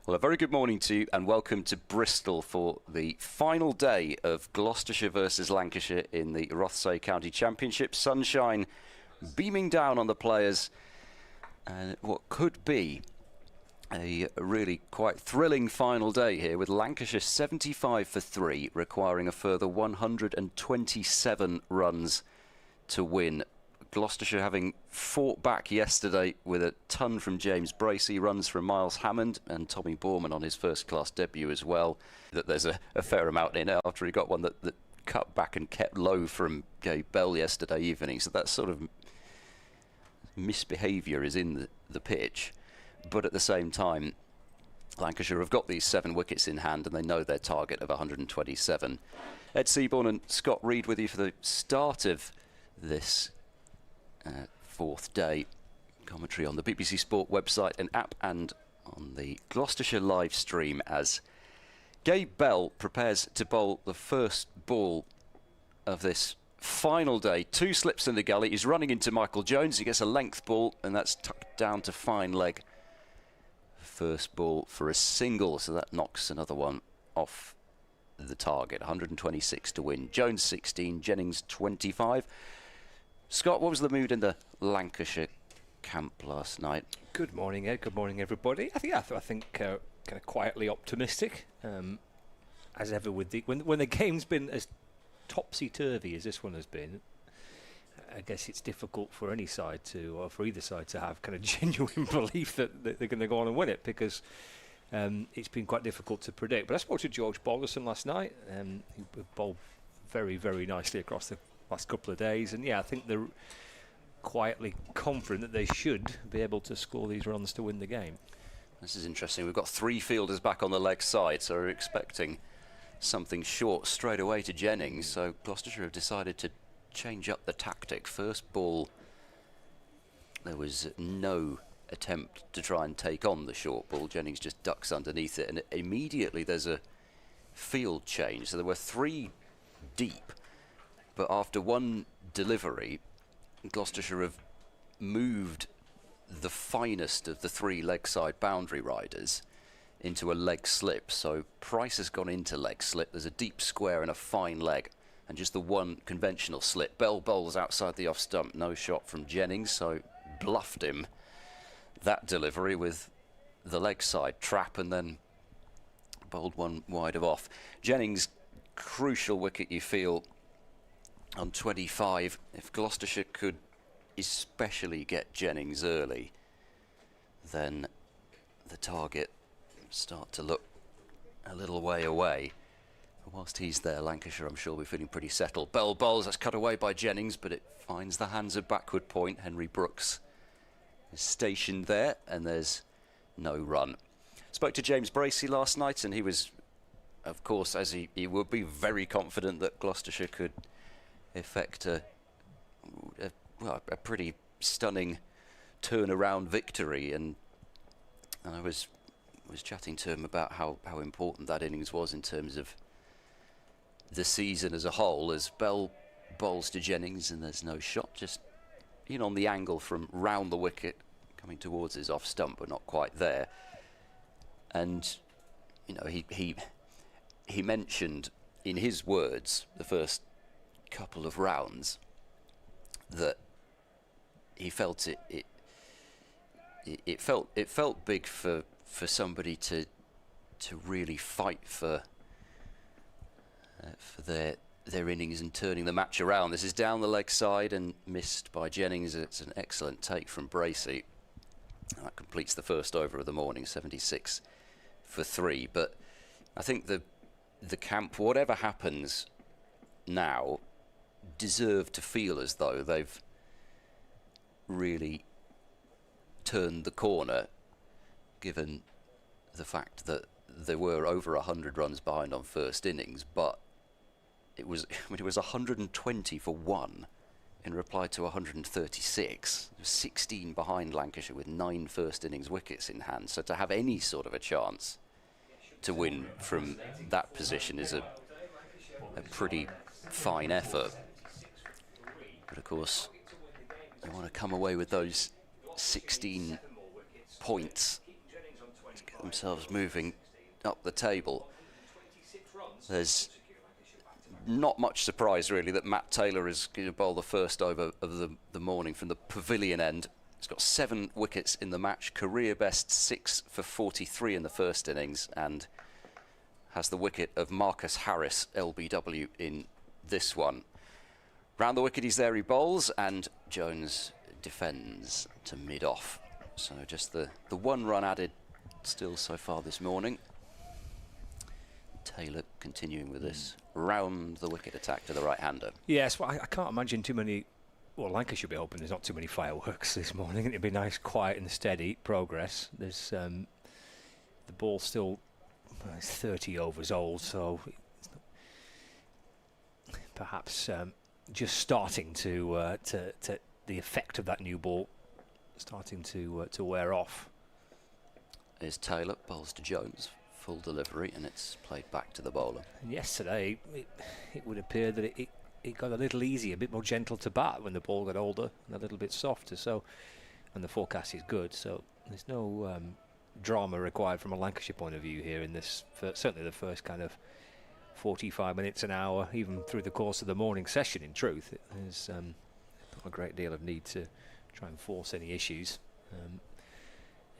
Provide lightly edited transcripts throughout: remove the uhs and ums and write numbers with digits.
Well, a very good morning to you and welcome to Bristol for the final day of Gloucestershire versus Lancashire in the Rothesay County Championship. Sunshine beaming down on the players and what could be a really quite thrilling final day here, with Lancashire 75 for 3, requiring a further 127 runs to win. Gloucestershire having fought back yesterday with a ton from James Bracey, runs from Miles Hammond and Tommy Borman on his first-class debut as well. That there's a fair amount in it after he got one that cut back and kept low from Gabe Bell yesterday evening. So that sort of misbehaviour is in the pitch. But at the same time, Lancashire have got these 7 wickets in hand and they know their target of 127. Ed Seaborn and Scott Reed with you for the start of this fourth day. Commentary on the BBC Sport website and app and on the Gloucestershire live stream as Gabe Bell prepares to bowl the first ball of this final day. 2 slips in the gully. He's running into Michael Jones. He gets a length ball and that's tucked down to fine leg. First ball for a single, so that knocks another one off the target. 126 to win. Jones 16, Jennings 25. Scott, what was the mood in the Lancashire camp last night? Good morning, Ed. Good morning, everybody. I think kind of quietly optimistic, as ever. With when the game's been as topsy-turvy as this one has been, I guess it's difficult for any side to, or for either side to have kind of genuine belief that they're going to go on and win it, because it's been quite difficult to predict. But I spoke to George Balderson last night. He bowled very, very nicely across the last couple of days, and yeah, I think they're quietly confident that they should be able to score these runs to win the game. This is interesting. We've got 3 fielders back on the leg side, so we're expecting something short straight away to Jennings. So Gloucestershire have decided to change up the tactic. First ball, there was no attempt to try and take on the short ball. Jennings just ducks underneath it, and immediately there's a field change. So there were 3 deep. But after one delivery, Gloucestershire have moved the finest of the 3 leg side boundary riders into a leg slip. So Price has gone into leg slip. There's a deep square and a fine leg, and just the one conventional slip. Bell bowls outside the off stump. No shot from Jennings, so bluffed him that delivery with the leg side trap and then bowled one wide of off. Jennings, crucial wicket, you feel, on 25. If Gloucestershire could especially get Jennings early, then the target start to look a little way away. Whilst he's there, Lancashire, I'm sure, will be feeling pretty settled. Bell bowls, that's cut away by Jennings, but it finds the hands of backward point. Henry Brooks is stationed there, and there's no run. Spoke to James Bracey last night, and he was, of course, as he would be, very confident that Gloucestershire could effect a pretty stunning turnaround victory, and I was chatting to him about how important that innings was in terms of the season as a whole, as Bell bowls to Jennings and there's no shot, just in on the angle from round the wicket, coming towards his off stump but not quite there. And you know, he mentioned in his words the first couple of rounds that he felt it felt big for somebody to really fight for their innings and turning the match around. This is down the leg side and missed by Jennings. It's an excellent take from Bracey. That completes the first over of the morning, 76 for 3. But I think the camp, whatever happens now, deserve to feel as though they've really turned the corner, given the fact that they were over 100 runs behind on first innings, but it was 120 for 1 in reply to 136. 16 behind Lancashire with 9 first innings wickets in hand. So to have any sort of a chance to win from that position is a pretty fine effort. But of course, they want to come away with those 16 points to get themselves moving up the table. There's not much surprise really that Matt Taylor is going to bowl the first over of the morning from the pavilion end. He's got 7 wickets in the match, career best 6 for 43 in the first innings, and has the wicket of Marcus Harris, LBW, in this one. Round the wicket he's there, he bowls, and Jones defends to mid-off. So just the 1 run added still so far this morning. Taylor continuing with this round the wicket attack to the right-hander. Yes, well, I can't imagine too many. Well, Lancashire should be hoping there's not too many fireworks this morning. It'd be nice, quiet and steady progress. There's the ball still it's 30 overs old, so it's not perhaps just starting to the effect of that new ball starting to wear off. Is Taylor, bowls to Jones, full delivery, and it's played back to the bowler. And yesterday, it would appear that it got a little easier, a bit more gentle to bat when the ball got older and a little bit softer. So, and the forecast is good, so there's no drama required from a Lancashire point of view here in this. Certainly, the first kind of 45 minutes, an hour, even through the course of the morning session. In truth, there's not a great deal of need to try and force any issues.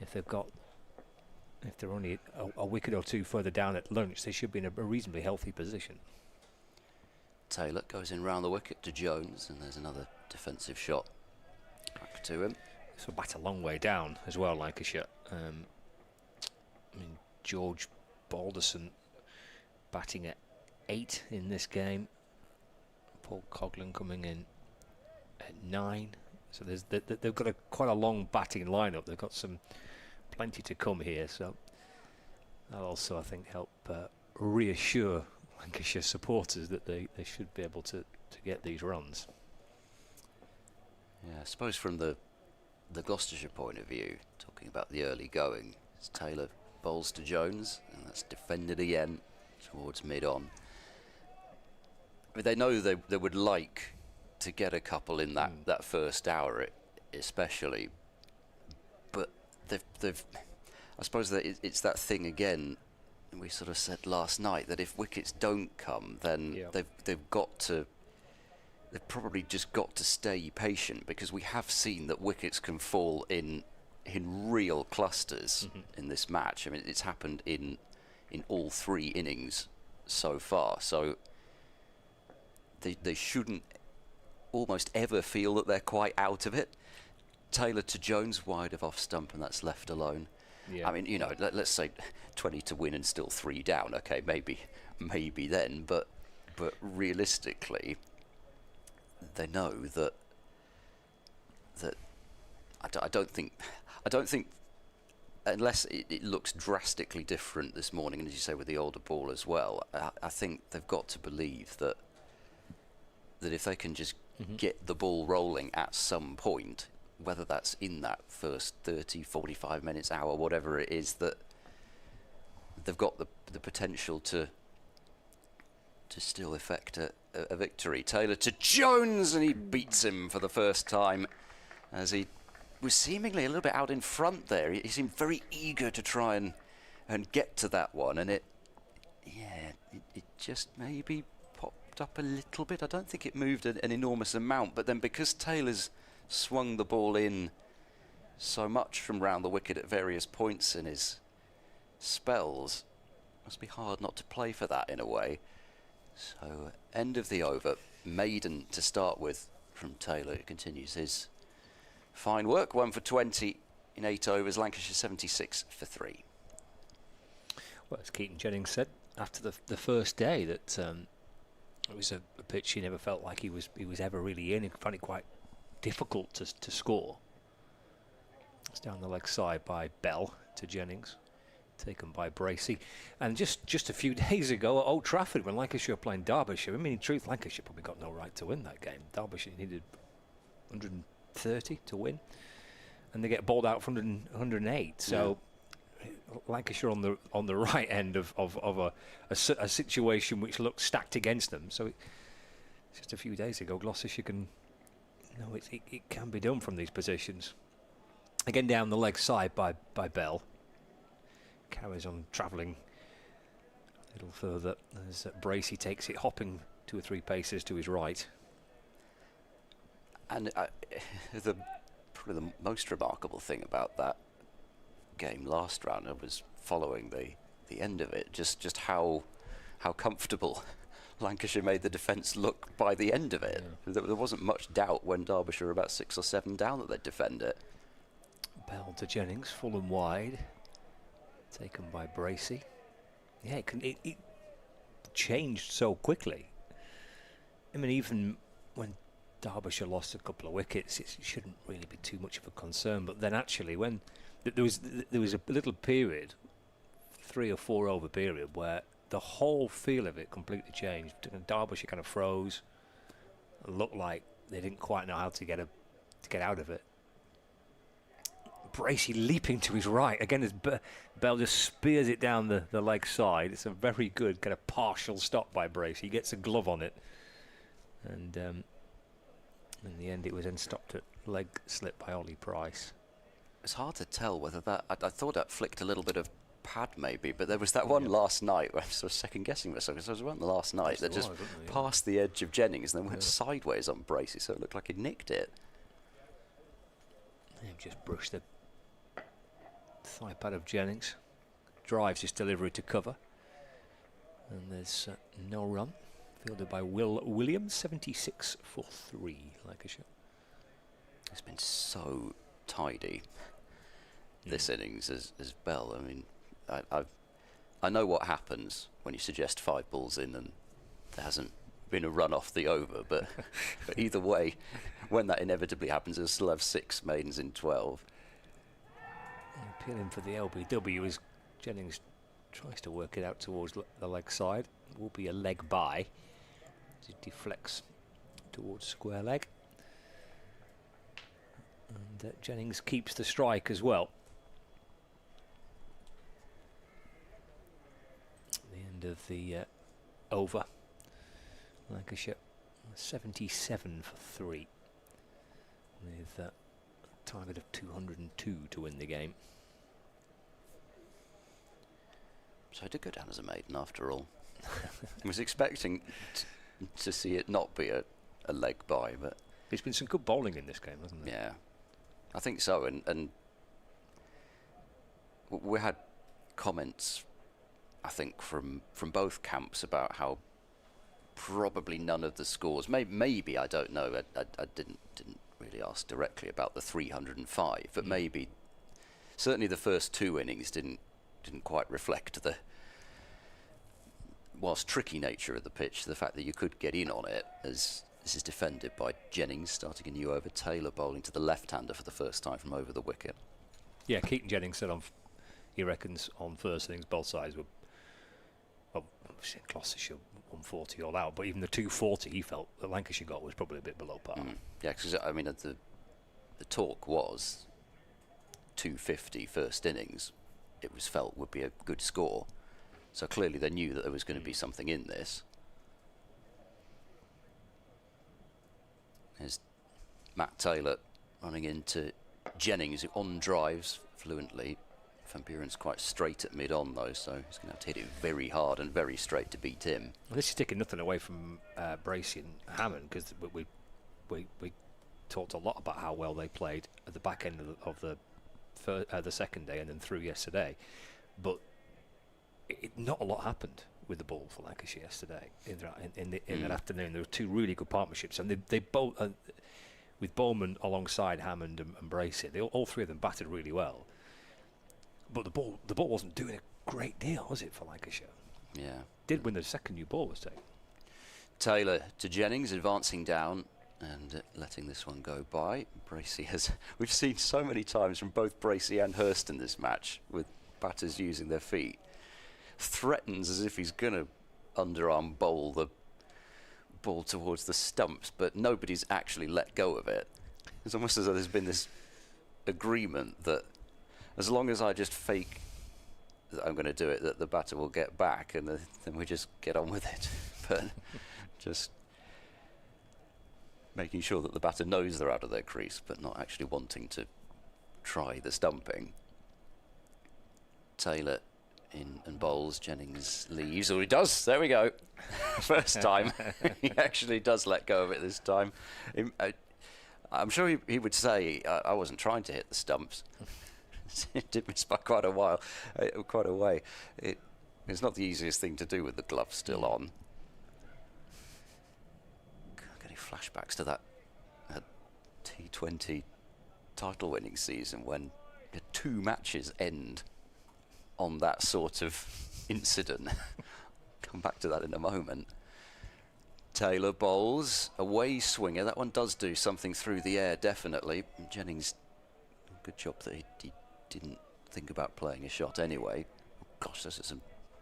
If they're only a wicket or two further down at lunch, they should be in a reasonably healthy position. Taylor goes in round the wicket to Jones, and there's another defensive shot back to him. So bat a long way down as well, Lancashire. I mean, George Balderson batting at 8 in this game. Paul Coghlan coming in at 9. So they've got quite a long batting lineup. They've got plenty to come here. So that'll also, I think, help reassure Lancashire supporters that they should be able to get these runs. Yeah, I suppose from the Gloucestershire point of view, talking about the early going, it's Taylor bowls to Jones, and that's defended again towards mid-on. I mean, they know they would like to get a couple in that first hour, especially, but they've I suppose that it's that thing again we sort of said last night, that if wickets don't come, then they've probably just got to stay patient, because we have seen that wickets can fall in real clusters in this match. I mean, it's happened in all 3 innings so far, so they shouldn't almost ever feel that they're quite out of it. Taylor to Jones, wide of off stump, and that's left alone. I mean, you know, let's say 20 to win and still 3 down. Okay, maybe then, but realistically, they know that I don't think unless it looks drastically different this morning, and as you say with the older ball as well, I think they've got to believe that if they can just get the ball rolling at some point, whether that's in that first 30, 45 minutes, hour, whatever it is, that they've got the potential to still effect a victory. Taylor to Jones, and he beats him for the first time, as he was seemingly a little bit out in front there. He seemed very eager to try and get to that one, and it just maybe popped up a little bit. I don't think it moved an enormous amount, but then because Taylor's swung the ball in so much from round the wicket at various points in his spells, must be hard not to play for that in a way. So end of the over, maiden to start with from Taylor, who continues his fine work. 1 for 20 in 8 overs, Lancashire 76 for 3. Well, as Keaton Jennings said after the first day, that it was a pitch he never felt like he was ever really in. He found it quite difficult to score. It's down the leg side by Bell to Jennings, taken by Bracey. And just a few days ago at Old Trafford, when Lancashire were playing Derbyshire, I mean, in truth, Lancashire probably got no right to win that game. Derbyshire needed 130 to win, and they get bowled out for 108. So Lancashire on the right end of a situation which looks stacked against them. So just a few days ago, Gloucestershire can. No, it can be done from these positions. Again, down the leg side by Bell. carries on travelling a little further as Bracey takes it hopping 2 or 3 paces to his right. And probably the most remarkable thing about that game last round was following the end of it, just how comfortable Lancashire made the defence look by the end of it. Yeah. There wasn't much doubt when Derbyshire were about 6 or 7 down that they'd defend it. Bell to Jennings, full and wide, taken by Bracey. Yeah, it changed so quickly. I mean, even when Derbyshire lost a couple of wickets, it shouldn't really be too much of a concern. But then actually, when there was a little period, 3 or 4 over period, where the whole feel of it completely changed. Derbyshire kind of froze, and looked like they didn't quite know how to get out of it. Bracey leaping to his right again as Bell just spears it down the leg side. It's a very good kind of partial stop by Bracey. He gets a glove on it, and in the end it was then stopped at leg slip by Ollie Price. It's hard to tell whether that. I thought that flicked a little bit of pad maybe, but there was that one last night where I was sort of second guessing myself, because there was one last night that just passed the edge of Jennings and then went sideways on Bracey, so it looked like he nicked it. They've just brushed the thigh pad of Jennings, drives his delivery to cover, and there's no run. Fielded by Will Williams, 76 for 3, Lancashire. It's been so tidy this innings as Bell. I mean, I know what happens when you suggest 5 balls in and there hasn't been a run off the over, but either way, when that inevitably happens, they'll still have 6 maidens in 12. Appealing for the LBW as Jennings tries to work it out towards the leg side. It will be a leg by as it deflects towards square leg. And Jennings keeps the strike as well. The end of the over. Lancashire 77 for 3 with a target of 202 to win the game. So I did go down as a maiden after all. I was expecting to see it not be a leg by, but there's been some good bowling in this game, hasn't there? Yeah, I think so. And we had comments, I think, from both camps about how probably none of the scores, maybe I don't know. I didn't really ask directly about the 305, but maybe certainly the first 2 innings didn't quite reflect the, whilst tricky nature of the pitch, the fact that you could get in on it, as this is defended by Jennings starting a new over. Taylor bowling to the left-hander for the first time from over the wicket. Yeah, Keaton Jennings said he reckons on first innings both sides were, well, Gloucestershire 140 all out, but even the 240 he felt that Lancashire got was probably a bit below par. Yeah, because I mean the talk was 250 first innings. It was felt would be a good score, so clearly they knew that there was going to be something in this. There's Matt Taylor running into Jennings, who on drives fluently. Van Buren's quite straight at mid-on though, so he's going to have to hit it very hard and very straight to beat him. Well, this is taking nothing away from Bracey and Hammond, because we talked a lot about how well they played at the back end of the second day and then through yesterday, but not a lot happened with the ball for Lancashire yesterday. In that afternoon, there were 2 really good partnerships, and they both with Bowman alongside Hammond and Bracey. All 3 of them batted really well, but the ball wasn't doing a great deal, was it, for Lancashire? Yeah, did when the second new ball was taken. Taylor to Jennings, advancing down and letting this one go by. Bracey has, we've seen so many times from both Bracey and Hurst in this match with batters using their feet. Threatens as if he's going to underarm bowl the ball towards the stumps, but nobody's actually let go of it. It's almost as though there's been this agreement that as long as I just fake that I'm going to do it, that the batter will get back, and then we just get on with it. But just making sure that the batter knows they're out of their crease, but not actually wanting to try the stumping. Taylor in and bowls. Jennings leaves, or he does. There we go. First time. He actually does let go of it this time. I'm sure he would say, I wasn't trying to hit the stumps. It did miss by quite a while, quite a way. It's not the easiest thing to do with the glove still on. Getting flashbacks to that T20 title-winning season when 2 matches end on that sort of incident. Come back to that in a moment. Taylor bowls, away swinger. That one does do something through the air, definitely. Jennings, good job that he didn't think about playing a shot anyway. Oh, gosh, those are some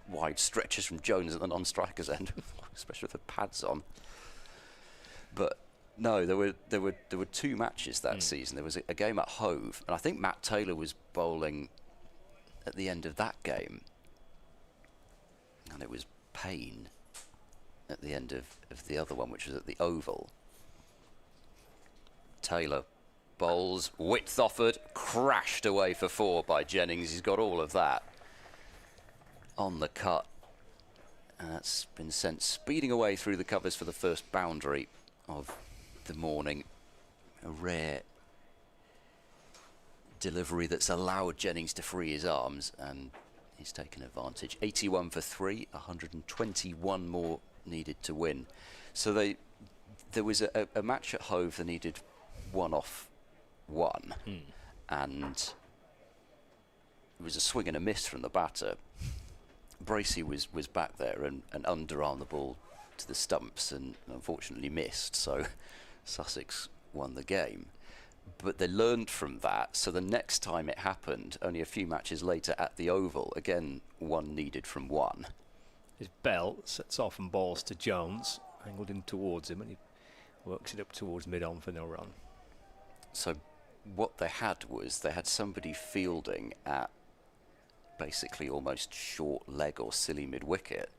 wide stretches from Jones at the non-striker's end, especially with the pads on. But no, there were 2 matches that season. There was a game at Hove, and I think Matt Taylor was bowling at the end of that game, and it was Payne at the end of the other one, which was at the Oval. Taylor bowls, width offered, crashed away for 4 by Jennings. He's got all of that on the cut. And that's been sent speeding away through the covers for the first boundary of the morning. A rare delivery that's allowed Jennings to free his arms, and he's taken advantage. 81 for 3, 121 more needed to win. So there was a match at Hove that needed 1 off 1, and it was a swing and a miss from the batter. Bracey was back there and underarmed the ball to the stumps and unfortunately missed, so Sussex won the game. But they learned from that, so the next time it happened, only a few matches later at the Oval, again 1 needed from 1. His Bell sets off and balls to Jones, angled in towards him, and he works it up towards mid-on for no run. So what they had was they had somebody fielding at basically almost short leg or silly mid-wicket,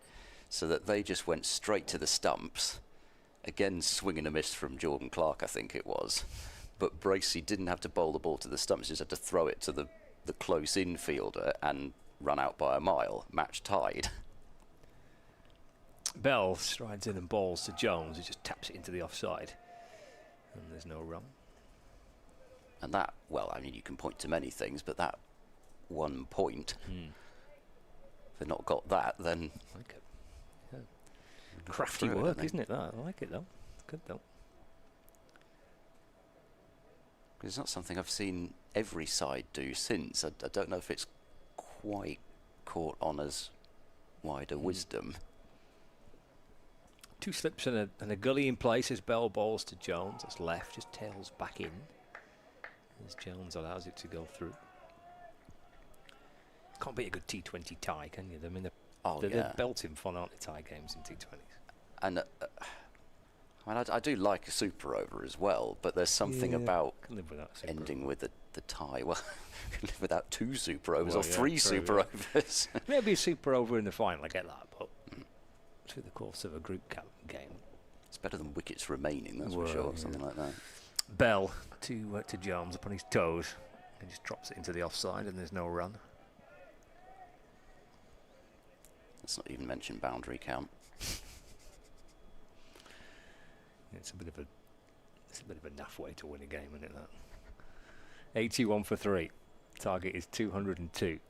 so that they just went straight to the stumps. Again, swing and a miss from Jordan Clark, I think it was. But Bracey didn't have to bowl the ball to the stumps, just had to throw it to the close infielder and run out by a mile. Match tied. Bell strides in and balls to Jones, who just taps it into the offside. And there's no run. And that, well, I mean, you can point to many things, but that 1 point, if they've not got that, then... I like it. Yeah. Crafty work, isn't it, that? I like it, though. Good, though. It's not something I've seen every side do since. I don't know if it's quite caught on as wider wisdom. 2 slips and a gully in place as Bell balls to Jones. That's left, just tails back in as Jones allows it to go through. Can't beat a good T20 tie, can you? I mean, they're belting fun, aren't they, tie games in T20s? And I mean, I do like a super over as well, but there's something about ending with the tie. Well, you can live without 2 super overs or 3 super overs. Maybe a super over in the final, I get that, but through the course of a group game, it's better than wickets remaining, that's for sure. Something like that. Bell to Jones up on his toes, and just drops it into the offside, and there's no run. Let's not even mention boundary count. It's a bit of a naff way to win a game, isn't it? That 81 for 3. Target is 202.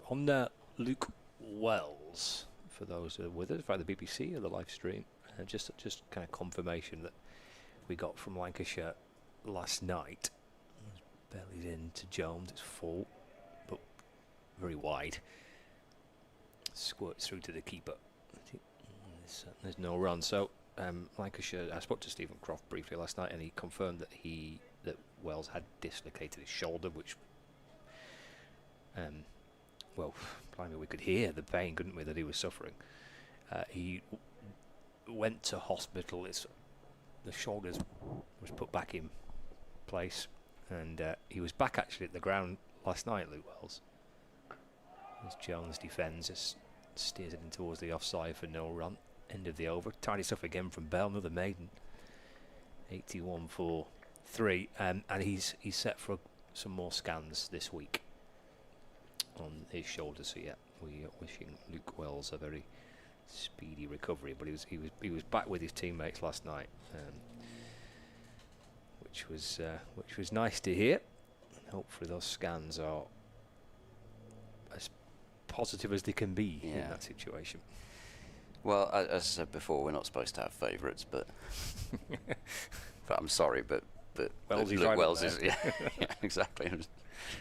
On Luke Wells, for those who are with us via the BBC or the live stream, just kind of confirmation that we got from Lancashire last night. Bellies in to Jones. It's full, but very wide. Squirts through to the keeper. There's no run. So Lancashire, I spoke to Stephen Croft briefly last night, and he confirmed that Wells had dislocated his shoulder, which, well, blimey, we could hear the pain, couldn't we, that he was suffering. He went to hospital. The shoulders was put back in place, and he was back actually at the ground last night, Luke Wells. As Jones defends, just steers it in towards the offside for no run. End of the over. Tidy stuff again from Bell, another maiden. 81 for 3, and he's set for some more scans this week. on his shoulder. So yeah, we are wishing Luke Wells a very speedy recovery. But he was back with his teammates last night, which was nice to hear. Hopefully those scans are as positive as they can be in that situation. Well, as I said before, we're not supposed to have favourites, but but I'm sorry, but Wells Luke right Wells is yeah, exactly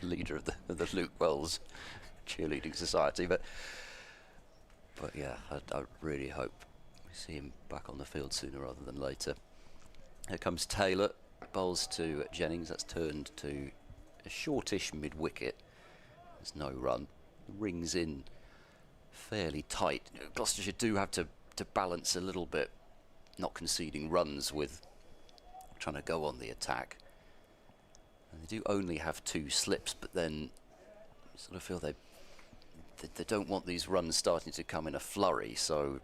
leader of the Luke Wells cheerleading society. But yeah, I really hope we see him back on the field sooner rather than later. Here comes Taylor, bowls to Jennings. That's turned to a shortish mid-wicket. There's no run. Rings in fairly tight. Gloucestershire do have to balance a little bit, not conceding runs with trying to go on the attack. And they do only have 2 slips, but then I sort of feel they don't want these runs starting to come in a flurry, so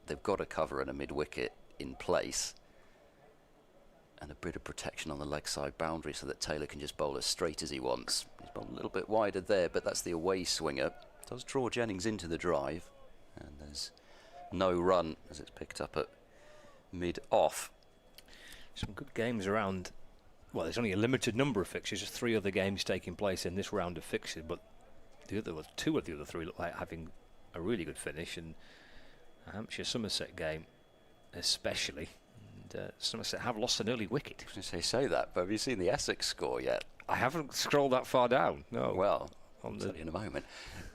they've got a cover and a mid-wicket in place and a bit of protection on the leg side boundary so that Taylor can just bowl as straight as he wants. He's bowled a little bit wider there, but that's the away swinger. Does draw Jennings into the drive, and there's no run as it's picked up at mid-off. Some good games around. Well, there's only a limited number of fixtures. There's 3 other games taking place in this round of fixtures, but the other 2 of the other 3 look like having a really good finish, and a Hampshire-Somerset game especially. And Somerset have lost an early wicket. I was going to say that, but have you seen the Essex score yet? I haven't scrolled that far down, no. Well, I'll tell you in a moment.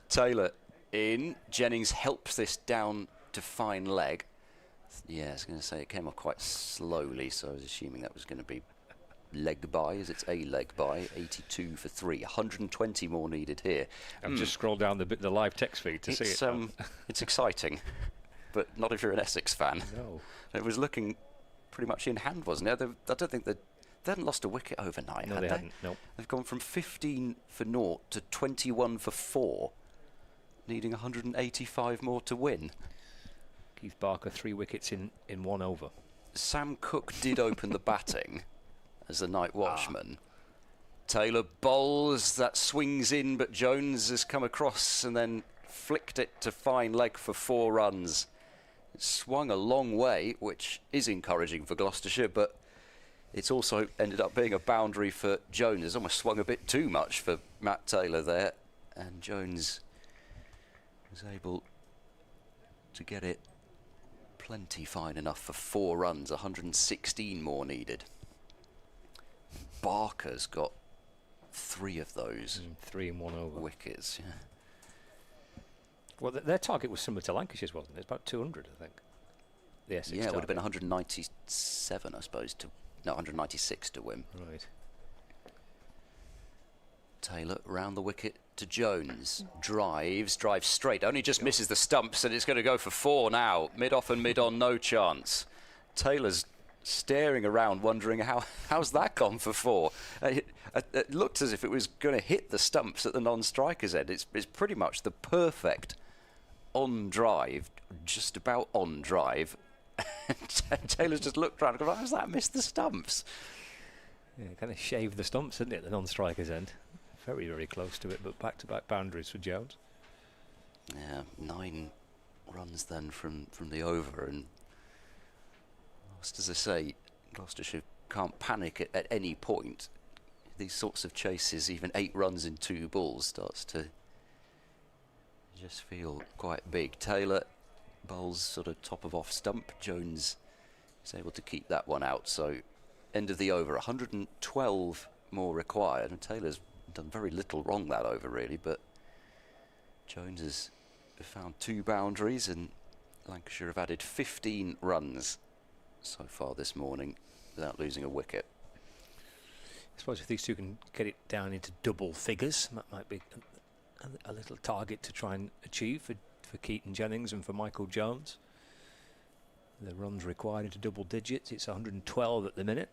Taylor in. Jennings helps this down to fine leg. Yeah, I was going to say it came off quite slowly, so I was assuming that was going to be leg by, as it's a leg by. 82 for 3, 120 more needed here. I've just scrolled down the live text feed to see it. It's exciting, but not if you're an Essex fan. No. It was looking pretty much in hand, wasn't it? I don't think they hadn't lost a wicket overnight. No, they hadn't. No. They've gone from 15 for 0 to 21 for 4, needing 185 more to win. Keith Barker 3 wickets in 1 over. Sam Cook did open the batting as the night watchman. Taylor bowls, that swings in, but Jones has come across and then flicked it to fine leg for 4 runs. It swung a long way, which is encouraging for Gloucestershire, but it's also ended up being a boundary for Jones. It's almost swung a bit too much for Matt Taylor there, and Jones was able to get it plenty fine enough for 4 runs, 116 more needed. Barker's got 3 of those. 3 in 1 over. Wickets, yeah. Well, their target was similar to Lancashire's, wasn't it? It's about 200, I think. The Essex Yeah, it would have been target. 197, I suppose, 196 to win. Right. Taylor round the wicket to Jones. Drives straight. Only just misses the stumps, and it's going to go for 4 now. Mid-off and mid-on, no chance. Taylor's staring around, wondering how's that gone for 4. It looked as if it was going to hit the stumps at the non-striker's end. It's pretty much the perfect on drive, just about on drive. Taylor's just looked around and gone, how's that missed the stumps? Yeah, kind of shaved the stumps, didn't it, at the non-striker's end? Very, very close to it, but back-to-back boundaries for Jones. Yeah, 9 runs then from the over, and just as I say, Gloucestershire can't panic at any point. These sorts of chases, even 8 runs in 2 balls, starts to just feel quite big. Taylor bowls sort of top of off stump. Jones is able to keep that one out, so end of the over, 112 more required, and Taylor's done very little wrong that over really, but Jones has found 2 boundaries, and Lancashire have added 15 runs so far this morning without losing a wicket. I suppose if these 2 can get it down into double figures, that might be a little target to try and achieve for Keaton Jennings and for Michael Jones. The runs required into double digits. It's 112 at the minute.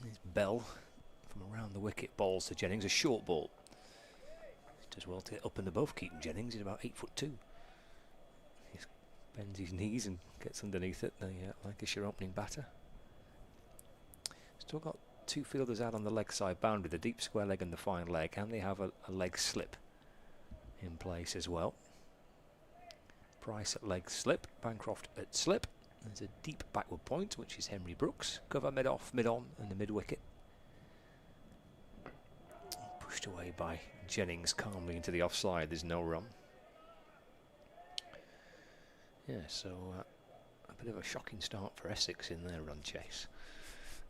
There's Bell from around the wicket, balls to Jennings, a short ball. It does well to get up and above Keaton Jennings. He's about 8'2". He bends his knees and gets underneath it. The Lancashire opening batter. Still got two fielders out on the leg side boundary, the deep square leg and the fine leg, and they have a leg slip in place as well. Price at leg slip, Bancroft at slip. There's a deep backward point, which is Henry Brooks. Cover mid-off, mid-on, and the mid-wicket. Pushed away by Jennings calmly into the offside. There's no run. Yeah, so a bit of a shocking start for Essex in their run chase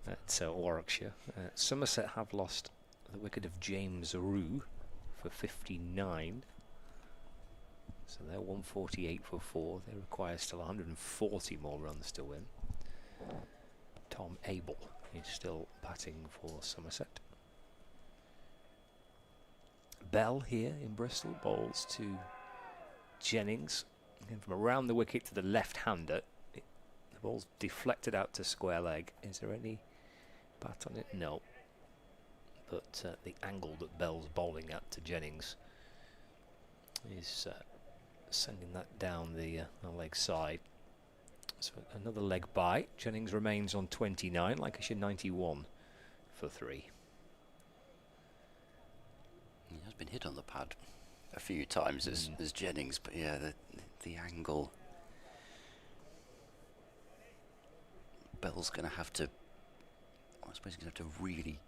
at Warwickshire. Somerset have lost the wicket of James Roux for 59. So they're 148 for 4. They require still 140 more runs to win. Tom Abel is still batting for Somerset. Bell here in Bristol bowls to Jennings. Again, from around the wicket to the left-hander. The ball's deflected out to square leg. Is there any bat on it? No. But the angle that Bell's bowling at to Jennings is sending that down the leg side. So another leg by. Jennings remains on 29. Lancashire 91 for 3. He has been hit on the pad a few times as Jennings, but yeah, the angle. Bell's going to have to, I suppose he's going to have to really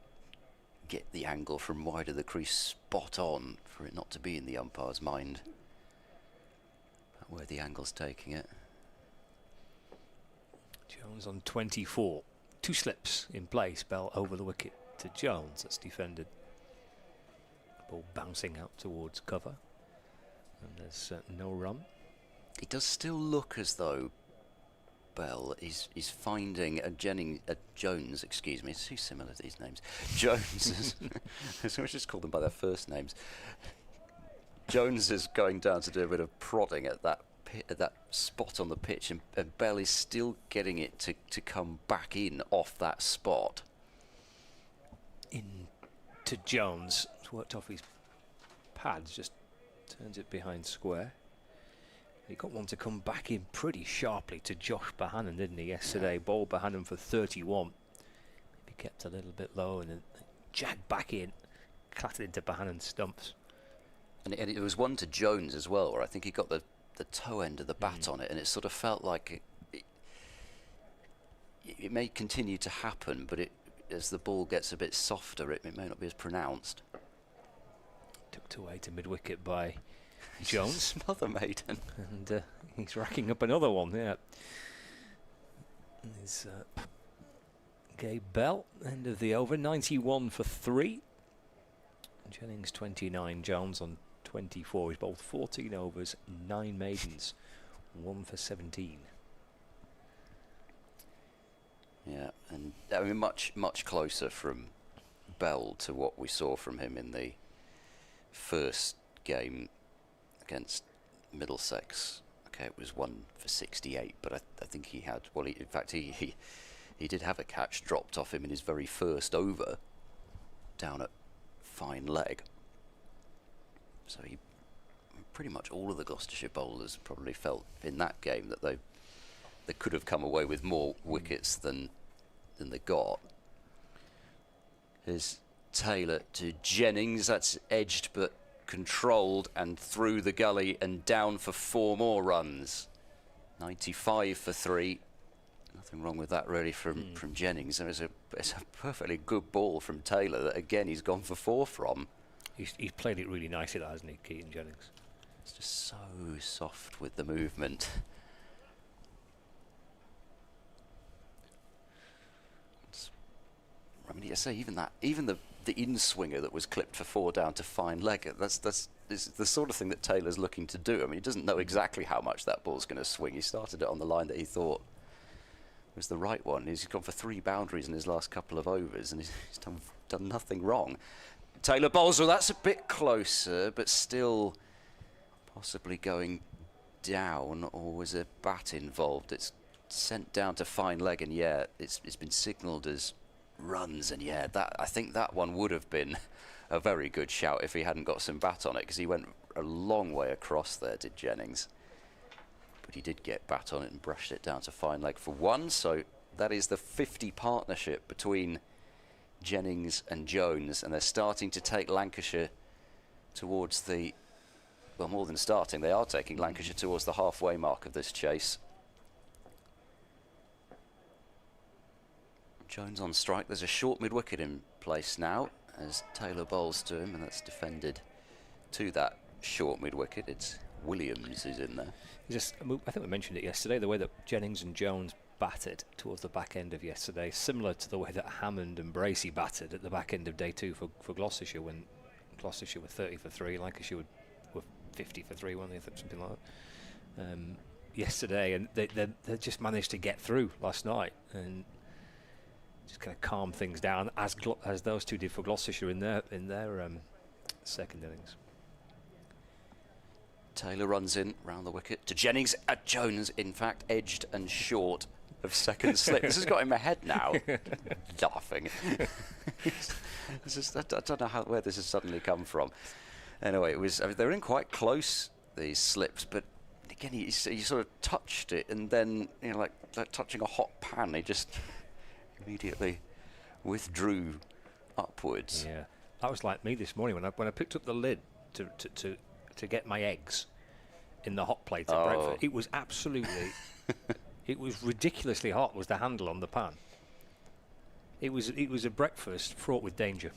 get the angle from wide of the crease spot on for it not to be in the umpire's mind where the angle's taking it. Jones on 24. 2 slips in place. Bell over the wicket to Jones. That's defended. Ball bouncing out towards cover. And there's no run. It does still look as though Bell is finding Jones, excuse me, it's too similar to these names. Jones is, let's just call them by their first names. Jones is going down to do a bit of prodding at that spot on the pitch, and Bell is still getting it to come back in off that spot. In to Jones. It's worked off his pads, just turns it behind square. He got one to come back in pretty sharply to Josh Bohannon, didn't he, yesterday? Yeah. Ball Bohannon for 31. Maybe kept a little bit low and then jagged back in, clattered into Bohannon's stumps. And it was one to Jones as well, where I think he got the toe end of the bat on it, and it sort of felt like it may continue to happen, but as the ball gets a bit softer, it may not be as pronounced. Tucked away to mid-wicket by Jones. Mother maiden. And he's racking up another one, yeah. There's Gabe Bell, end of the over, 91 for 3. Jennings 29, Jones on 24. He's bowled 14 overs, 9 maidens, 1 for 17. Yeah, and I mean much closer from Bell to what we saw from him in the first game against Middlesex. Okay, it was 1 for 68, but I think he had, well, in fact he did have a catch dropped off him in his very first over down at fine leg. So he, pretty much all of the Gloucestershire bowlers probably felt in that game that they could have come away with more wickets than they got. Here's Taylor to Jennings. That's edged but controlled and through the gully and down for 4 more runs. 95 for 3. Nothing wrong with that really from Jennings. It's a perfectly good ball from Taylor that again he's gone for 4 from. He's played it really nicely, hasn't he, Keaton Jennings? It's just so soft with the movement. I mean, I say even the in-swinger that was clipped for 4 down to fine leg, that's the sort of thing that Taylor's looking to do. I mean, he doesn't know exactly how much that ball's going to swing. He started it on the line that he thought was the right one. He's gone for 3 boundaries in his last couple of overs, and he's done nothing wrong. Taylor bowls, well, that's a bit closer, but still possibly going down, or was a bat involved? It's sent down to fine leg, and yeah, it's been signalled as runs, and yeah, I think that one would have been a very good shout if he hadn't got some bat on it, because he went a long way across there, did Jennings. But he did get bat on it and brushed it down to fine leg for 1, so that is the 50 partnership between Jennings and Jones, and they're starting to take Lancashire towards the, well, more than starting, they are taking Lancashire towards the halfway mark of this chase. Jones on strike. There's a short mid-wicket in place now as Taylor bowls to him, and that's defended to that short mid-wicket. It's Williams who's in there. I think we mentioned it yesterday, the way that Jennings and Jones batted towards the back end of yesterday, similar to the way that Hammond and Bracey batted at the back end of day 2 for Gloucestershire, when Gloucestershire were 30 for 3, Lancashire were 50 for 3, weren't they, something like that. Yesterday, and they just managed to get through last night and just kind of calm things down as those two did for Gloucestershire in their second innings. Taylor runs in round the wicket to Jennings. Jones, in fact, edged and short of second slip. This has got in my head now. Laughing. I don't know where this has suddenly come from. Anyway, they were in quite close, these slips, but again, he sort of touched it, and then, like touching a hot pan, he just immediately withdrew upwards. Yeah, that was like me this morning when I picked up the lid to get my eggs in the hot plate at breakfast. It was absolutely, it was ridiculously hot. Was the handle on the pan? It was a breakfast fraught with danger.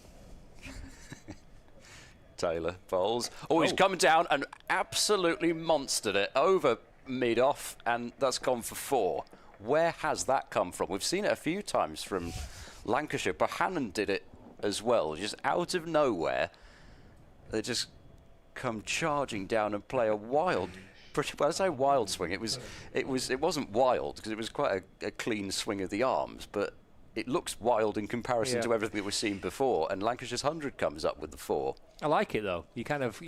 Taylor bowls. He's come down and absolutely monstered it over mid-off, and that's gone for 4. Where has that come from? We've seen it a few times from Lancashire. Bohannon did it as well, just out of nowhere. They just come charging down and play a wild, well, I say wild swing. It wasn't wild because it was quite a clean swing of the arms, but it looks wild in comparison to everything that we've seen before. And Lancashire's 100 comes up with the 4. I like it though. You kind of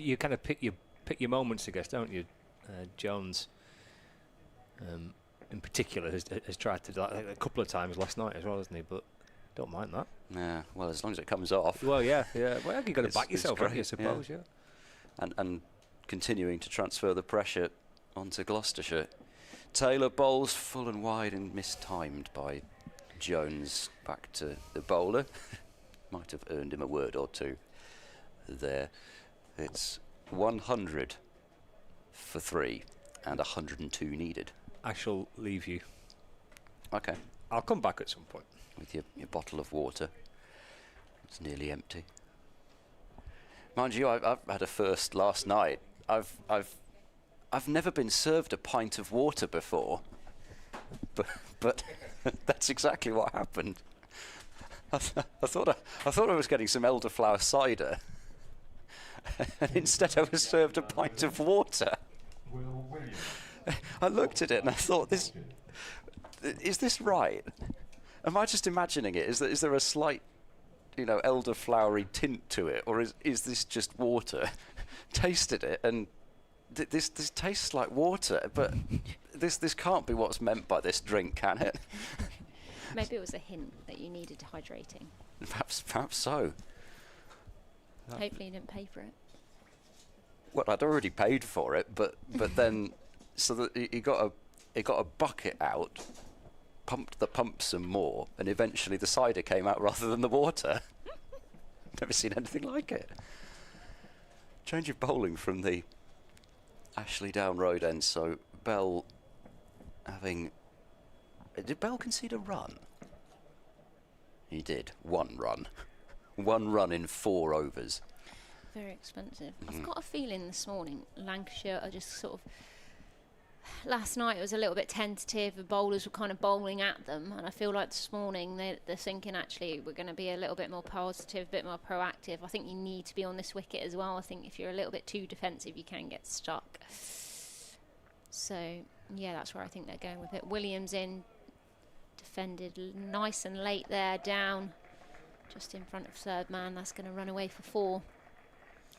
pick your moments, I guess, don't you? Jones, in particular, has tried to do that a couple of times last night as well, hasn't he? But don't mind that. Yeah, well, as long as it comes off. Well, yeah. Well, you've got to back yourself, I suppose, yeah. And continuing to transfer the pressure onto Gloucestershire. Taylor bowls full and wide and mistimed by Jones back to the bowler. Might have earned him a word or two there. It's 100 for 3 and 102 needed. I shall leave you. Okay. I'll come back at some point. With your bottle of water. It's nearly empty. Mind you, I've had a first last night. I've never been served a pint of water before, but that's exactly what happened. I thought I was getting some elderflower cider, and instead I was served a pint of water. I looked at it and I thought, is this right? Am I just imagining it? Is there a slight, elderflowery tint to it, or is this just water? Tasted it, and this tastes like water, but this can't be what's meant by this drink, can it? Maybe it was a hint that you needed hydrating. Perhaps so. Hopefully you didn't pay for it. Well, I'd already paid for it, but then so that he got a bucket out, pumped the pump some more, and eventually the cider came out rather than the water. Never seen anything like it. Change of bowling from the Ashley Down Road end. So Bell did Bell concede a run? He did. 1 run. 1 run in 4 overs. Very expensive. I've got a feeling this morning Lancashire are just sort of... Last night it was a little bit tentative. The bowlers were kind of bowling at them, and I feel like this morning they're thinking, actually, we're going to be a little bit more positive, a bit more proactive. I think you need to be on this wicket as well. I think if you're a little bit too defensive, you can get stuck. So, yeah, that's where I think they're going with it. Williams in, defended nice and late there, down, just in front of third man. That's going to run away for 4.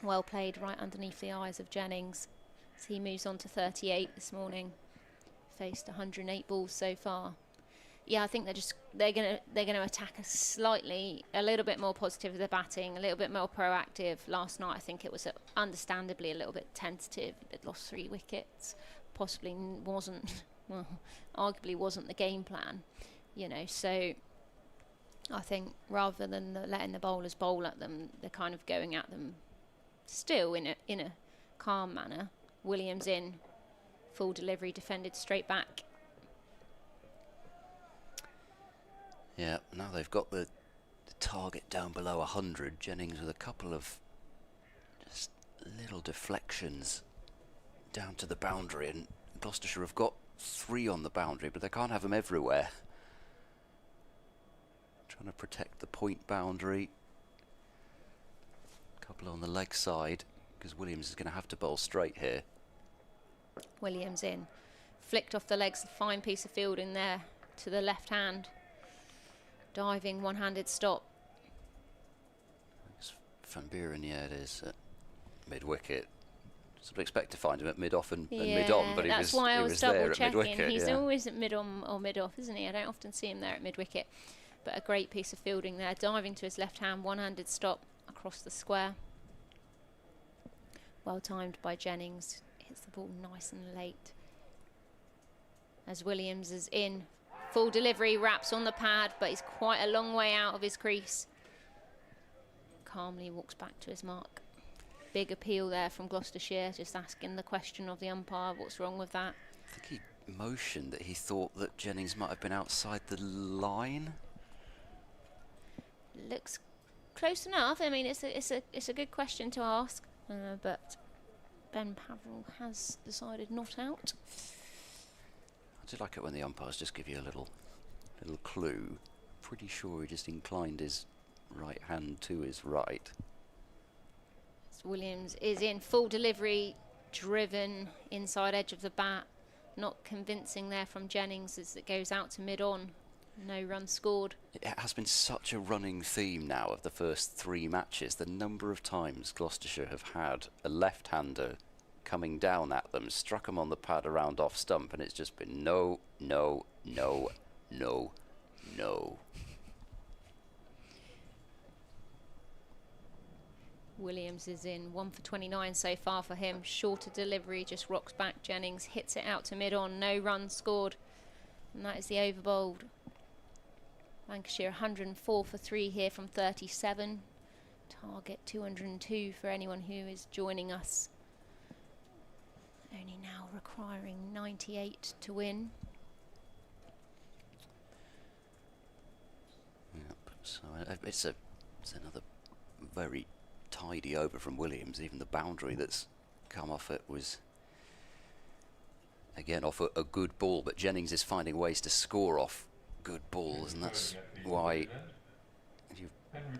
Well played, right underneath the eyes of Jennings. So he moves on to 38 this morning. Faced 108 balls so far. Yeah, I think they're gonna attack us a little bit more positive with the batting, a little bit more proactive. Last night I think it was understandably a little bit tentative. They'd lost 3 wickets, possibly wasn't, well, arguably wasn't the game plan, So I think rather than letting the bowlers bowl at them, they're kind of going at them still in a calm manner. Williams in, full delivery, defended straight back. Yeah, now they've got the target down below 100. Jennings with a couple of just little deflections down to the boundary, and Gloucestershire have got 3 on the boundary, but they can't have them everywhere. Trying to protect the point boundary. Couple on the leg side, because Williams is going to have to bowl straight here. Williams in, flicked off the legs, a fine piece of fielding there to the left hand. Diving one-handed stop. It's Van Buren, yeah, it is at mid-wicket. Sort of expect to find him at mid-off and mid-on, but that's he was, why I he was was there double at checking. mid-wicket. He's Yeah. always at mid-on or mid-off, isn't he? I don't often see him there at mid-wicket. But a great piece of fielding there. Diving to his left hand, one-handed stop across the square. Well timed by Jennings. Hits the ball nice and late. As Williams is in. Full delivery, wraps on the pad, but he's quite a long way out of his crease. Calmly walks back to his mark. Big appeal there from Gloucestershire, just asking the question of the umpire, what's wrong with that? I think he motioned that he thought that Jennings might have been outside the line. Looks close enough. I mean, it's a good question to ask, but Ben Pavril has decided not out. I do like it when the umpires just give you a little clue. Pretty sure he just inclined his right hand to his right. Williams is in, full delivery, driven inside edge of the bat. Not convincing there from Jennings as it goes out to mid-on. No run scored. It has been such a running theme now of the first 3 matches. The number of times Gloucestershire have had a left-hander coming down at them, struck them on the pad around off stump, and it's just been no, no, no, no, no. Williams is in, 1 for 29 so far for him. Shorter delivery, just rocks back. Jennings hits it out to mid-on, no run scored. And that is the over bowled. Lancashire 104 for 3 here from 37. Target 202 for anyone who is joining us. Only now requiring 98 to win. Yep. So it's another very tidy over from Williams. Even the boundary that's come off it was again off a good ball, but Jennings is finding ways to score off good balls, and that's why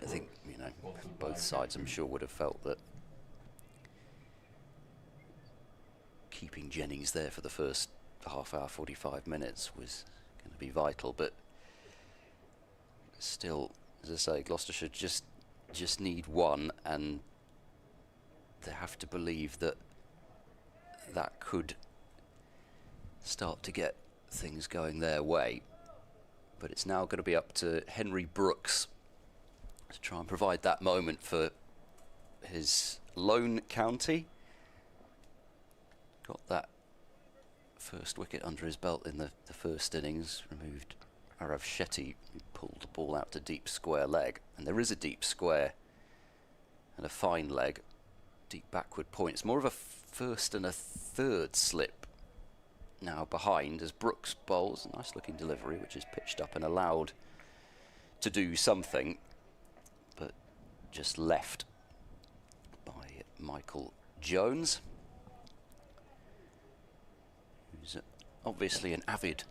I think, you know, both sides I'm sure would have felt that keeping Jennings there for the first half hour, 45 minutes was going to be vital, but still, as I say, Gloucestershire just need one, and they have to believe that that could start to get things going their way. But it's now going to be up to Henry Brooks to try and provide that moment for his lone county. Got that first wicket under his belt in the first innings, removed Arav Shetty, who pulled the ball out to deep square leg. And there is a deep square and a fine leg, deep backward point. It's more of a first and a third slip now behind as Brooks bowls. A nice looking delivery, which is pitched up and allowed to do something, but just left by Michael Jones, who's obviously an avid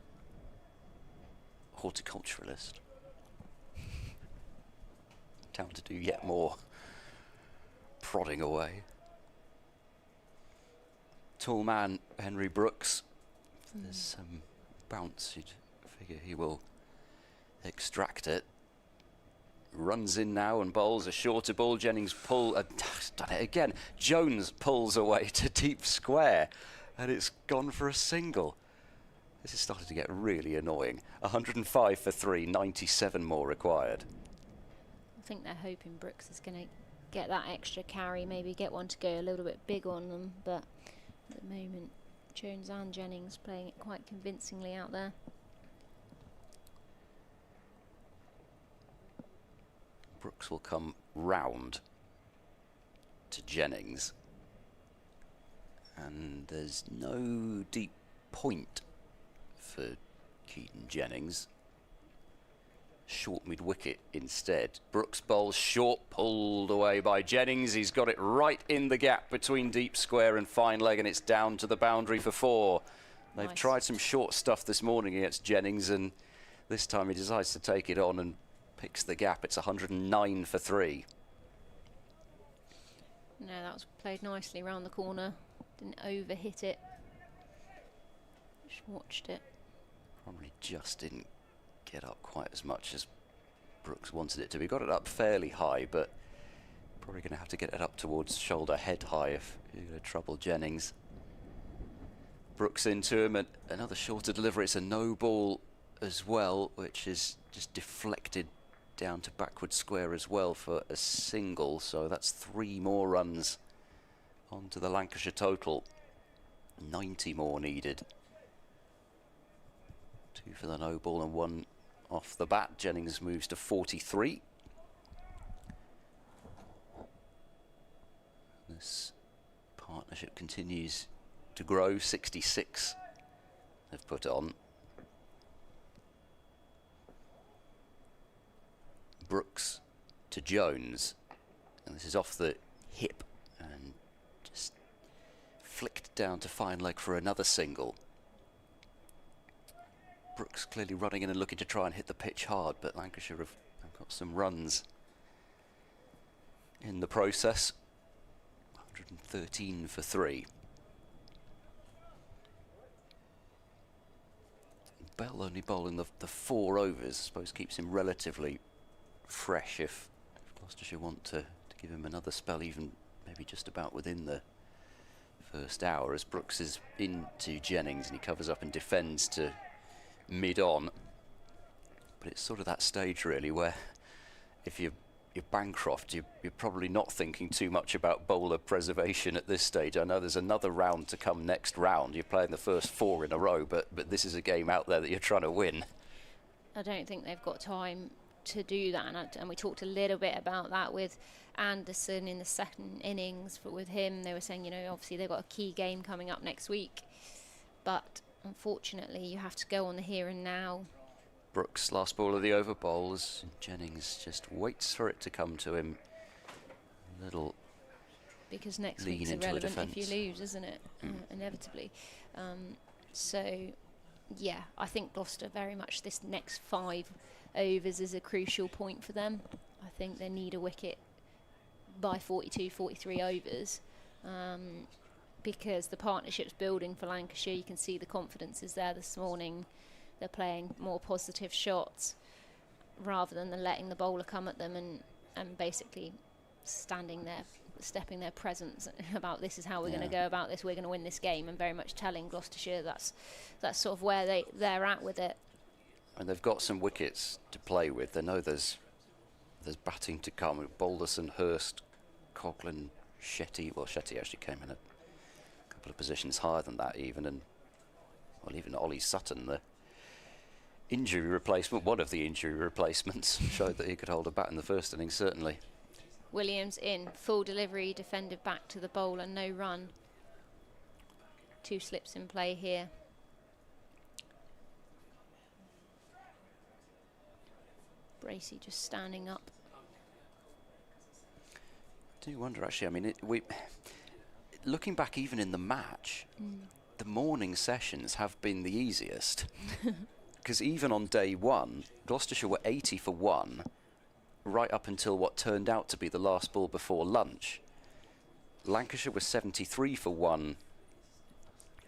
horticulturalist. Time to do yet more prodding away. Tall man Henry Brooks. If there's some bounce, you'd figure he will extract it. Runs in now and bowls a shorter ball. Jennings done it again. Jones pulls away to deep square, and it's gone for a single. This is starting to get really annoying. 105 for 3, 97 more required. I think they're hoping Brooks is going to get that extra carry, maybe get one to go a little bit big on them, but at the moment Jones and Jennings playing it quite convincingly out there. Brooks will come round to Jennings. And there's no deep point for Keaton Jennings. Short mid-wicket instead. Brooks bowls short, pulled away by Jennings. He's got it right in the gap between deep square and fine leg, and it's down to the boundary for 4. They've Nice. tried some short stuff this morning against Jennings, and this time he decides to take it on and picks the gap. It's 109 for 3. No, that was played nicely around the corner. Didn't overhit it. Just watched it. Probably just didn't get up quite as much as Brooks wanted it to. He got it up fairly high, but probably going to have to get it up towards shoulder head high if you're going to trouble Jennings. Brooks into him, and another shorter delivery. It's a no ball as well, which is just deflected down to backward square as well for a single. So that's 3 more runs onto the Lancashire total. 90 more needed. 2 for the no ball and 1 off the bat. Jennings moves to 43. This partnership continues to grow. 66 they've put on. Brooks to Jones, and this is off the hip and just flicked down to fine leg for another single. Brooks clearly running in and looking to try and hit the pitch hard, but Lancashire have got some runs in the process. 113 for 3. Bell only bowling the 4 overs, I suppose keeps him relatively fresh if Gloucestershire want to give him another spell, even maybe just about within the first hour, as Brooks is into Jennings and he covers up and defends to mid-on. But it's sort of that stage really where if you're Bancroft, you're probably not thinking too much about bowler preservation at this stage. I know there's another round to come next round. You're playing the first 4 in a row, but this is a game out there that you're trying to win. I don't think they've got time to do that, and we talked a little bit about that with Anderson in the second innings. But with him, they were saying, you know, obviously they've got a key game coming up next week, but unfortunately you have to go on the here and now. Brooks, last ball of the over bowls. Jennings just waits for it to come to him. A little Because next lean week's into a irrelevant if you defence. lose, isn't it? Inevitably. So, yeah, I think Gloucester very much this next 5 overs is a crucial point for them. I think they need a wicket by 42, 43 overs. Because the partnership's building for Lancashire. You can see the confidence is there this morning. They're playing more positive shots rather than letting the bowler come at them and basically stepping their presence about this is how we're going to go about this, we're going to win this game, and very much telling Gloucestershire that's sort of where they're at with it. And they've got some wickets to play with. They know there's batting to come. Balderson, Hurst, Coughlin, Shetty. Well, Shetty actually came in a couple of positions higher than that even, and well, even Ollie Sutton, the injury replacement, one of the injury replacements, showed that he could hold a bat in the first innings, certainly. Williams in, full delivery, defended back to the bowler, no run. 2 slips in play here. Bracey just standing up. I do wonder actually, I mean, looking back even in the match, the morning sessions have been the easiest. Because even on day 1, Gloucestershire were 80 for 1, right up until what turned out to be the last ball before lunch. Lancashire was 73 for 1,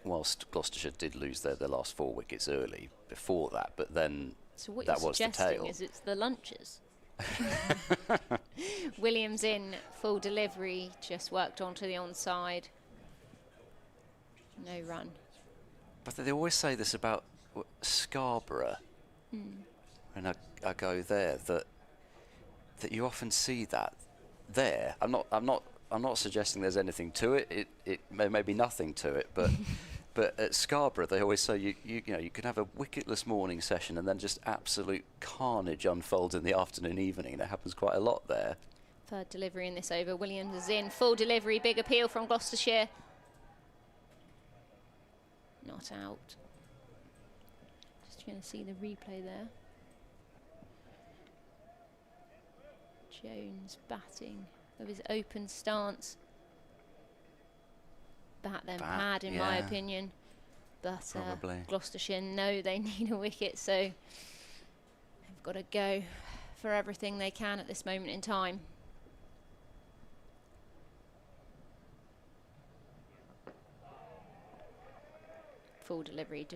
whilst Gloucestershire did lose their last 4 wickets early before that, but then So what that you're was the suggesting tail. is it's the lunches. Williams in, full delivery, just worked onto the onside. No run. But they always say this about Scarborough, and I go there, that you often see that there. I'm not suggesting there's anything to it. It may be nothing to it, but But at Scarborough, they always say you know you can have a wicketless morning session and then just absolute carnage unfolds in the afternoon, evening. And it happens quite a lot there. Third delivery in this over. Williams is in. Full delivery. Big appeal from Gloucestershire. Not out. Just going to see the replay there. Jones batting with his open stance. Bat then pad, in my opinion. But Gloucestershire know they need a wicket, so they've got to go for everything they can at this moment in time. Full delivery,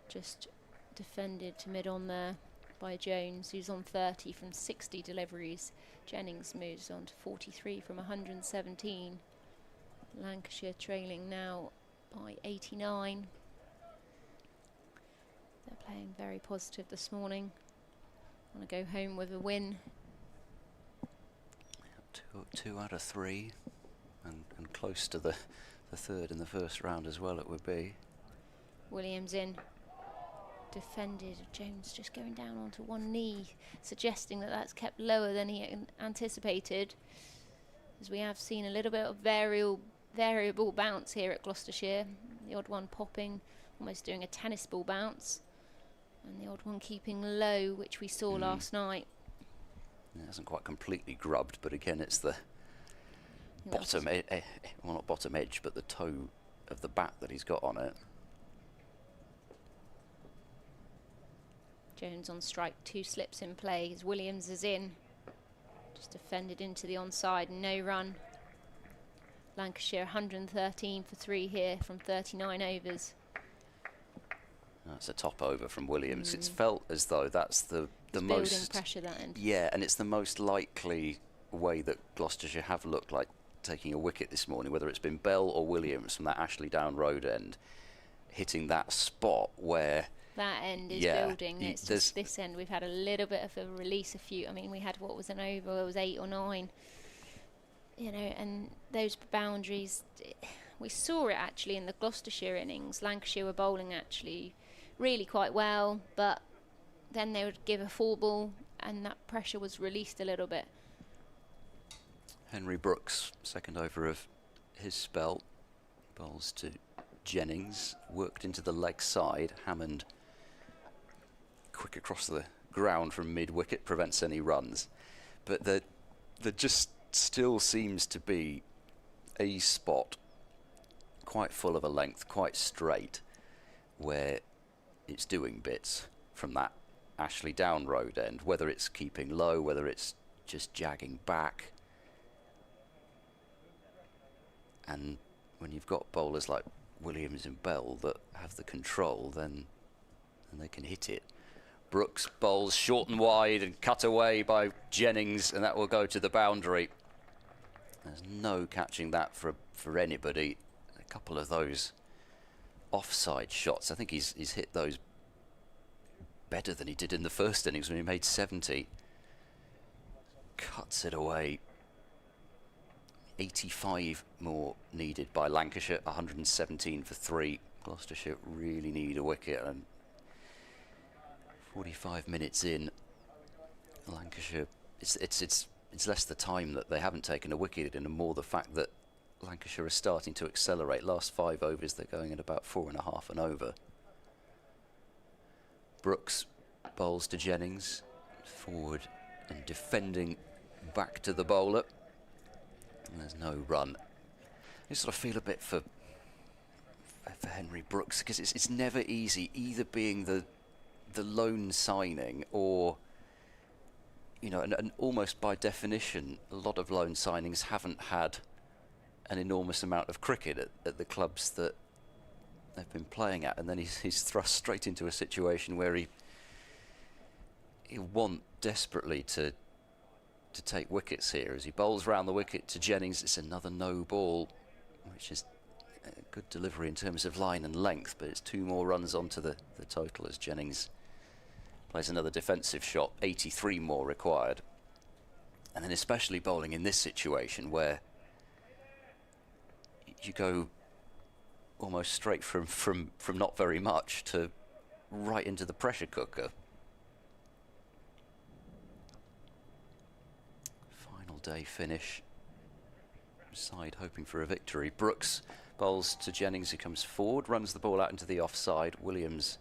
just defended to mid-on there by Jones, who's on 30 from 60 deliveries. Jennings moves on to 43 from 117. Lancashire trailing now by 89. They're playing very positive this morning. Want to go home with a win. Two out of three, and close to the third in the first round as well, it would be. Williams in. Defended. Jones just going down onto one knee, suggesting that that's kept lower than he anticipated. As we have seen a little bit of variable bounce here at Gloucestershire. The odd one popping, almost doing a tennis ball bounce. And the odd one keeping low, which we saw last night. It hasn't quite completely grubbed, but again, it's the bottom, well, not bottom edge, but the toe of the bat that he's got on it. Jones on strike, 2 slips in play as Williams is in. Just defended into the onside, no run. Lancashire 113 for 3 here from 39 overs. That's a top over from Williams. It's felt as though that's the most building pressure that end. Yeah, and it's the most likely way that Gloucestershire have looked like taking a wicket this morning, whether it's been Bell or Williams from that Ashley Down Road end, hitting that spot where that end is building. It's just this end we've had a little bit of a release. I mean, we had what was an over, it was 8 or 9. You know, and those boundaries, we saw it actually in the Gloucestershire innings. Lancashire were bowling actually really quite well, but then they would give a 4 ball and that pressure was released a little bit. Henry Brooks, second over of his spell, bowls to Jennings, worked into the leg side. Hammond quick across the ground from mid-wicket, prevents any runs. But there just still seems to be a spot quite full of a length, quite straight, where it's doing bits from that Ashley Down Road end, whether it's keeping low, whether it's just jagging back. And when you've got bowlers like Williams and Bell that have the control, then they can hit it. Brooks bowls short and wide and cut away by Jennings, and that will go to the boundary. There's no catching that for anybody. A couple of those offside shots, I think he's hit those better than he did in the first innings when he made 70. Cuts it away. 85 more needed by Lancashire, 117 for 3. Gloucestershire really need a wicket, and 45 minutes in, Lancashire, it's less the time that they haven't taken a wicket and more the fact that Lancashire are starting to accelerate. Last 5 overs they're going at about 4.5 and over. Brooks bowls to Jennings, forward and defending back to the bowler. And there's no run. I sort of feel a bit for Henry Brooks, because it's never easy, either being the loan signing or, you know, and almost by definition, a lot of loan signings haven't had an enormous amount of cricket at the clubs that they've been playing at, and then he's thrust straight into a situation where he'll want desperately to take wickets here. As he bowls round the wicket to Jennings, it's another no ball, which is a good delivery in terms of line and length, but it's 2 more runs onto the total as Jennings plays another defensive shot. 83 more required. And then especially bowling in this situation where you go almost straight from not very much to right into the pressure cooker. Final day finish. Side hoping for a victory. Brooks bowls to Jennings, who comes forward, runs the ball out into the offside. Williams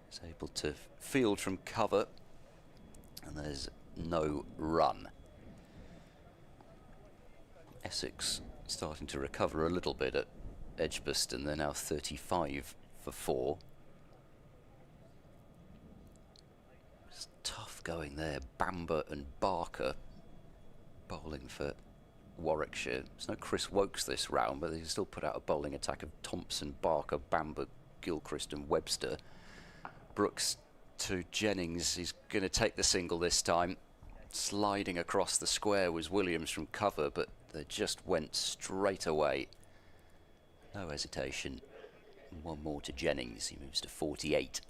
is able to field from cover, and there's no run. Essex starting to recover a little bit at Edgbaston. They're now 35 for 4. It's tough going there. Bamber and Barker bowling for Warwickshire. There's no Chris Wokes this round, but they still put out a bowling attack of Thompson, Barker, Bamber, Gilchrist and Webster. Brooks to Jennings. He's going to take the single this time. Sliding across the square was Williams from cover, but they just went straight away. No hesitation. One more to Jennings. He moves to 48.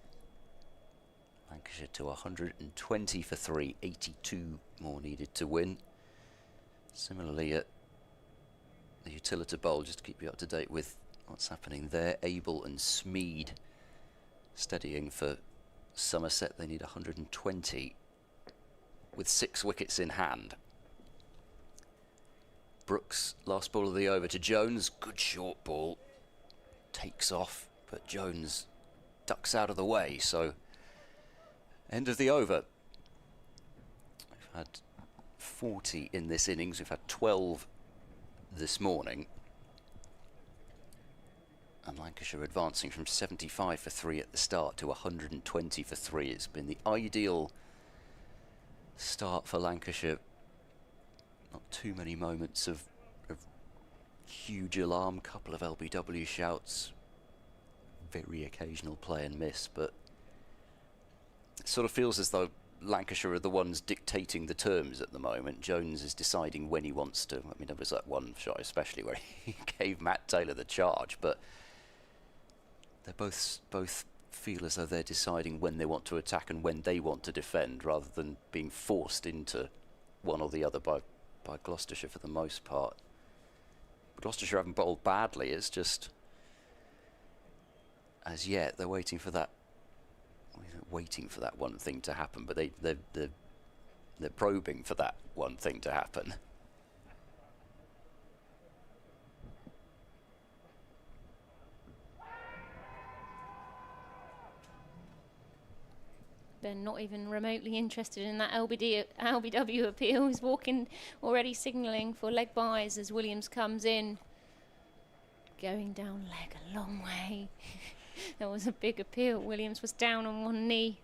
Lancashire to 120 for 3. 82 more needed to win. Similarly at the Utilita Bowl, just to keep you up to date with what's happening there, Abel and Smead steadying for Somerset. They need 120 with 6 wickets in hand. Brooks, last ball of the over to Jones. Good short ball. Takes off, but Jones ducks out of the way. So, end of the over. We've had 40 in this innings. We've had 12 this morning. And Lancashire advancing from 75 for 3 at the start to 120 for 3. It's been the ideal start for Lancashire. Not too many moments of huge alarm, couple of LBW shouts, very occasional play and miss, but it sort of feels as though Lancashire are the ones dictating the terms at the moment. Jones is deciding when he wants to. I mean, there was that one shot especially where he gave Matt Taylor the charge, but they both feel as though they're deciding when they want to attack and when they want to defend, rather than being forced into one or the other by Gloucestershire for the most part. Gloucestershire haven't bowled badly. It's just, as yet, they're waiting for that one thing to happen. But they're probing for that one thing to happen. Ben not even remotely interested in that LBW appeal. He's walking, already signalling for leg byes as Williams comes in. Going down leg a long way. That was a big appeal. Williams was down on one knee,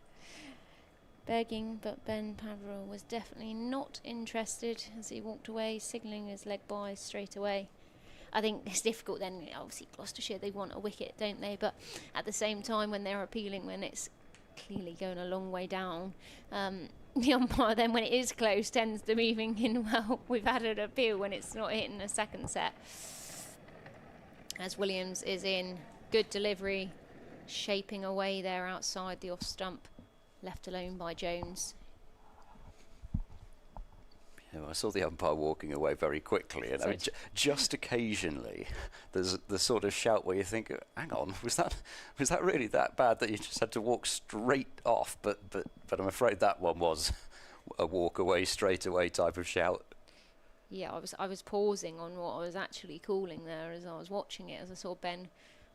begging, but Ben Paverill was definitely not interested as he walked away, signalling his leg byes straight away. I think it's difficult then. Obviously, Gloucestershire, they want a wicket, don't they? But at the same time, when they're appealing, when it's clearly going a long way down, the umpire then, when it is close, tends to moving in. Well, we've had an appeal when it's not hitting a second set. As Williams is in, good delivery, shaping away there outside the off stump, left alone by Jones. Yeah, well, I saw the umpire walking away very quickly, and I mean, just occasionally there's the sort of shout where you think, hang on, was that really that bad that you just had to walk straight off? But I'm afraid that one was a walk away straight away type of shout. Yeah, I was pausing on what I was actually calling there as I was watching it, as I saw Ben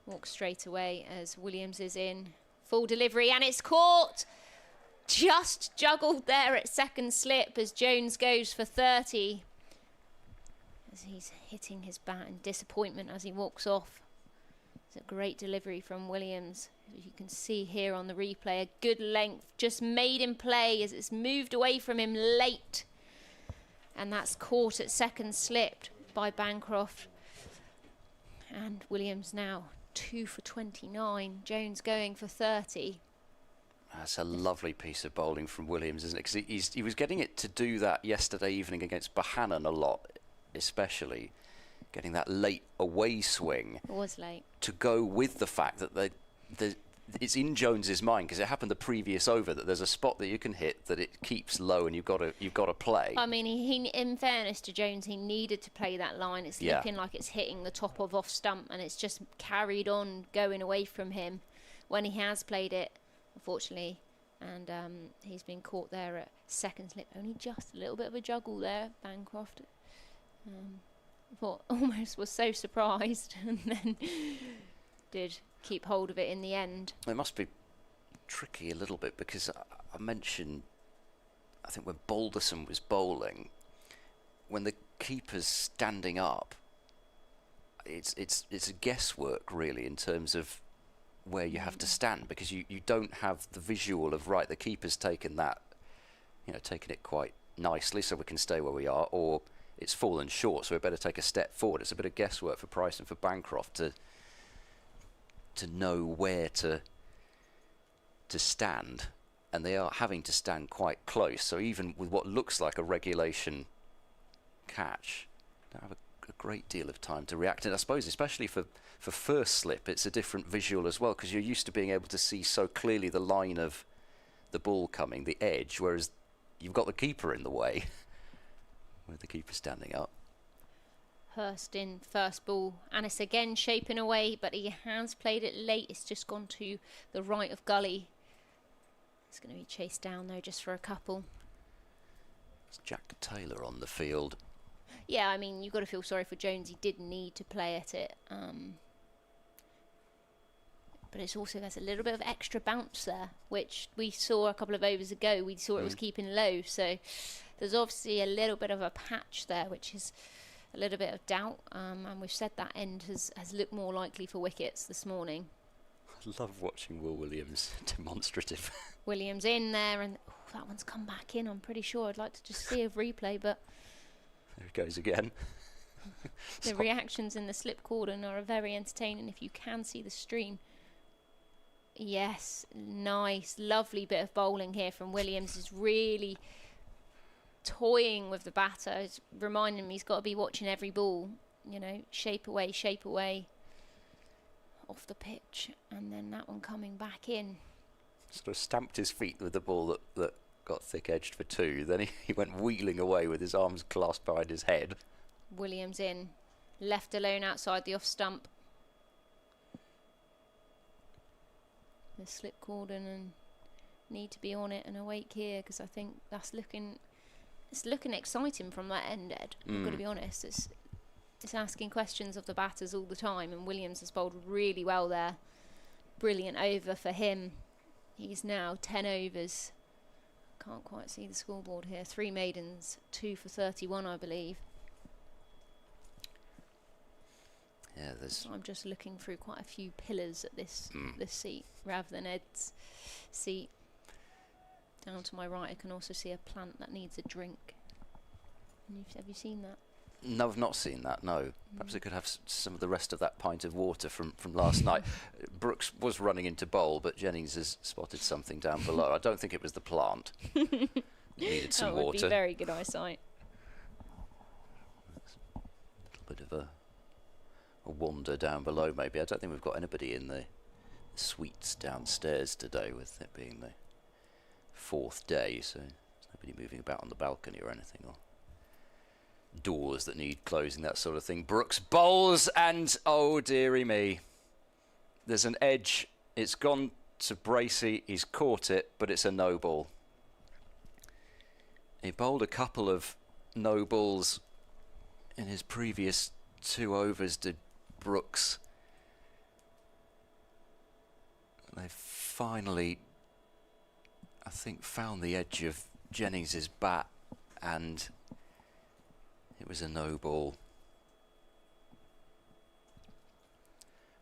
walk straight away as Williams is in, full delivery, and it's caught. Just juggled there at second slip as Jones goes for 30. As he's hitting his bat in disappointment as he walks off. It's a great delivery from Williams. As you can see here on the replay, a good length just made in play as it's moved away from him late. And that's caught at second slip by Bancroft. And Williams now 2 for 29. Jones going for 30. That's a lovely piece of bowling from Williams, isn't it? Because he was getting it to do that yesterday evening against Bohannon a lot, especially getting that late away swing. It was late. To go with the fact that it's in Jones's mind because it happened the previous over that there's a spot that you can hit that it keeps low and you've got to play. I mean, he in fairness to Jones, he needed to play that line. It's looking like it's hitting the top of off stump, and it's just carried on going away from him when he has played it, unfortunately. And he's been caught there at second slip. Only just a little bit of a juggle there, Bancroft. Thought almost was so surprised, and then did keep hold of it in the end. It must be tricky a little bit because I mentioned, I think when Balderson was bowling, when the keeper's standing up, it's a guesswork really in terms of where you have to stand, because you don't have the visual of, right, the keeper's taken that, taken it quite nicely so we can stay where we are, or it's fallen short so we better take a step forward. It's a bit of guesswork for Price and for Bancroft to know where to stand, and they are having to stand quite close. So even with what looks like a regulation catch, they don't have a great deal of time to react. And I suppose especially for first slip, it's a different visual as well, because you're used to being able to see so clearly the line of the ball coming, the edge, whereas you've got the keeper in the way with the keeper standing up. Hurst in first ball, and it's again shaping away, but he has played it late. It's just gone to the right of gully. It's going to be chased down though, just for a couple. It's Jack Taylor on the field. Yeah, I mean, you've got to feel sorry for Jones. He did need to play at it. But it's also, there's a little bit of extra bounce there, which we saw a couple of overs ago. We saw it was keeping low. So there's obviously a little bit of a patch there, which is a little bit of doubt. And we've said that end has looked more likely for wickets this morning. I love watching Will Williams demonstrative. Williams in there, and that one's come back in, I'm pretty sure. I'd like to just see a replay, but there it goes again. the reactions in the slip cordon are very entertaining if you can see the stream. Yes, nice, lovely bit of bowling here from Williams. Is really toying with the batter. It's reminding me he's got to be watching every ball. Shape away off the pitch, and then that one coming back in. Sort of stamped his feet with the ball that got thick edged for two. Then he went wheeling away with his arms clasped behind his head. Williams in, left alone outside the off stump. The slip cordon, and need to be on it and awake here, because I think it's looking exciting from that end, Ed. I've got to be honest. It's asking questions of the batters all the time, and Williams has bowled really well there. Brilliant over for him. He's now 10 overs. Can't quite see the scoreboard here. 3 maidens, 2 for 31, I believe. Yeah, so I'm just looking through quite a few pillars at this seat rather than Ed's seat. Down to my right, I can also see a plant that needs a drink. Have you seen that? No, I've not seen that, no. Perhaps it could have some of the rest of that pint of water from last night. Brooks was running into bowl, but Jennings has spotted something down below. I don't think it was the plant. It needed some water. That would be very good eyesight. A little bit of a wander down below, maybe. I don't think we've got anybody in the suites downstairs today, with it being the 4th day, so there's nobody moving about on the balcony or anything, or doors that need closing, that sort of thing. Brooks bowls, and oh dearie me, there's an edge. It's gone to Bracey. He's caught it, but it's a no ball. He bowled a couple of no balls in his previous 2 overs, did Brooks. They finally, I think, found the edge of Jennings's bat, and it was a no ball.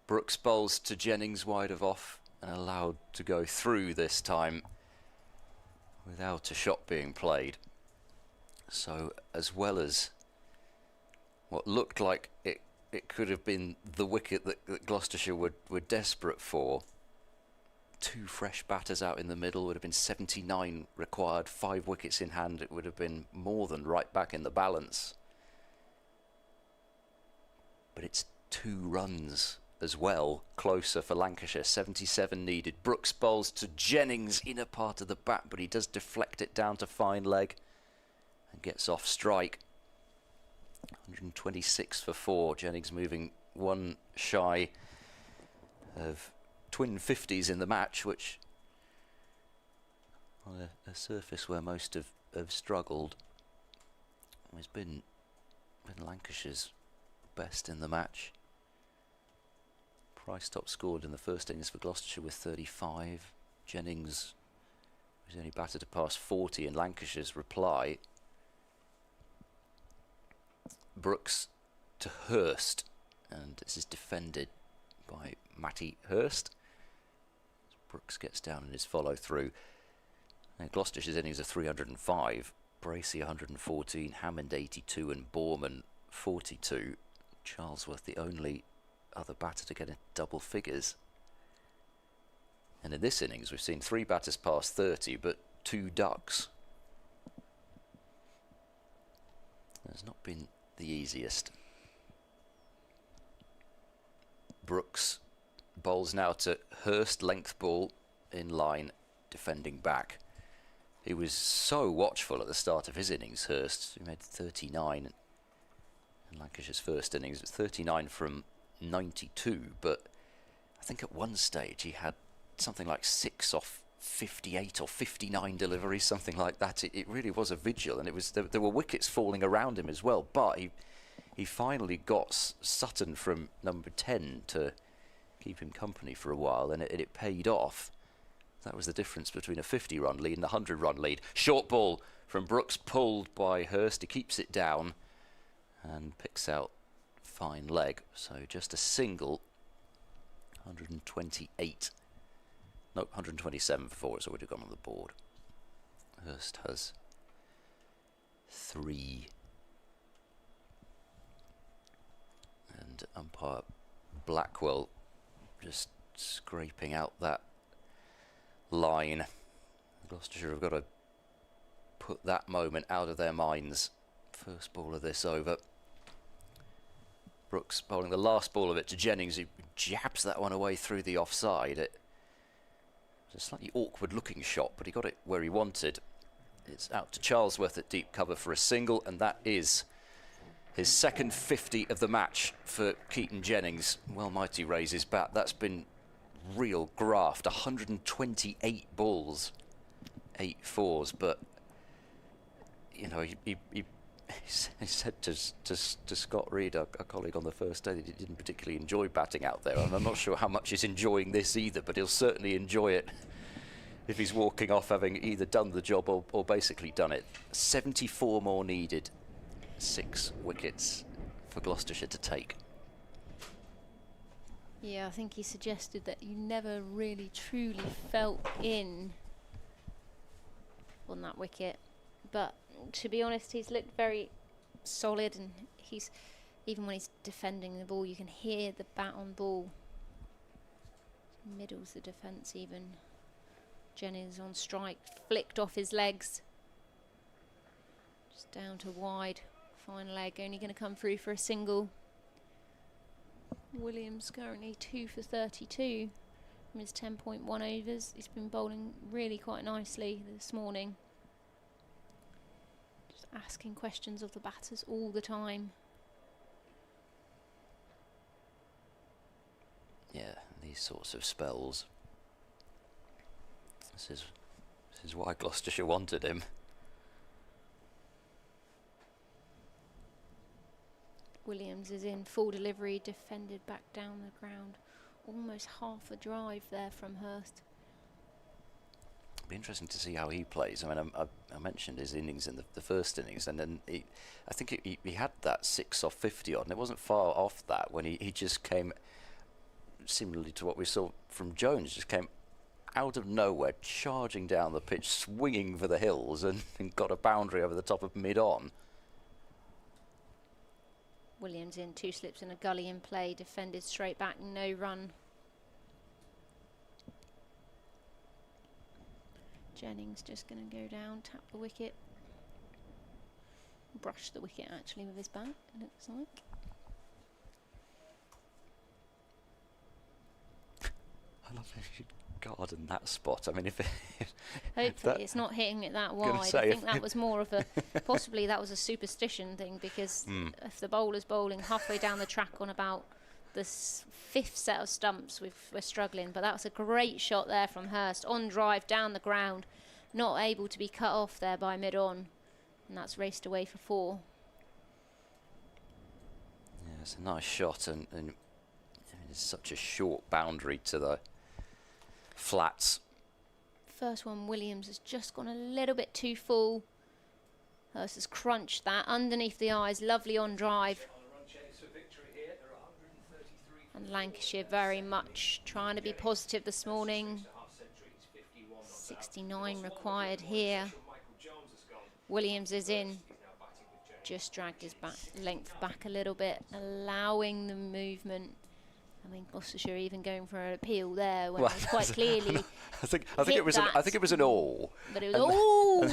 Brooks bowls to Jennings wide of off and allowed to go through this time without a shot being played. So as well as what looked like it could have been the wicket that Gloucestershire were desperate for, 2 fresh batters out in the middle, would have been 79 required, 5 wickets in hand. It would have been more than right back in the balance. But it's 2 runs as well. Closer for Lancashire, 77 needed. Brooks bowls to Jennings, inner part of the bat, but he does deflect it down to fine leg and gets off strike. 126 for 4. Jennings moving one shy of twin 50s in the match, which on a surface where most have struggled has been Lancashire's best in the match. Price top scored in the first innings for Gloucestershire with 35. Jennings was only batted to pass 40 in Lancashire's reply. Brooks to Hurst, and this is defended by Matty Hurst. Brooks gets down in his follow through. And Gloucestershire's innings are 305, Bracey 114, Hammond 82 and Borman 42. Charlesworth the only other batter to get in double figures. And in this innings we've seen 3 batters past 30 but 2 ducks. It's not been the easiest. Brooks bowls now to Hurst, length ball in line, defending back. He was so watchful at the start of his innings, Hurst. He made 39 in Lancashire's first innings. It was 39 from 92, but I think at one stage he had something like 6 off 58 or 59 deliveries, something like that. It really was a vigil, and it was there were wickets falling around him as well, but he finally got Sutton from number 10 to keep him company for a while, and it paid off. That was the difference between a 50-run lead and a 100-run lead. Short ball from Brooks, pulled by Hurst. He keeps it down and picks out fine leg. So just a single, 128. No, 127 for 4. It's already gone on the board. Hurst has 3. And umpire Blackwell just scraping out that line. Gloucestershire have got to put that moment out of their minds. First ball of this over. Brooks bowling the last ball of it to Jennings, who jabs that one away through the offside. It was a slightly awkward looking shot, but he got it where he wanted. It's out to Charlesworth at deep cover for a single, and that is his second 50 of the match for Keaton Jennings. Well might he raise his bat. That's been real graft. 128 balls, 8 fours, but you know, he said to Scott Reed, our colleague on the first day, that he didn't particularly enjoy batting out there, and I'm not sure how much he's enjoying this either, but he'll certainly enjoy it if he's walking off having either done the job or basically done it. 74 more needed, 6 wickets for Gloucestershire to take. Yeah, I think he suggested that you never really truly felt in on that wicket, but to be honest, he's looked very solid, and he's, even when he's defending the ball, you can hear the bat on ball. Middles the defence even. Jennings on strike, flicked off his legs. Just down to wide, fine leg, only going to come through for a single. Williams currently 2 for 32 from his 10.1 overs. He's been bowling really quite nicely this morning. Just asking questions of the batters all the time. Yeah, these sorts of spells. This is why Gloucestershire wanted him. Williams is in full delivery, defended back down the ground. Almost half a drive there from Hurst. It'll be interesting to see how he plays. I mean, I mentioned his innings in the first innings, and then I think he had that 6 off 50 odd, and it wasn't far off that when he just came, similarly to what we saw from Jones, just came out of nowhere, charging down the pitch, swinging for the hills, and got a boundary over the top of mid-on. Williams in 2 slips and a gully in play, defended straight back, no run. Jennings just going to go down, tap the wicket. Brush the wicket actually with his bat, it looks like. love if you garden that spot. I mean, if Hopefully it's not hitting it that Gonna wide. say, I think if that was more of a, possibly that was a superstition thing, because if the bowler's bowling halfway down the track on about the fifth set of stumps, we're struggling. But that was a great shot there from Hurst, on drive, down the ground, not able to be cut off there by mid-on, and that's raced away for 4. Yeah, it's a nice shot, and it's such a short boundary to the flats. First one, Williams, has just gone a little bit too full. Hurst has crunched that underneath the eyes, lovely on drive. And Lancashire very much trying to be positive this morning. 69 required here. Williams is in. Just dragged his length back a little bit, allowing the movement. I mean, Gloucestershire even going for an appeal there when it was quite clearly. I think it was an all. But it was all.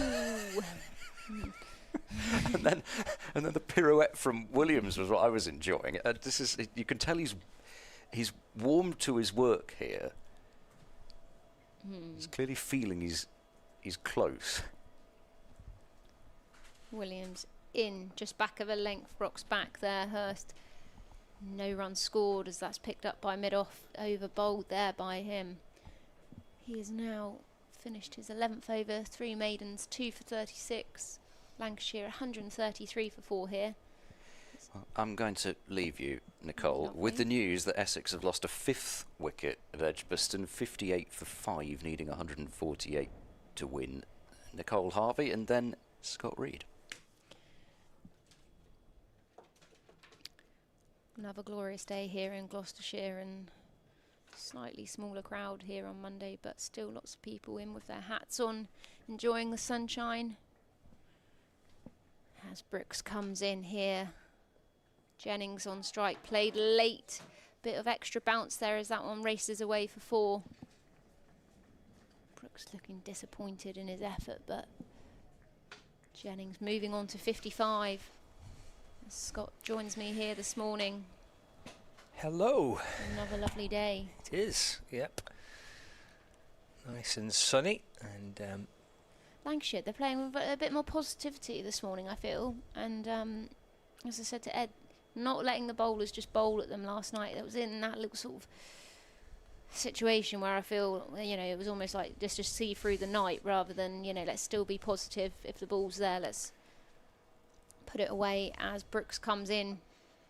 and then the pirouette from Williams was what I was enjoying. You can tell he's warmed to his work here. He's clearly feeling he's close. Williams in, just back of a length, Brock's back there. Hurst, no run scored as that's picked up by mid-off, over bowled there by him. He has now finished his 11th over, 3 maidens, 2 for 36. Lancashire 133 for 4 here. I'm going to leave you, Nicole, with the news that Essex have lost a 5th wicket at Edgbaston, 58 for 5, needing 148 to win. Nicole Harvey and then Scott Reed. Another glorious day here in Gloucestershire, and slightly smaller crowd here on Monday, but still lots of people in with their hats on, enjoying the sunshine. As Brooks comes in here, Jennings on strike, played late, bit of extra bounce there as that one races away for 4. Brooks looking disappointed in his effort, but Jennings moving on to 55. Scott joins me here this morning. Hello. Another lovely day. It is, yep. Nice and sunny, and Lancashire, they're playing with a bit more positivity this morning, I feel. And as I said to Ed, not letting the bowlers just bowl at them last night. That was in that little sort of situation where I feel, it was almost like just see through the night rather than, let's still be positive. If the ball's there, let's put it away. As Brooks comes in,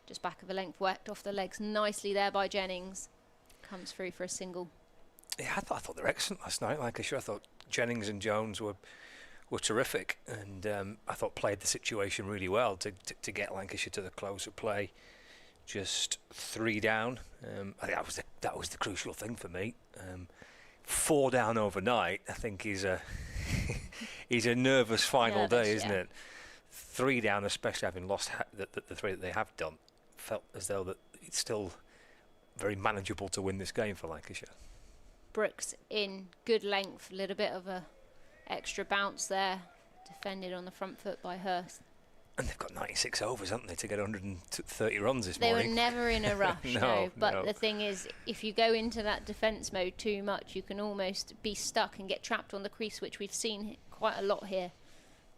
just back of a length, worked off the legs nicely there by Jennings. Comes through for a single. Yeah, I thought they were excellent last night. I thought Jennings and Jones were terrific, and I thought played the situation really well to get Lancashire to the close of play. Just 3 down. I think that was the crucial thing for me. 4 down overnight, I think is a nervous final day, isn't it? 3 down, especially having lost the 3 that they have done, felt as though that it's still very manageable to win this game for Lancashire. Brooks in, good length, a little bit of a extra bounce there, defended on the front foot by Hurst. And they've got 96 overs, haven't they, to get 130 runs this morning. morning. They were never in a rush, no. But the thing is, if you go into that defence mode too much, you can almost be stuck and get trapped on the crease, which we've seen quite a lot here.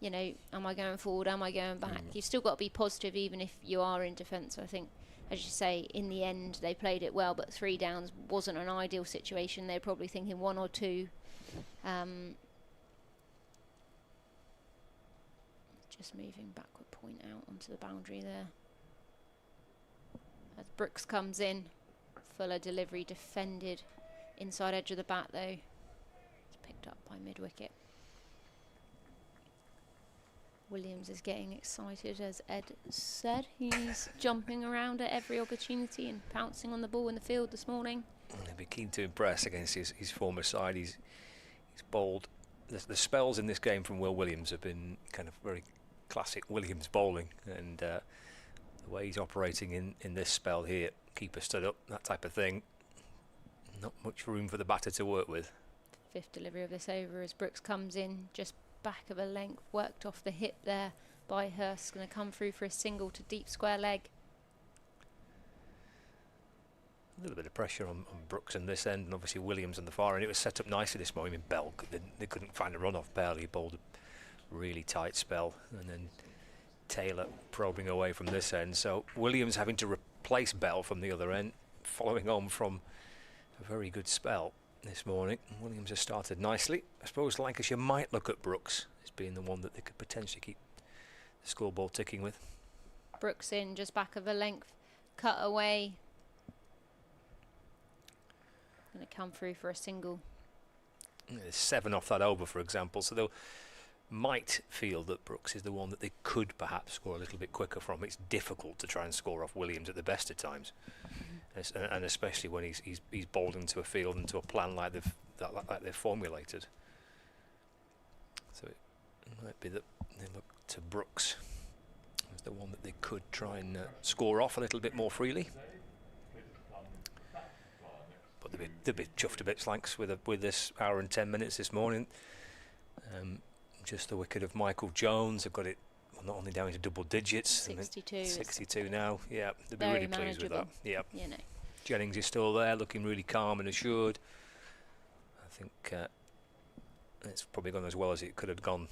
Am I going forward? Am I going back? You've still got to be positive even if you are in defence. I think, as you say, in the end, they played it well, but 3 downs wasn't an ideal situation. They're probably thinking 1 or 2. Just moving backward point out onto the boundary there. As Brooks comes in, Fuller delivery defended. Inside edge of the bat though. It's picked up by mid-wicket. Williams is getting excited, as Ed said. He's jumping around at every opportunity and pouncing on the ball in the field this morning. He'll be keen to impress against his former side. He's bowled. The spells in this game from Will Williams have been kind of very classic Williams bowling, and the way he's operating in this spell here, keeper stood up, that type of thing, not much room for the batter to work with. 5th delivery of this over as Brooks comes in, just back of a length, worked off the hip there by Hurst, going to come through for a single to deep square leg. a little bit of pressure on Brooks in this end, and obviously Williams on the far end. It was set up nicely this morning. I mean, Bell, they couldn't find a run off Bell. He bowled a really tight spell, and then Taylor probing away from this end. So Williams having to replace Bell from the other end, following on from a very good spell this morning. Williams has started nicely. I suppose Lancashire might look at Brooks as being the one that they could potentially keep the scoreboard ticking with. Brooks in just back of a length, cut away. Going to come through for a single. There's 7 off that over, for example, so they might feel that Brooks is the one that they could perhaps score a little bit quicker from. It's difficult to try and score off Williams at the best of times, and especially when he's bowled into a field, into a plan like they've formulated. So it might be that they look to Brooks as the one that they could try and score off a little bit more freely. But they'll be chuffed a bit, Slanks, with this hour and 10 minutes this morning. Just the wicket of Michael Jones. They've got it not only down into double digits. 62. 62 now. Yeah, they'll be really pleased with that. Yeah. You know. Jennings is still there, looking really calm and assured. I think it's probably gone as well as it could have gone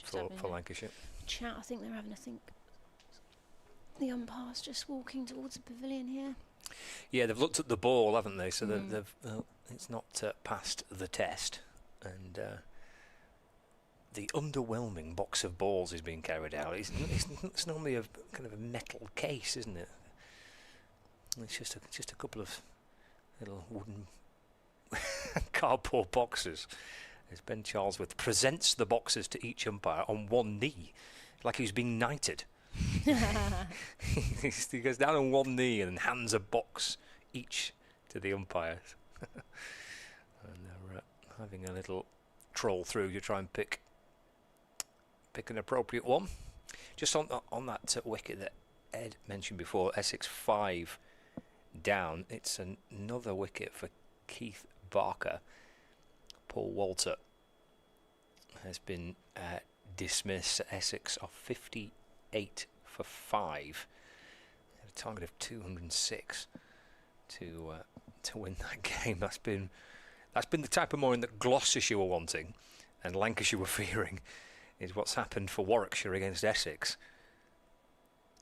for Lancashire. Chat, I think they're having a think. The umpire's just walking towards the pavilion here. Yeah, they've looked at the ball, haven't they? So they've it's not passed the test, and the underwhelming box of balls is being carried out. It's normally a kind of a metal case, isn't it? It's just a couple of little wooden cardboard boxes. As Ben Charlesworth presents the boxes to each umpire on one knee, like he was being knighted. He goes down on one knee and hands a box each to the umpires. And they're having a little troll through to try and pick an appropriate one. Just on that wicket that Ed mentioned before, Essex 5 down. It's another wicket for Keith Barker. Paul Walter has been dismissed. Essex are 58 for 5. A target of 206 to win that game. That's been the type of morning that Gloucestershire were wanting and Lancashire were fearing. Is what's happened for Warwickshire against Essex.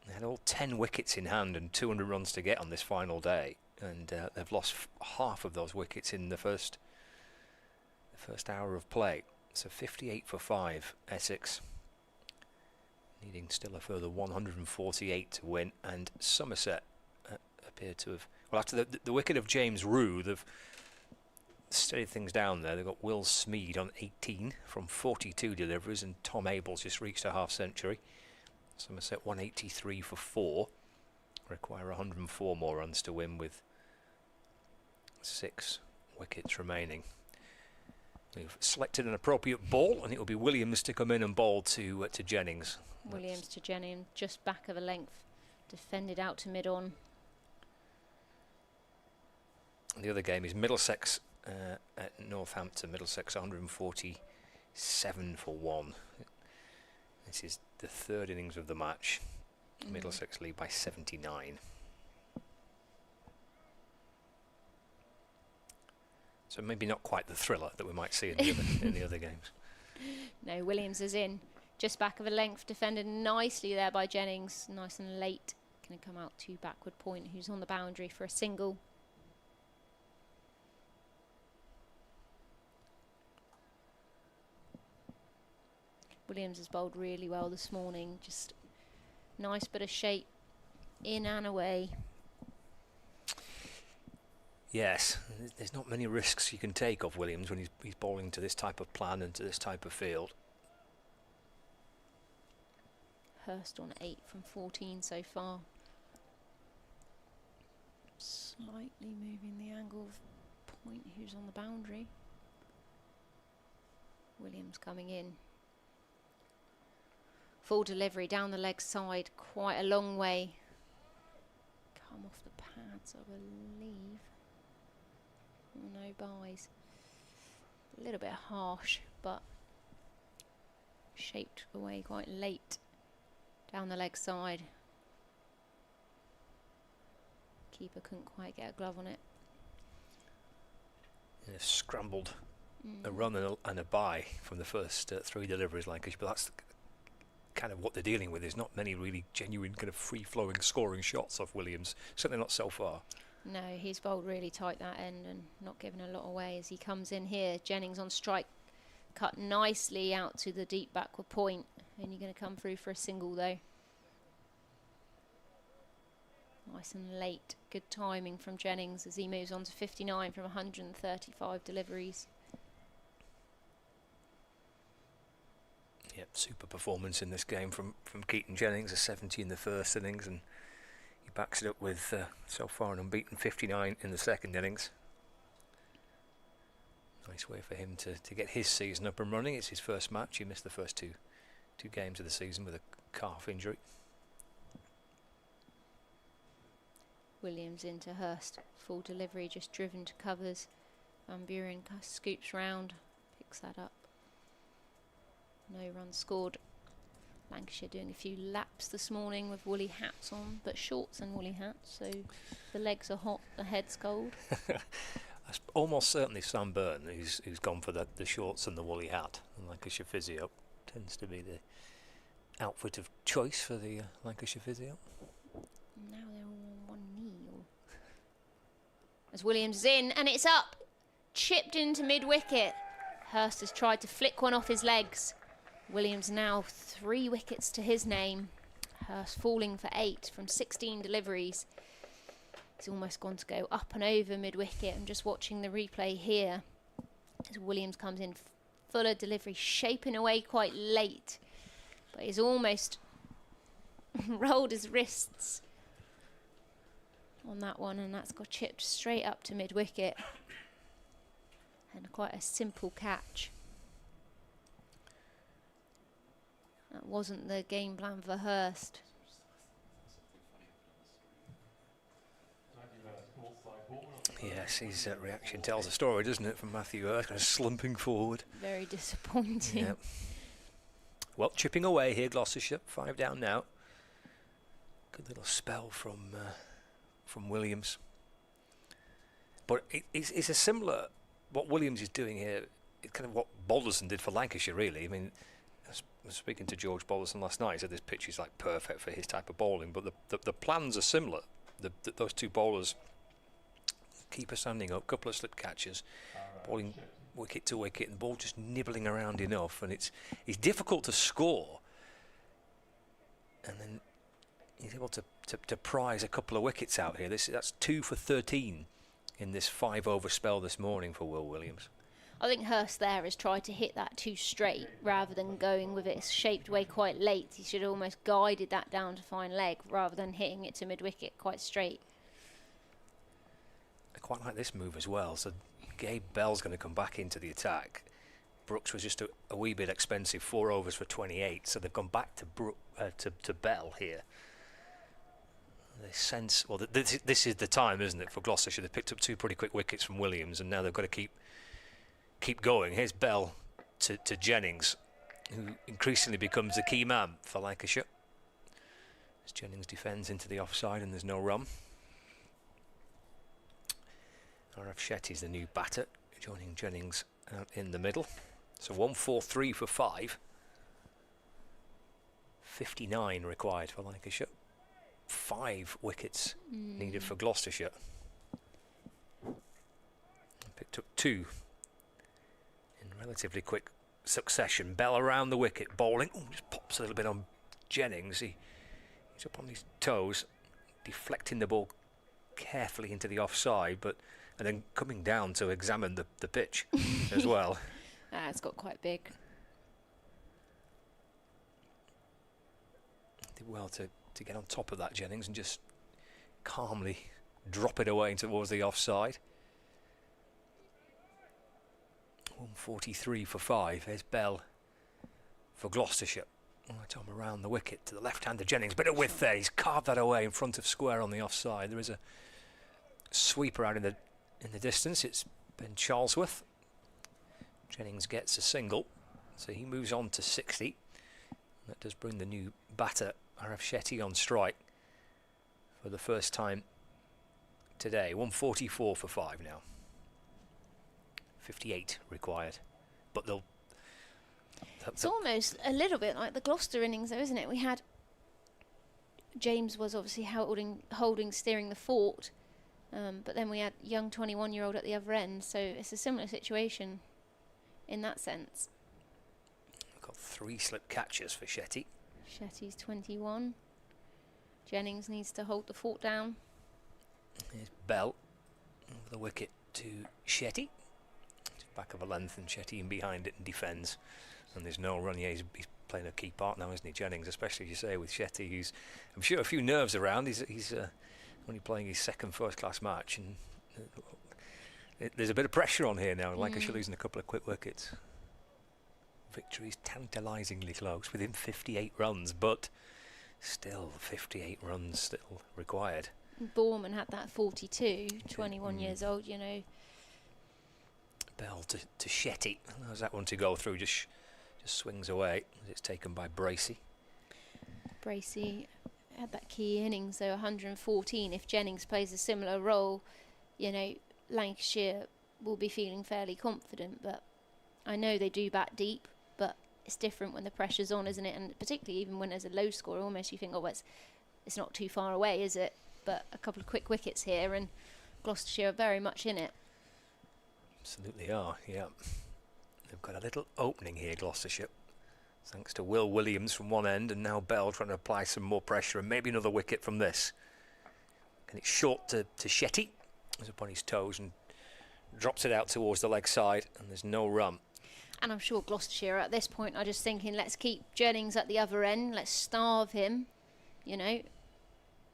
They had all 10 wickets in hand and 200 runs to get on this final day, and they've lost half of those wickets in the first hour of play. So 58 for 5, Essex, needing still a further 148 to win, and Somerset appear to have, well, after the wicket of James Rue, they've steadied things down there. They've got Will Smead on 18 from 42 deliveries, and Tom Abel's just reached a half century. Somerset 183 for 4, require 104 more runs to win with 6 wickets remaining. We've selected an appropriate ball, and it will be Williams to come in and bowl to Jennings. Williams to Jennings, just back of a length, defended out to mid-on. The other game is Middlesex at Northampton. Middlesex 147 for 1. This is the third innings of the match. Middlesex lead by 79. So maybe not quite the thriller that we might see in the other games. No, Williams is in. Just back of a length, defended nicely there by Jennings. Nice and late. Going to come out to backward point, who's on the boundary for a single. Williams has bowled really well this morning. Just nice bit of shape, in and away. Yes, there's not many risks you can take of Williams when he's bowling to this type of plan and to this type of field. Hurst on 8 from 14 so far. Slightly moving the angle of point, who's on the boundary. Williams coming in. Full delivery down the leg side, quite a long way. Come off the pads, I believe. Oh, no buys. A little bit harsh, but shaped away quite late down the leg side. Keeper couldn't quite get a glove on it. scrambled a run and a bye from the first 3 deliveries, Lancashire, but that's kind of what they're dealing with. There's not many really genuine kind of free-flowing scoring shots off Williams, certainly not so far. No, he's bowled really tight that end and not given a lot away as he comes in here. Jennings on strike, cut nicely out to the deep backward point, and you're going to come through for a single though. Nice and late, good timing from Jennings as he moves on to 59 from 135 deliveries. Yep, super performance in this game from Keaton Jennings, a 70 in the first innings, and he backs it up with so far an unbeaten 59 in the second innings. Nice way for him to get his season up and running. It's his first match. He missed the first two games of the season with a calf injury. Williams into Hurst, full delivery, just driven to covers. Van Buren scoops round, picks that up. No runs scored. Lancashire doing a few laps this morning with woolly hats on, but shorts and woolly hats, so the legs are hot, the head's cold. That's almost certainly Sam Byrne who's gone for the shorts and the woolly hat. And Lancashire physio tends to be the outfit of choice for the Lancashire physio. Now they're all on one knee. As Williams is in, and it's up, chipped into mid-wicket. Hurst has tried to flick one off his legs. Williams now 3 wickets to his name. Hurst falling for 8 from 16 deliveries. He's almost gone to go up and over mid-wicket. I'm just watching the replay here as Williams comes in, fuller delivery, shaping away quite late, but he's almost rolled his wrists on that one, and that's got chipped straight up to mid-wicket. And quite a simple catch. That wasn't the game plan for Hurst. Yes, his reaction tells a story, doesn't it, from Matthew Hurst, kind of slumping forward. Very disappointing. Yep. Well, chipping away here, Gloucestershire, 5 down now. Good little spell from Williams. But it's a similar, what Williams is doing here, it's kind of what Balderson did for Lancashire, really. I mean, I was speaking to George Balderson last night. He said this pitch is like perfect for his type of bowling, but the plans are similar. Those two bowlers, keeper standing up, couple of slip catches, bowling wicket to wicket, and the ball just nibbling around enough, and it's difficult to score. And then he's able to prize a couple of wickets out here. That's 2 for 13 in this 5-over spell this morning for Will Williams. I think Hurst there has tried to hit that too straight rather than going with it shaped way quite late. He should have almost guided that down to fine leg rather than hitting it to mid-wicket quite straight. I quite like this move as well. So Gabe Bell's going to come back into the attack. Brooks was just a wee bit expensive, 4 overs for 28, so they've gone back to Bell here. They sense, well, this is the time, isn't it, for Gloucestershire? They picked up 2 pretty quick wickets from Williams, and now they've got to keep going. Here's Bell to Jennings, who increasingly becomes the key man for Lancashire. As Jennings defends into the offside and there's no run. RF Shetty's the new batter, joining Jennings out in the middle. So 1-4-3 for 5. 59 required for Lancashire. 5 wickets needed for Gloucestershire. Picked up 2 in relatively quick succession. Bell around the wicket, bowling. Ooh, just pops a little bit on Jennings. He's up on his toes, deflecting the ball carefully into the offside, and then coming down to examine the pitch as well. It's got quite big. Did well to get on top of that, Jennings, and just calmly drop it away towards the offside. 143 for 5. Here's Bell for Gloucestershire. Right arm around the wicket to the left-hander Jennings. Bit of width there. He's carved that away in front of square on the offside. There is a sweeper out in the distance. It's Ben Charlesworth. Jennings gets a single, so he moves on to 60. That does bring the new batter, RF Shetty, on strike for the first time today. 144 for 5 now. 58 required. But they'll... It's almost a little bit like the Gloucester innings, though, isn't it? We had James was obviously holding, steering the fort, but then we had young 21-year-old at the other end, so it's a similar situation in that sense. We've got 3 slip catches for Shetty. Shetty's 21. Jennings needs to hold the fort down. Here's Bell over the wicket to Shetty. It's back of a length and Shetty in behind it and defends. And there's no run. Yeah, he's playing a key part now, isn't he, Jennings? Especially, as you say, with Shetty, who's, I'm sure, a few nerves around. He's only playing his second first-class match, and there's a bit of pressure on here now. Lancashire losing a couple of quick wickets. Victory's tantalisingly close, within 58 runs, but still 58 runs still required. Borman had that 42, 21 years old, you know. Bell to Shetty. How's that one to go through? Just swings away as it's taken by Bracey. Bracey had that key innings, so 114. If Jennings plays a similar role, you know, Lancashire will be feeling fairly confident. But I know they do bat deep, but it's different when the pressure's on, isn't it? And particularly even when there's a low score, almost you think, oh, well, it's not too far away, is it? But a couple of quick wickets here, and Gloucestershire are very much in it. Absolutely are, yeah. They've got a little opening here, Gloucestershire, thanks to Will Williams from one end, and now Bell trying to apply some more pressure, and maybe another wicket from this. And it's short to Shetty. He's up on his toes and drops it out towards the leg side, and there's no run. And I'm sure Gloucestershire at this point are just thinking, let's keep Jennings at the other end, let's starve him, you know.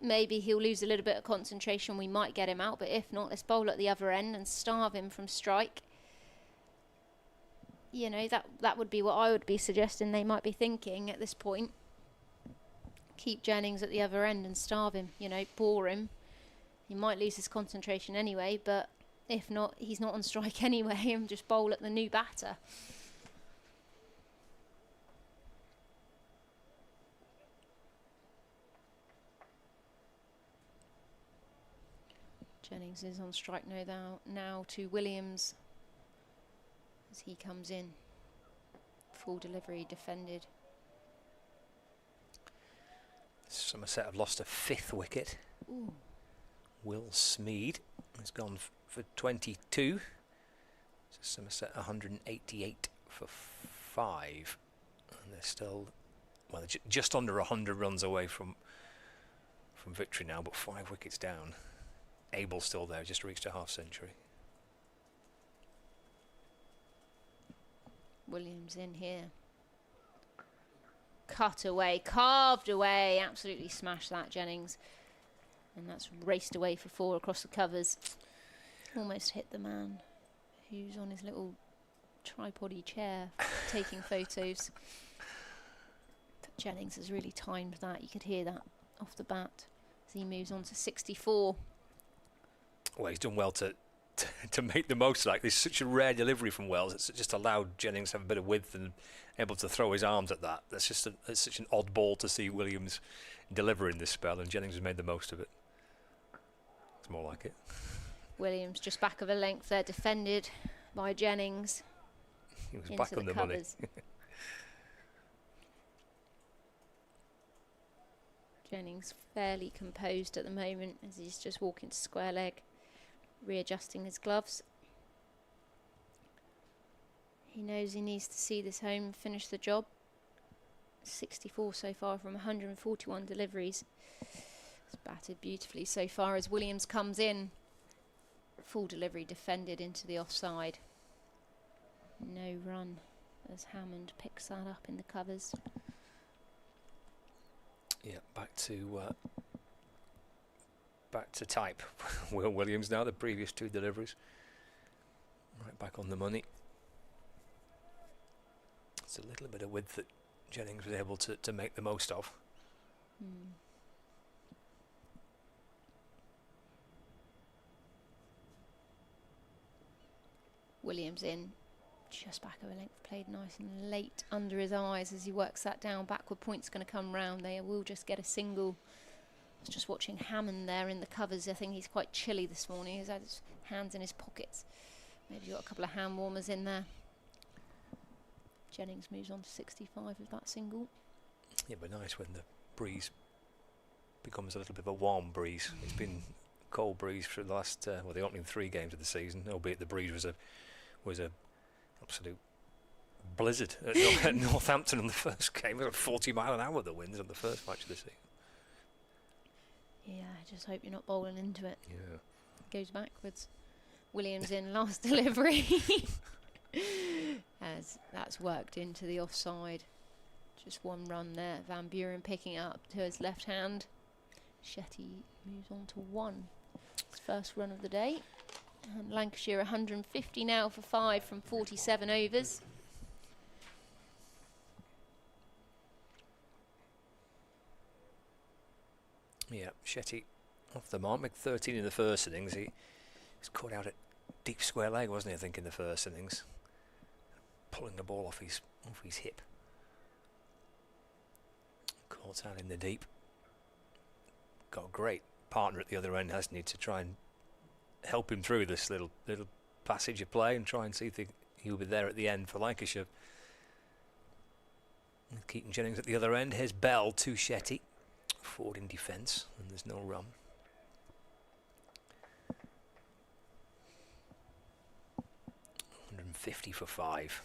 Maybe he'll lose a little bit of concentration, we might get him out, but if not, let's bowl at the other end and starve him from strike. You know, that would be what I would be suggesting they might be thinking at this point. Keep Jennings at the other end and starve him, you know, bore him. He might lose his concentration anyway, but if not, he's not on strike anyway, and just bowl at the new batter. Jennings is on strike now to Williams as he comes in. Full delivery defended. Somerset have lost a 5th wicket. Ooh. Will Smead has gone for 22. So Somerset 188 for 5. And they're still, well, they're just under 100 runs away from victory now, but 5 wickets down. Abel still there, just reached a half-century. Williams in here. Cut away, carved away, absolutely smashed that, Jennings. And that's raced away for 4 across the covers. Almost hit the man who's on his little tripod-y chair taking photos. But Jennings has really timed that. You could hear that off the bat as he moves on to 64. Well, he's done well to make the most of that. There's such a rare delivery from Wells. It's just allowed Jennings to have a bit of width and able to throw his arms at that. That's just it's such an odd ball to see Williams deliver in this spell, and Jennings has made the most of it. It's more like it. Williams just back of a length there, defended by Jennings. He was back on the money. Jennings fairly composed at the moment as he's just walking to square leg, readjusting his gloves. He knows he needs to see this home and finish the job. 64 so far from 141 deliveries. It's batted beautifully so far as Williams comes in. Full delivery defended into the offside. No run as Hammond picks that up in the covers. Yeah, back to type. Will Williams now, the previous 2 deliveries. Right back on the money. It's a little bit of width that Jennings was able to make the most of. Williams in, just back of a length, played nice and late under his eyes as he works that down. Backward point's going to come round. They will just get a single. I was just watching Hammond there in the covers. I think he's quite chilly this morning. He's had his hands in his pockets. Maybe got a couple of hand warmers in there. Jennings moves on to 65 with that single. Yeah, but nice when the breeze becomes a little bit of a warm breeze. It's been cold breeze for the last the opening 3 games of the season, albeit the breeze was a absolute blizzard at Northampton in the first game. It was 40 mile an hour the winds on the first match of the season. Yeah, I just hope you're not bowling into it. Yeah. Goes backwards. Williams in last delivery. As that's worked into the offside. Just 1 run there. Van Buren picking it up to his left hand. Shetty moves on to 1. His first run of the day. And Lancashire 150 now for 5 from 47 overs. Yeah, Shetty off the mark, make 13 in the first innings. He was caught out at deep square leg, wasn't he, I think, in the first innings. Pulling the ball off his hip. Caught out in the deep. Got a great partner at the other end, hasn't he, to try and help him through this little passage of play and try and see if he'll be there at the end for Lancashire. With Keaton Jennings at the other end. Here's Bell to Shetty. Forward in defence, and there's no run. $150 for 5.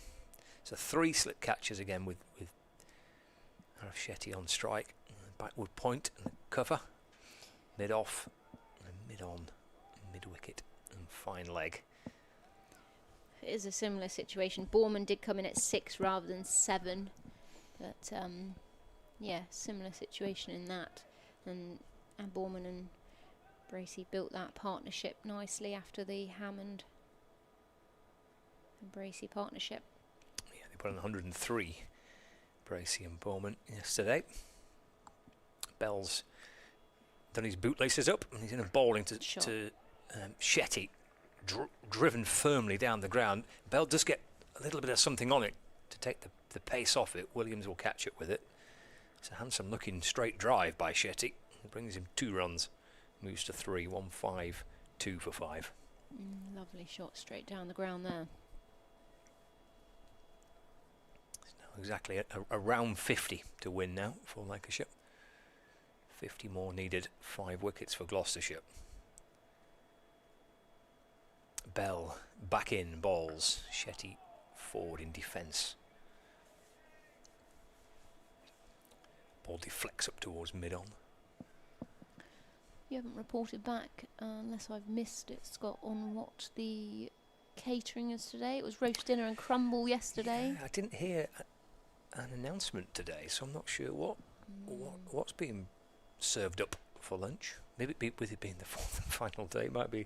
So 3 slip catches again with Shetty on strike. Backward point and cover. Mid off, and mid on, mid wicket, and fine leg. It is a similar situation. Borman did come in at 6 rather than 7, but yeah, similar situation in that. And Borman and Bracey built that partnership nicely after the Hammond and Bracey partnership. Yeah, they put on 103, Bracey and Borman, yesterday. Bell's done his bootlaces up, and he's in a bowling to Shetty, driven firmly down the ground. Bell does get a little bit of something on it to take the pace off it. Williams will catch it with it. It's a handsome looking straight drive by Shetty. It brings him 2 runs. Moves to 3, 1-5, 2 for 5. Lovely shot straight down the ground there. It's now exactly around 50 to win now for Lancashire. 50 more needed, 5 wickets for Gloucestershire. Bell back in, bowls. Shetty forward in defence. Ball deflects up towards mid-on. You haven't reported back, unless I've missed it, Scott, on what the catering is today. It was roast dinner and crumble yesterday. Yeah, I didn't hear an announcement today, so I'm not sure what's being served up for lunch. Maybe with it being the final day, it might be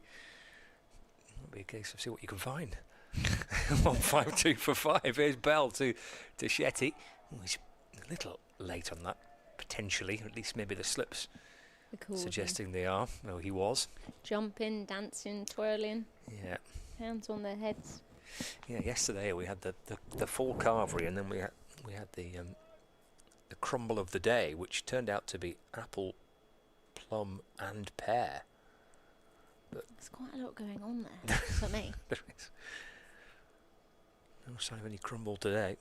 a case of see what you can find. 1-5-2 for 5. Here's Bell to Shetty. Oh, he's a little late on that, potentially. At least maybe the slips suggesting they are. No, he was. Jumping, dancing, twirling. Yeah. Hands on their heads. Yeah, yesterday we had the full carvery, and then we had the crumble of the day, which turned out to be apple, plum and pear. But there's quite a lot going on there for me. There is. No sign of any crumble today.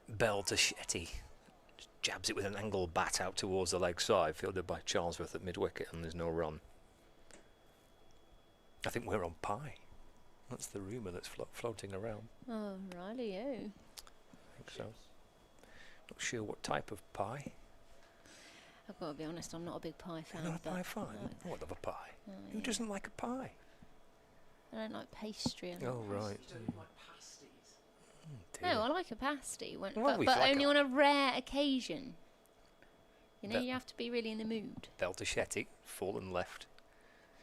Bell to Shetty. Just jabs it with an angled bat out towards the leg side, fielded by Charlesworth at mid-wicket, and there's no run. I think we're on pie. That's the rumour that's floating around. Oh, righty-o. I think so. Not sure what type of pie. I've got to be honest, I'm not a big pie fan. You're not a pie fan? No. I love a pie. Oh, Who yeah. doesn't like a pie? I don't like pastry. Oh, right. No, I like a pasty, Well, but we like only on a rare occasion. You know, But- you have to be really in the mood. Bell to Shetty, full and left.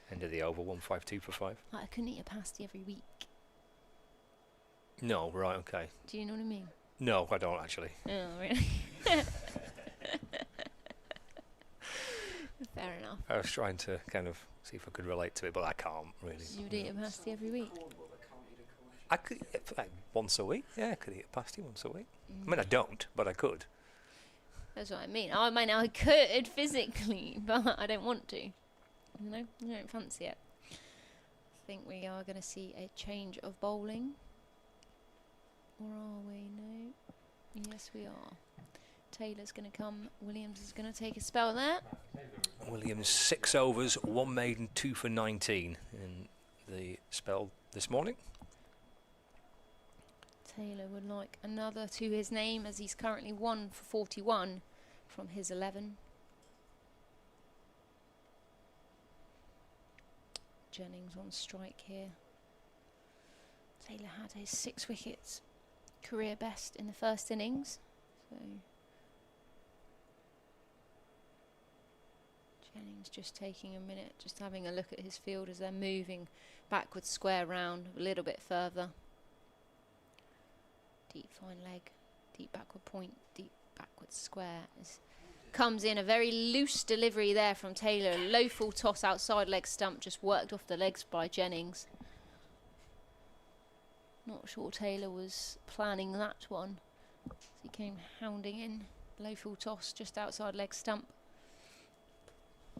End of the over, 1-5-2 for 5. Like, I couldn't eat a pasty every week. No, right, okay. Do you know what I mean? No, I don't actually. Oh, really? Fair enough. I was trying to kind of see if I could relate to it, but I can't really. You'd eat a pasty every week. I could like once a week. Yeah, I could eat a pasty once a week. I mean, I don't, but I could. That's what I mean. I mean, I could physically, but I don't want to. You know, I don't fancy it. think we are going to see a change of bowling. Or are we? No. Yes, we are. Taylor's going to come. Williams is going to take a spell there. Williams 6 overs, 1 maiden, 2 for 19 in the spell this morning. Taylor would like another to his name, as he's currently 1 for 41 from his 11. Jennings on strike here. Taylor had his 6 wickets, career best in the first innings. So Jennings just taking a minute, just having a look at his field as they're moving backwards, square round a little bit further. Deep fine leg, deep backward point, deep backward square. Comes in a very loose delivery there from Taylor. Low full toss outside leg stump, just worked off the legs by Jennings. Not sure Taylor was planning that one. He came hounding in. Low full toss just outside leg stump. I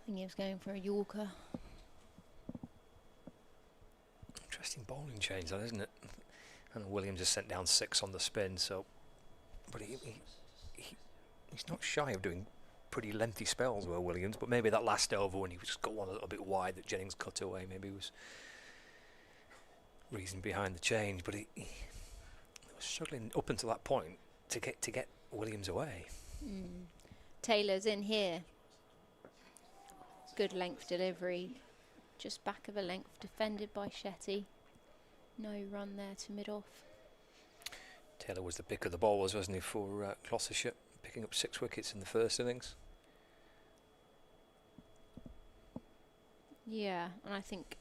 think he was going for a Yorker. Interesting bowling change, that, isn't it? And Williams has sent down 6 on the spin, so. But he's not shy of doing pretty lengthy spells, well, Williams. But maybe that last over when he just got one a little bit wide that Jennings cut away, maybe was reason behind the change. But he was struggling up until that point to get Williams away. Taylor's in here. Good length delivery, just back of a length, defended by Shetty. No run there to mid-off. Taylor was the pick of the bowlers, wasn't he, for Gloucestershire, picking up 6 wickets in the first innings. Yeah, and I think,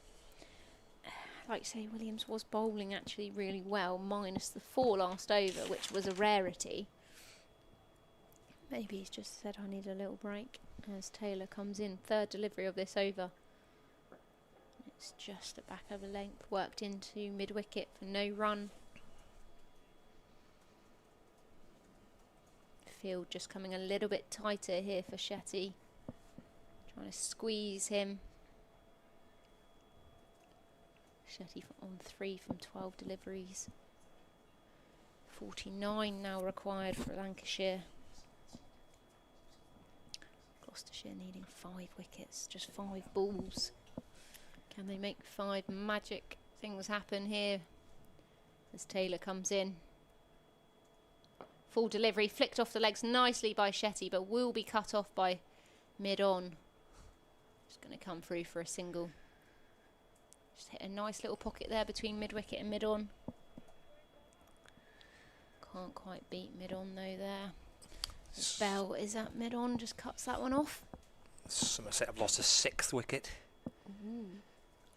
like you say, Williams was bowling actually really well, minus the 4 last over, which was a rarity. Maybe he's just said, I need a little break, as Taylor comes in. 3rd delivery of this over. It's just a back of a length, worked into mid-wicket for no run. Field just coming a little bit tighter here for Shetty. Trying to squeeze him. Shetty on 3 from 12 deliveries. 49 now required for Lancashire. Gloucestershire needing 5 wickets, just 5 balls. Can they make 5 magic things happen here as Taylor comes in? Full delivery, flicked off the legs nicely by Shetty, but will be cut off by mid-on. Just going to come through for a single. Just hit a nice little pocket there between mid-wicket and mid-on. Can't quite beat mid-on though there. Bell is at mid-on, just cuts that one off. Somerset have lost a 6th wicket.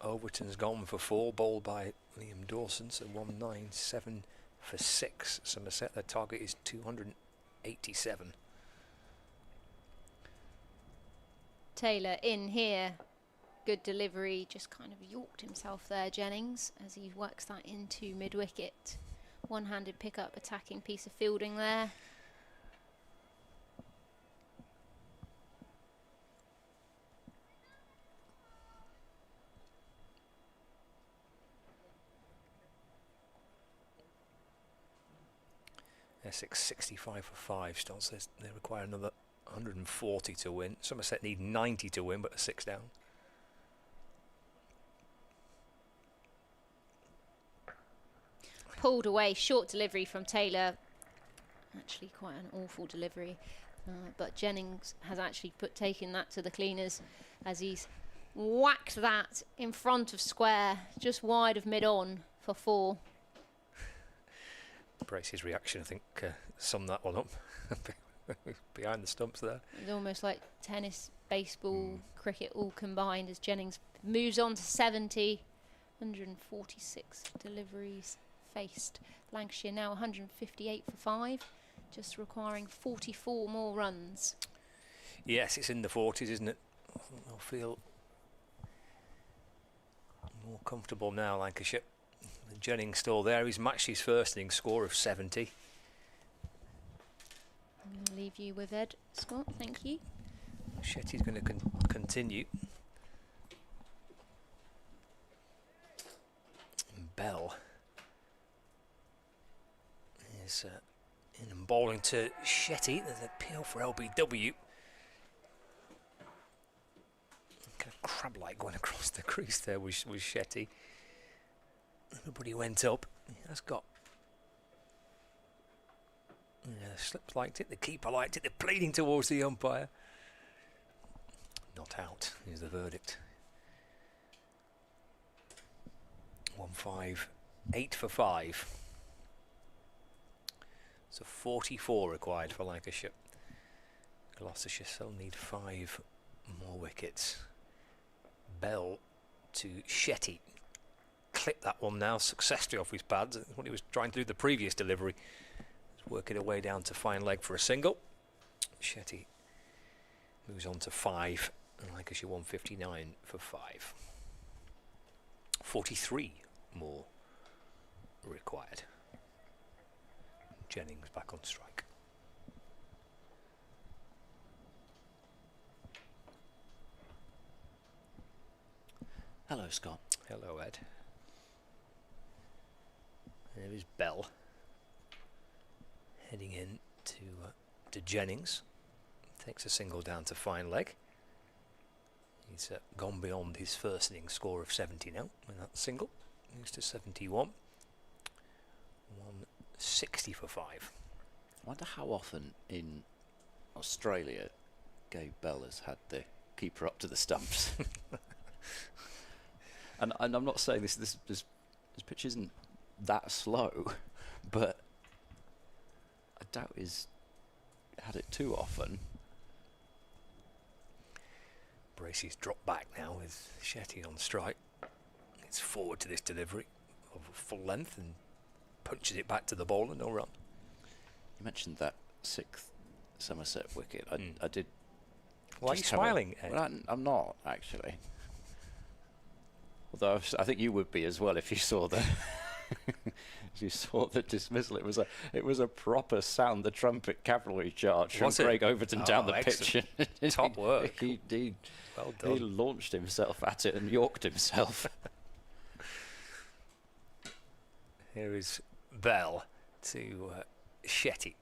Overton's gone for 4, bowled by Liam Dawson, so 197 for 6. Somerset, their target is 287. Taylor in here. Good delivery, just kind of yorked himself there, Jennings, as he works that into mid-wicket. One-handed pick-up, attacking piece of fielding there. Essex 65 for 5 still, so they require another 140 to win. Somerset need 90 to win, but a 6 down. Pulled away, short delivery from Taylor. Actually quite an awful delivery, but Jennings has actually taken that to the cleaners as he's whacked that in front of square, just wide of mid-on for 4. Brace's reaction, I think, summed that one up. Behind the stumps there. It's almost like tennis, baseball, cricket all combined as Jennings moves on to 70. 146 deliveries faced. Lancashire now 158 for 5, just requiring 44 more runs. Yes, it's in the 40s, isn't it? They'll feel more comfortable now, Lancashire. Jennings still there. He's matched his first innings score of 70. I'm going to leave you with Ed, Scott. Thank you. Shetty's going to continue. Bell is in and bowling to Shetty. There's a appeal for LBW. Kind of crab-like going across the crease there was Shetty. Everybody went up. He has got... Yeah, Slips liked it, the keeper liked it, they're pleading towards the umpire. Not out is the verdict. 1-5, 8 for 5. So 44 required for Lancashire. Gloucestershire still need 5 more wickets. Bell to Shetty. Clipped that one now successfully off his pads. That's what he was trying to do the previous delivery. He's working away down to fine leg for a single. Shetty moves on to 5. And Lancashire 159 for 5. 43 more required. Jennings back on strike. Hello, Scott. Hello, Ed. There is Bell heading in to Jennings. Takes a single down to fine leg. He's gone beyond his first innings score of 70 now with that single. Moves to 71. 160 for 5. I wonder how often in Australia Gabe Bell has had the keeper up to the stumps. and I'm not saying this pitch isn't that slow, but I doubt he's had it too often. Bracey's dropped back now with Shetty on strike. It's forward to this delivery of full length and punches it back to the bowler, no run. You mentioned that 6th Somerset wicket. I did. Why are you smiling, Ed? Well, I'm not actually. Although I think you would be as well if you saw the if you saw the dismissal. It was a proper sound the trumpet cavalry charge from Craig Overton down the pitch. Top work. He well done. He launched himself at it and yorked himself. Here is Bell to Shetty.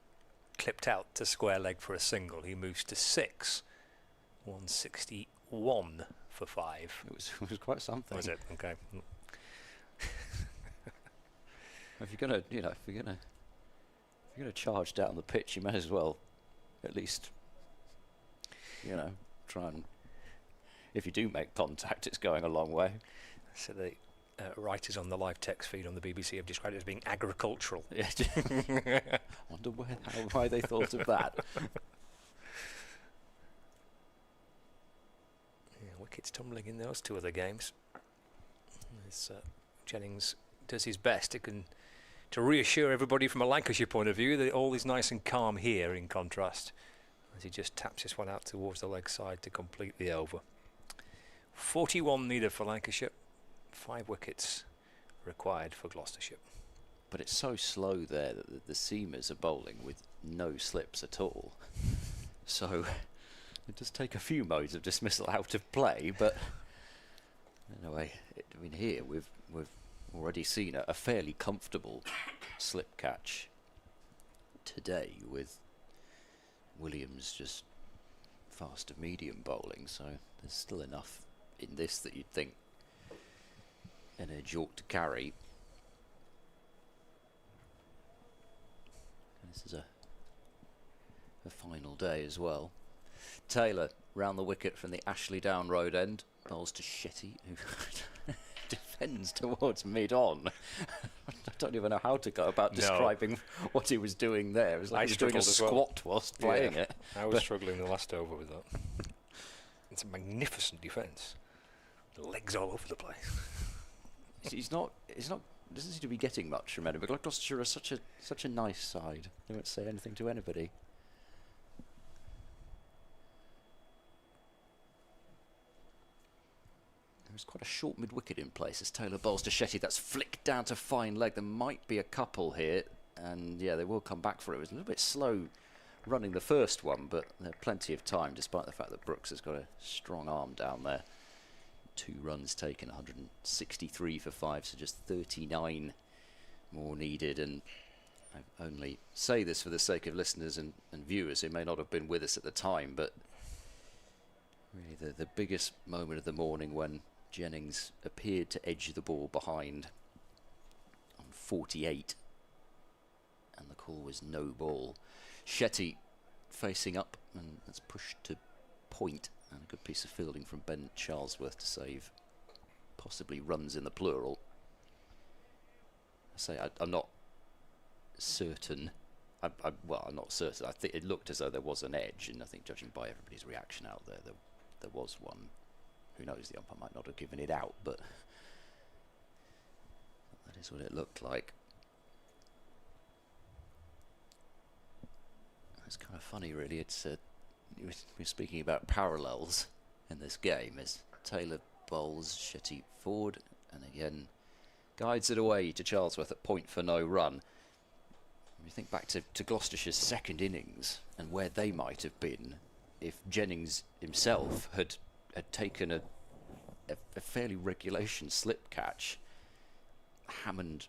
Clipped out to square leg for a single. He moves to 6. 161 for 5. It was quite something. Was it? Okay. If you're gonna charge down the pitch, you may as well at least try and, if you do make contact, it's going a long way. So the writers on the live text feed on the BBC have described it as being agricultural. Yeah. Wonder why they thought of that. Yeah, wickets tumbling in those 2 other games. As Jennings does his best to reassure everybody from a Lancashire point of view that all is nice and calm here, in contrast, as he just taps this one out towards the leg side to complete the over. 41 needed for Lancashire. 5 wickets required for Gloucestershire. But it's so slow there that the seamers are bowling with no slips at all. So it does take a few modes of dismissal out of play, but anyway, here we've already seen a fairly comfortable slip catch today with Williams just fast to medium bowling, so there's still enough in this that you'd think an edge ought to carry. And this is a final day as well. Taylor round the wicket from the Ashley Down Road end, bowls to Shetty, who defends towards mid-on. I don't even know how to go about describing what he was doing there. It was like he was doing a squat whilst playing it. I was struggling the last over with that. It's a magnificent defence. The legs all over the place. He's not doesn't seem to be getting much from Edinburgh. Gloucestershire are such a nice side. They won't say anything to anybody. There's quite a short mid-wicket in place as Taylor bowls to Shetty. That's flicked down to fine leg. There might be a couple here, and yeah, they will come back for it. It was a little bit slow running the first one, but there's plenty of time, despite the fact that Brooks has got a strong arm down there. 2 runs taken, 163 for 5, so just 39 more needed. And I only say this for the sake of listeners and viewers who may not have been with us at the time, but really the biggest moment of the morning when Jennings appeared to edge the ball behind on 48, and the call was no ball. Shetty facing up, and that's pushed to point, and a good piece of fielding from Ben Charlesworth to save possibly runs in the plural. I say I'm not certain. Well, I'm not certain. I think it looked as though there was an edge, and I think judging by everybody's reaction out there, there was one. Who knows, the umpire might not have given it out, but that is what it looked like. It's kind of funny, really. It's we're speaking about parallels in this game as Taylor bowls Shetty forward, and again guides it away to Charlesworth at point for no run. When you think back to Gloucestershire's second innings and where they might have been if Jennings himself had taken a fairly regulation slip catch. Hammond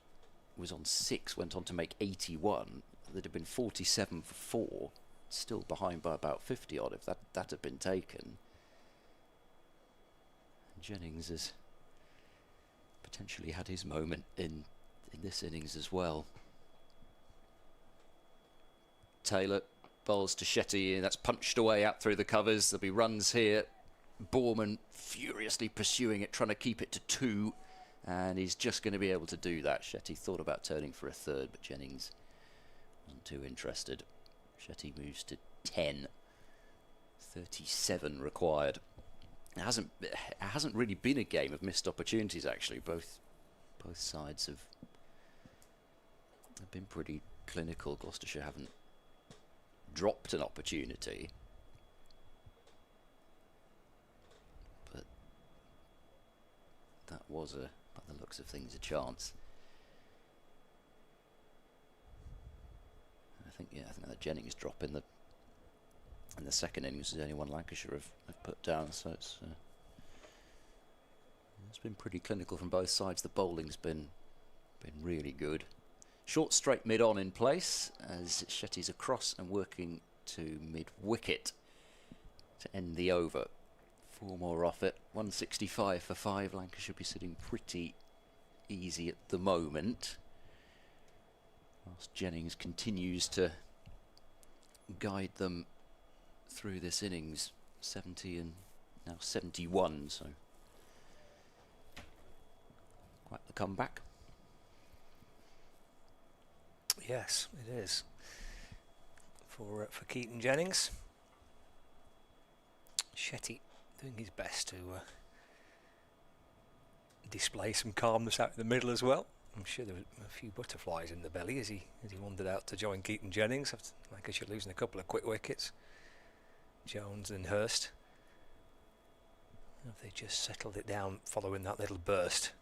was on 6, went on to make 81. There'd have been 47 for 4, still behind by about 50 odd if that had been taken. Jennings has potentially had his moment in this innings as well. Taylor bowls to Shetty, and that's punched away out through the covers. There'll be runs here. Borman furiously pursuing it, trying to keep it to 2, and he's just going to be able to do that. Shetty thought about turning for a third, but Jennings wasn't too interested. Shetty moves to 10. 37 required. It hasn't really been a game of missed opportunities, actually. Both sides have been pretty clinical. Gloucestershire haven't dropped an opportunity, but that was by the looks of things, a chance. I think that Jennings drop in the second innings is the only one Lancashire have put down, so it's been pretty clinical from both sides. The bowling's been really good. Short straight mid on in place as Shetty's across and working to mid wicket to end the over. 4 more off it. 165 for 5. Lancashire should be sitting pretty easy at the moment, whilst Jennings continues to guide them through this innings. 70 and now 71, so quite the comeback. Yes, it is for Keaton Jennings. Shetty doing his best to display some calmness out in the middle as well. I'm sure there were a few butterflies in the belly as he wandered out to join Keaton Jennings after Lancashire losing a couple of quick wickets. Jones and Hurst. If they just settled it down following that little burst.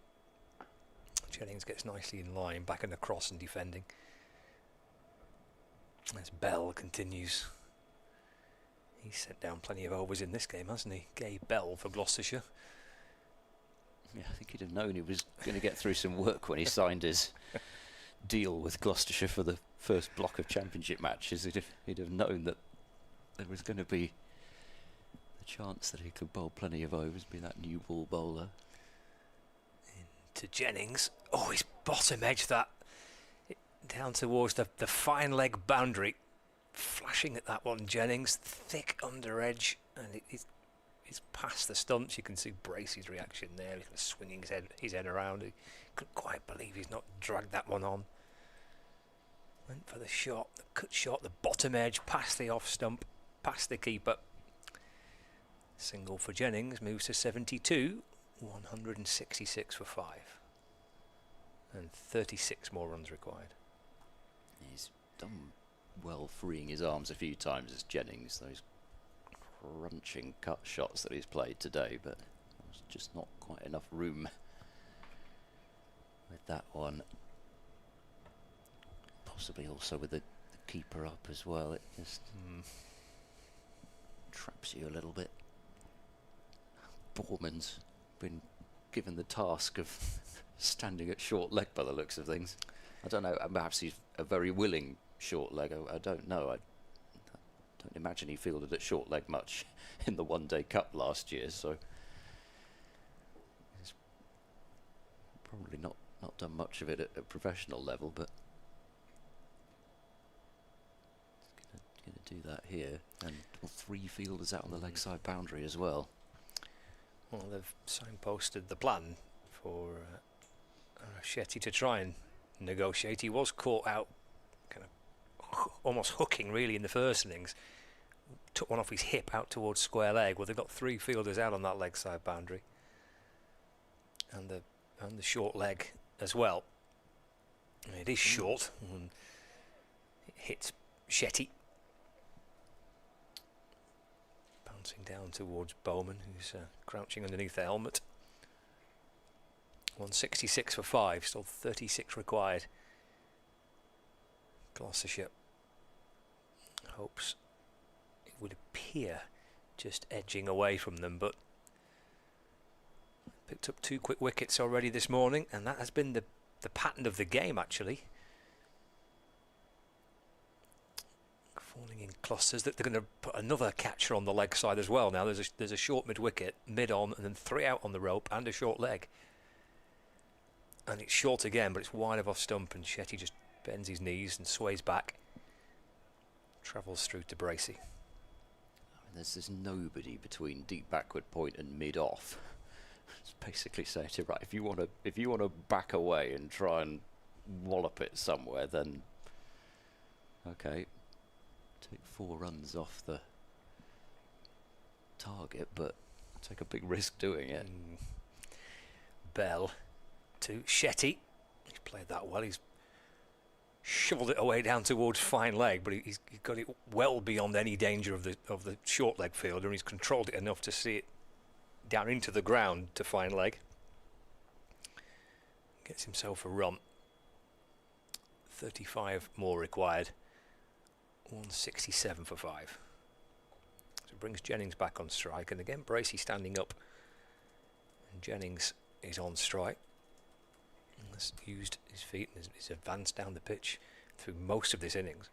Jennings gets nicely in line, back and across and defending. As Bell continues. He's sent down plenty of overs in this game, hasn't he? Gay Bell for Gloucestershire. Yeah, I think he'd have known he was going to get through some work when he signed his deal with Gloucestershire for the first block of championship matches. He'd have known that there was going to be the chance that he could bowl plenty of overs, be that new ball bowler. Into Jennings. Oh, he's bottom edge that. Down towards the fine leg boundary. Flashing at that one, Jennings. Thick under edge. And it's past the stumps. You can see Bracey's reaction there. He's swinging his head around. He couldn't quite believe he's not dragged that one on. Went for the shot, the cut shot, the bottom edge, past the off stump, past the keeper. Single for Jennings, moves to 72, 166 for 5. And 36 more runs required. He's done well freeing his arms a few times as Jennings, those crunching cut shots that he's played today, but there's just not quite enough room with that one. Possibly also with the keeper up as well. It just traps you a little bit. Borman's been given the task of standing at short leg by the looks of things. I don't know, perhaps he's a very willing short leg. I don't know. I don't imagine he fielded at short leg much in the one-day cup last year, so he's probably not done much of it at a professional level, but going to do that here. And 3 fielders out on the leg side boundary as well. Well, they've signposted the plan for Shetty to try and negotiate. He was caught out kind of almost hooking really in the first innings. Took one off his hip out towards square leg. Well, they've got 3 fielders out on that leg side boundary. And the short leg as well. And it is short. And it hits Shetty. Bouncing down towards Bowman, who's crouching underneath the helmet. 166 for 5, still 36 required. Gloucestershire hopes it would appear just edging away from them, but picked up 2 quick wickets already this morning, and that has been the pattern of the game actually. Falling in clusters. That they're going to put another catcher on the leg side as well. Now there's a short mid wicket, mid on, and then 3 out on the rope and a short leg. And it's short again, but it's wide of off stump, and Shetty just bends his knees and sways back. Travels through to Bracey. There's nobody between deep backward point and mid off. It's basically saying to right, if you want to back away and try and wallop it somewhere, then okay. Take 4 runs off the target, but take a big risk doing it. Bell to Shetty. He's played that well. He's shoveled it away down towards fine leg, but he's got it well beyond any danger of the short leg fielder, and he's controlled it enough to see it down into the ground to fine leg. Gets himself a run. 35 more required. 167 for 5. So it brings Jennings back on strike, and again Bracey standing up, and Jennings is on strike. And has used his feet and is advanced down the pitch through most of this innings.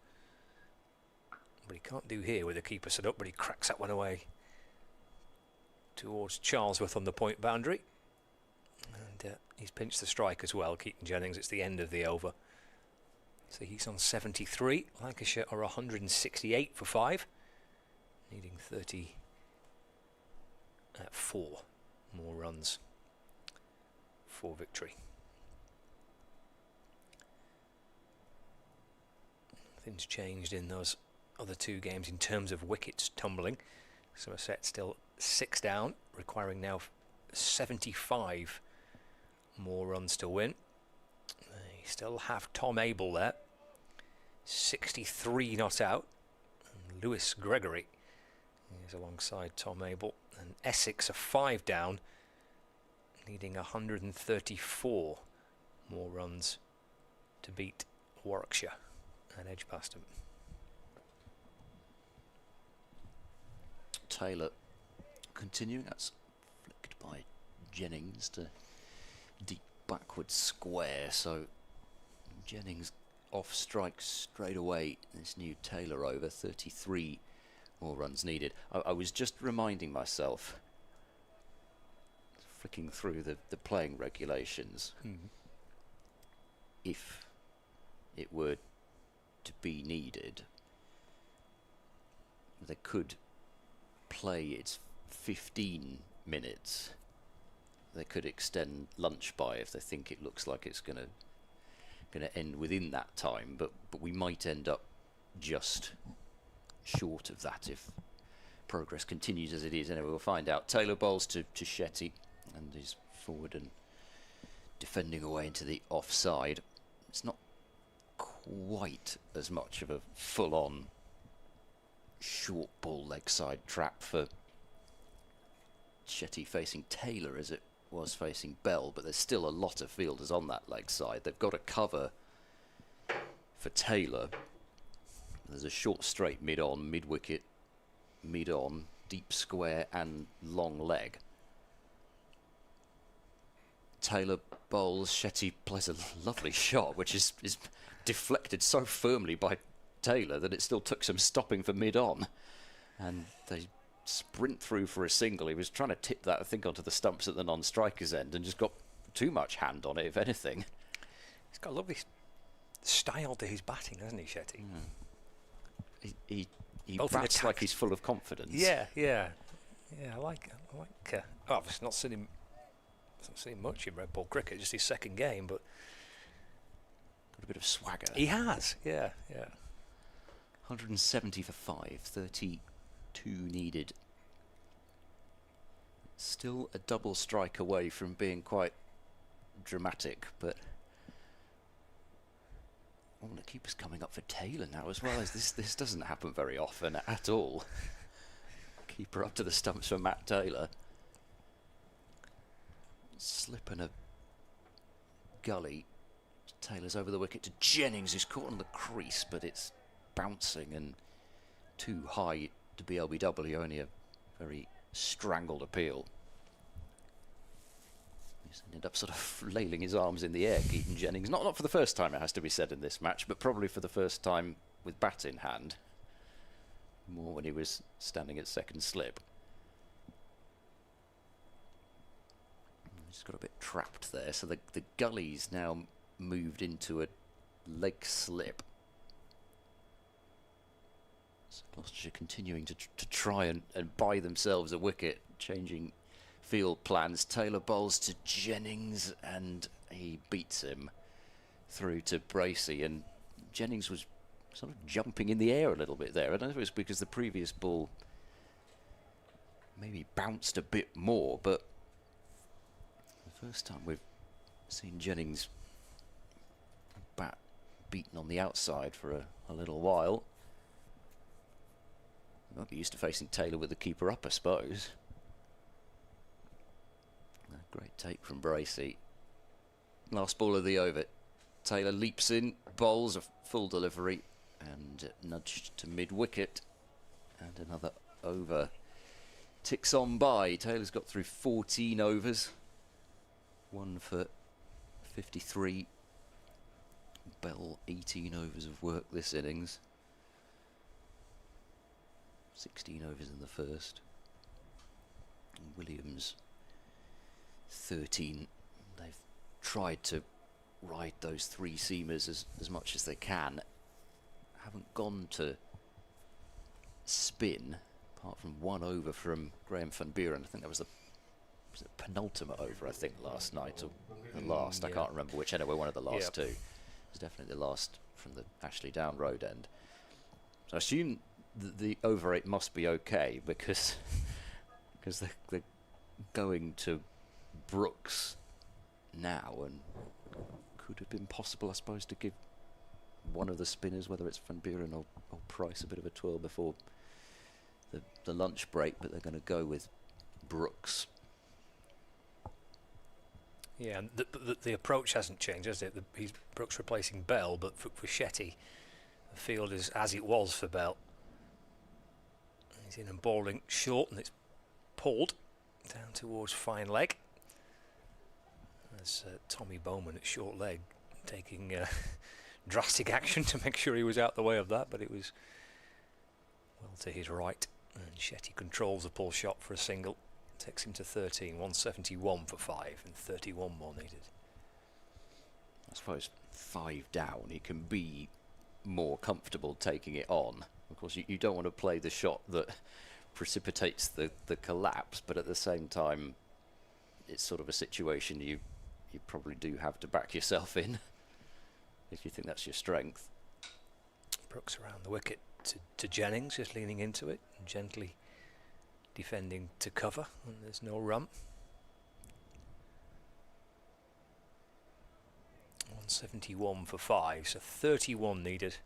But he can't do here with the keeper set up, but he cracks that one away towards Charlesworth on the point boundary. And he's pinched the strike as well, keeping Jennings. It's the end of the over. So he's on 73. Lancashire are 168 for 5, needing 34 more runs for victory. Nothing's changed in those other 2 games in terms of wickets tumbling. Somerset still 6 down, requiring now 75 more runs to win. They still have Tom Abel there, 63 not out, and Lewis Gregory is alongside Tom Abel, and Essex are 5 down, needing 134 more runs to beat Warwickshire and edge past them. Taylor continuing, that's flicked by Jennings to deep backward square, so Jennings off strike straight away. This new Taylor over, 33 more runs needed. I was just reminding myself, flicking through the playing regulations, if it were to be needed, they could play its 15 minutes. They could extend lunch by if they think it looks like it's going to end within that time, but we might end up just short of that if progress continues as it is. Anyway, we'll find out. Taylor bowls to Shetty and is forward and defending away into the offside. It's not quite as much of a full-on short ball leg side trap for Shetty facing Taylor as it was facing Bell, but there's still a lot of fielders on that leg side. They've got a cover for Taylor. There's a short straight mid-on, mid-wicket, mid-on, deep square and long leg. Taylor bowls, Shetty plays a lovely shot, which is deflected so firmly by Taylor that it still took some stopping for mid-on. And they sprint through for a single. He was trying to tip that, I think, onto the stumps at the non-striker's end and just got too much hand on it, if anything. He's got a lovely style to his batting, hasn't he, Shetty? He bats like he's full of confidence. Yeah. I like. I've not seen him. I've seen much in red ball cricket, just his second game, but got a bit of swagger. He has, yeah. 170 for 5, 32 needed. Still a double strike away from being quite dramatic, but the keeper's coming up for Taylor now as well. As this doesn't happen very often at all. Keeper up to the stumps for Matt Taylor. Slip and a gully. Taylor's over the wicket to Jennings, who's caught on the crease, but it's bouncing and too high to be LBW, only a very strangled appeal. He's ended up sort of flailing his arms in the air, Keaton Jennings. Not for the first time, it has to be said, in this match, but probably for the first time with bat in hand. More when he was standing at second slip. Just got a bit trapped there, so the gully's now moved into a leg slip. So Gloucestershire continuing to try and buy themselves a wicket, changing field plans. Taylor bowls to Jennings and he beats him through to Bracey, and Jennings was sort of jumping in the air a little bit there. I don't know if it was because the previous ball maybe bounced a bit more, but the first time we've seen Jennings bat beaten on the outside for a little while. Might be used to facing Taylor with the keeper up, I suppose. A great take from Bracey. Last ball of the over. Taylor leaps in, bowls a full delivery and nudged to mid-wicket. And another over ticks on by. Taylor's got through 14 overs. 1 for 53. Bell 18 overs of work this innings. 16 overs in the first. And Williams 13. They've tried to ride those three seamers as much as they can. Haven't gone to spin, apart from 1 over from Graham van Buren. I think that was the penultimate over, I think, last night, or the last. I can't remember which. Anyway, one of the last two. It was definitely the last from the Ashley Down Road end. So I assume the over 8 must be okay, because they're going to Brooks now, and could have been possible, I suppose, to give one of the spinners, whether it's Van Buren or Price, a bit of a twirl before the lunch break, but they're going to go with Brooks. Yeah, and the approach hasn't changed, has it? He's Brooks replacing Bell, but for Shetty, the field is as it was for Bell. He's in and bowling short, and it's pulled down towards fine leg. There's Tommy Bowman at short leg taking drastic action to make sure he was out the way of that, but it was well to his right, and Shetty controls the pull shot for a single. Takes him to 13, 171 for 5, and 31 more needed. I suppose 5 down, he can be more comfortable taking it on. Of course, you don't want to play the shot that precipitates the collapse, but at the same time, it's sort of a situation you probably do have to back yourself in if you think that's your strength. Brooks around the wicket to Jennings, just leaning into it and gently defending to cover, and there's no run. 171 for 5, so 31 needed.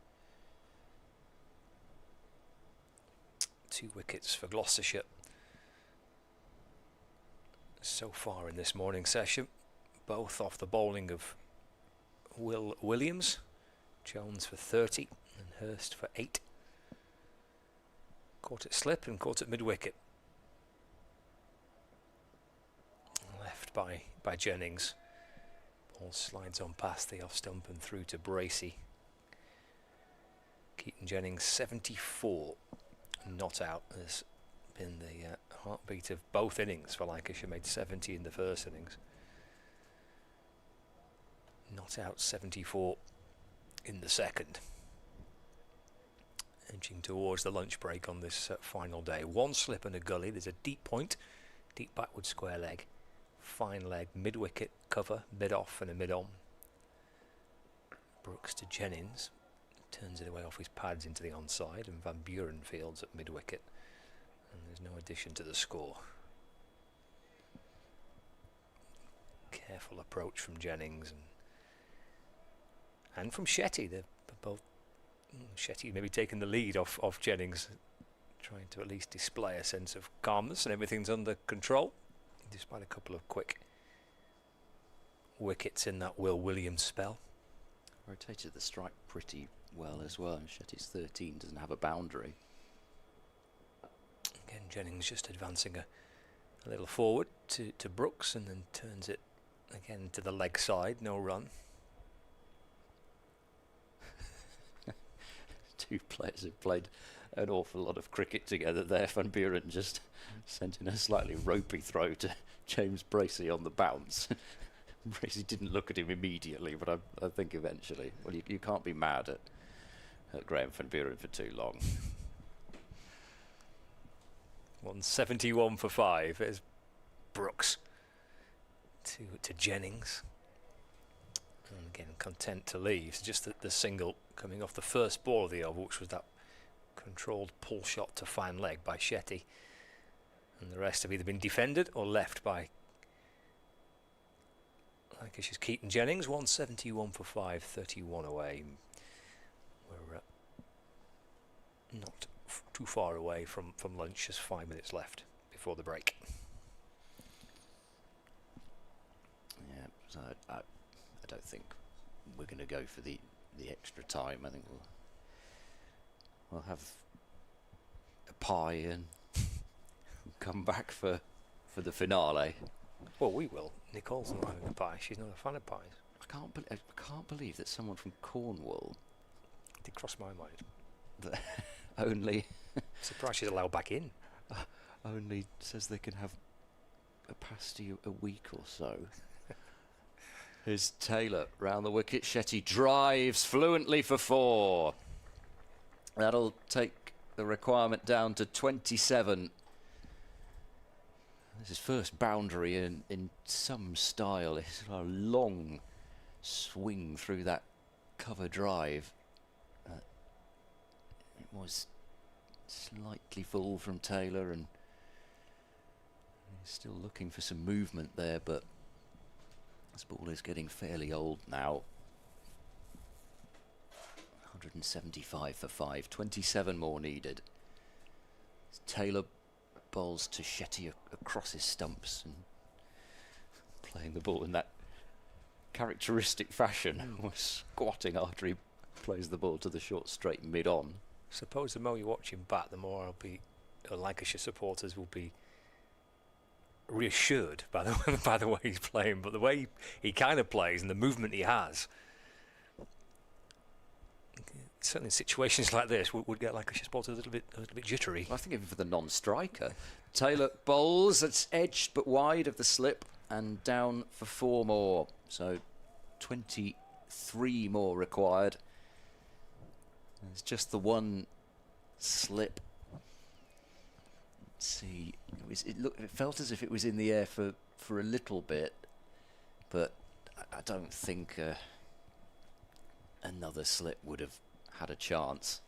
2 wickets for Gloucestershire so far in this morning session, both off the bowling of Will Williams. Jones for 30 and Hurst for 8. Caught it slip and caught it mid-wicket. Left by Jennings. Ball slides on past the off stump and through to Bracey. Keaton Jennings 74, not out, has been the heartbeat of both innings for Lancashire. Made 70 in the first innings. Not out 74 in the second. Edging towards the lunch break on this final day. One slip and a gully. There's a deep point, deep backward square leg, fine leg, mid-wicket cover, mid-off and a mid-on. Brooks to Jennings. Turns it away off his pads into the onside, and Van Buren fields at mid-wicket. And there's no addition to the score. Careful approach from Jennings and from Shetty. They're both Shetty maybe taking the lead off Jennings, trying to at least display a sense of calmness and everything's under control, despite a couple of quick wickets in that Will Williams spell. Rotated the strike pretty well as well. Shetty's 13 doesn't have a boundary. Again, Jennings just advancing a little forward to Brooks and then turns it again to the leg side, no run. Two players have played an awful lot of cricket together there. Van Buren just sent in a slightly ropey throw to James Bracey on the bounce. Bracey didn't look at him immediately, but I think eventually. Well, you can't be mad at Graham Van Buren for too long. 171 for 5 is Brooks to Jennings. And again, content to leave. It's just that the single coming off the first ball of the over, which was that controlled pull shot to fine leg by Shetty. And the rest have either been defended or left by Lancashire's Keaton Jennings. 171 for 5, 31 away. We're not too far away from lunch. Just 5 minutes left before the break. Yeah, so I don't think we're going to go for the extra time. I think we'll have a pie and come back for the finale. Well, we will. Nicole's not having a pie. She's not a fan of pies. I can't believe that someone from Cornwall Did cross my mind. that only Surprised she's allowed back in. only says they can have a pasty a week or so. Here's Taylor round the wicket. Shetty drives fluently for 4. That'll take the requirement down to 27. This is first boundary in some style. It's a long swing through that cover drive. It was slightly full from Taylor, and he's still looking for some movement there, but this ball is getting fairly old now. 175 for 5, 27 more needed. Taylor bowls to Shetty across his stumps and playing the ball in that characteristic fashion. Squatting after he plays the ball to the short straight mid-on. Suppose the more you watch him bat, the more Lancashire supporters will be reassured by the way he's playing, but the way he kind of plays and the movement he has, certainly in situations like this, would get Lancashire supporters a little bit jittery. Well, I think even for the non-striker, Taylor bowls. It's edged but wide of the slip and down for 4 more. So 23 more required. There's just the one slip. Let's see. It felt as if it was in the air for a little bit, but I don't think another slip would have had a chance.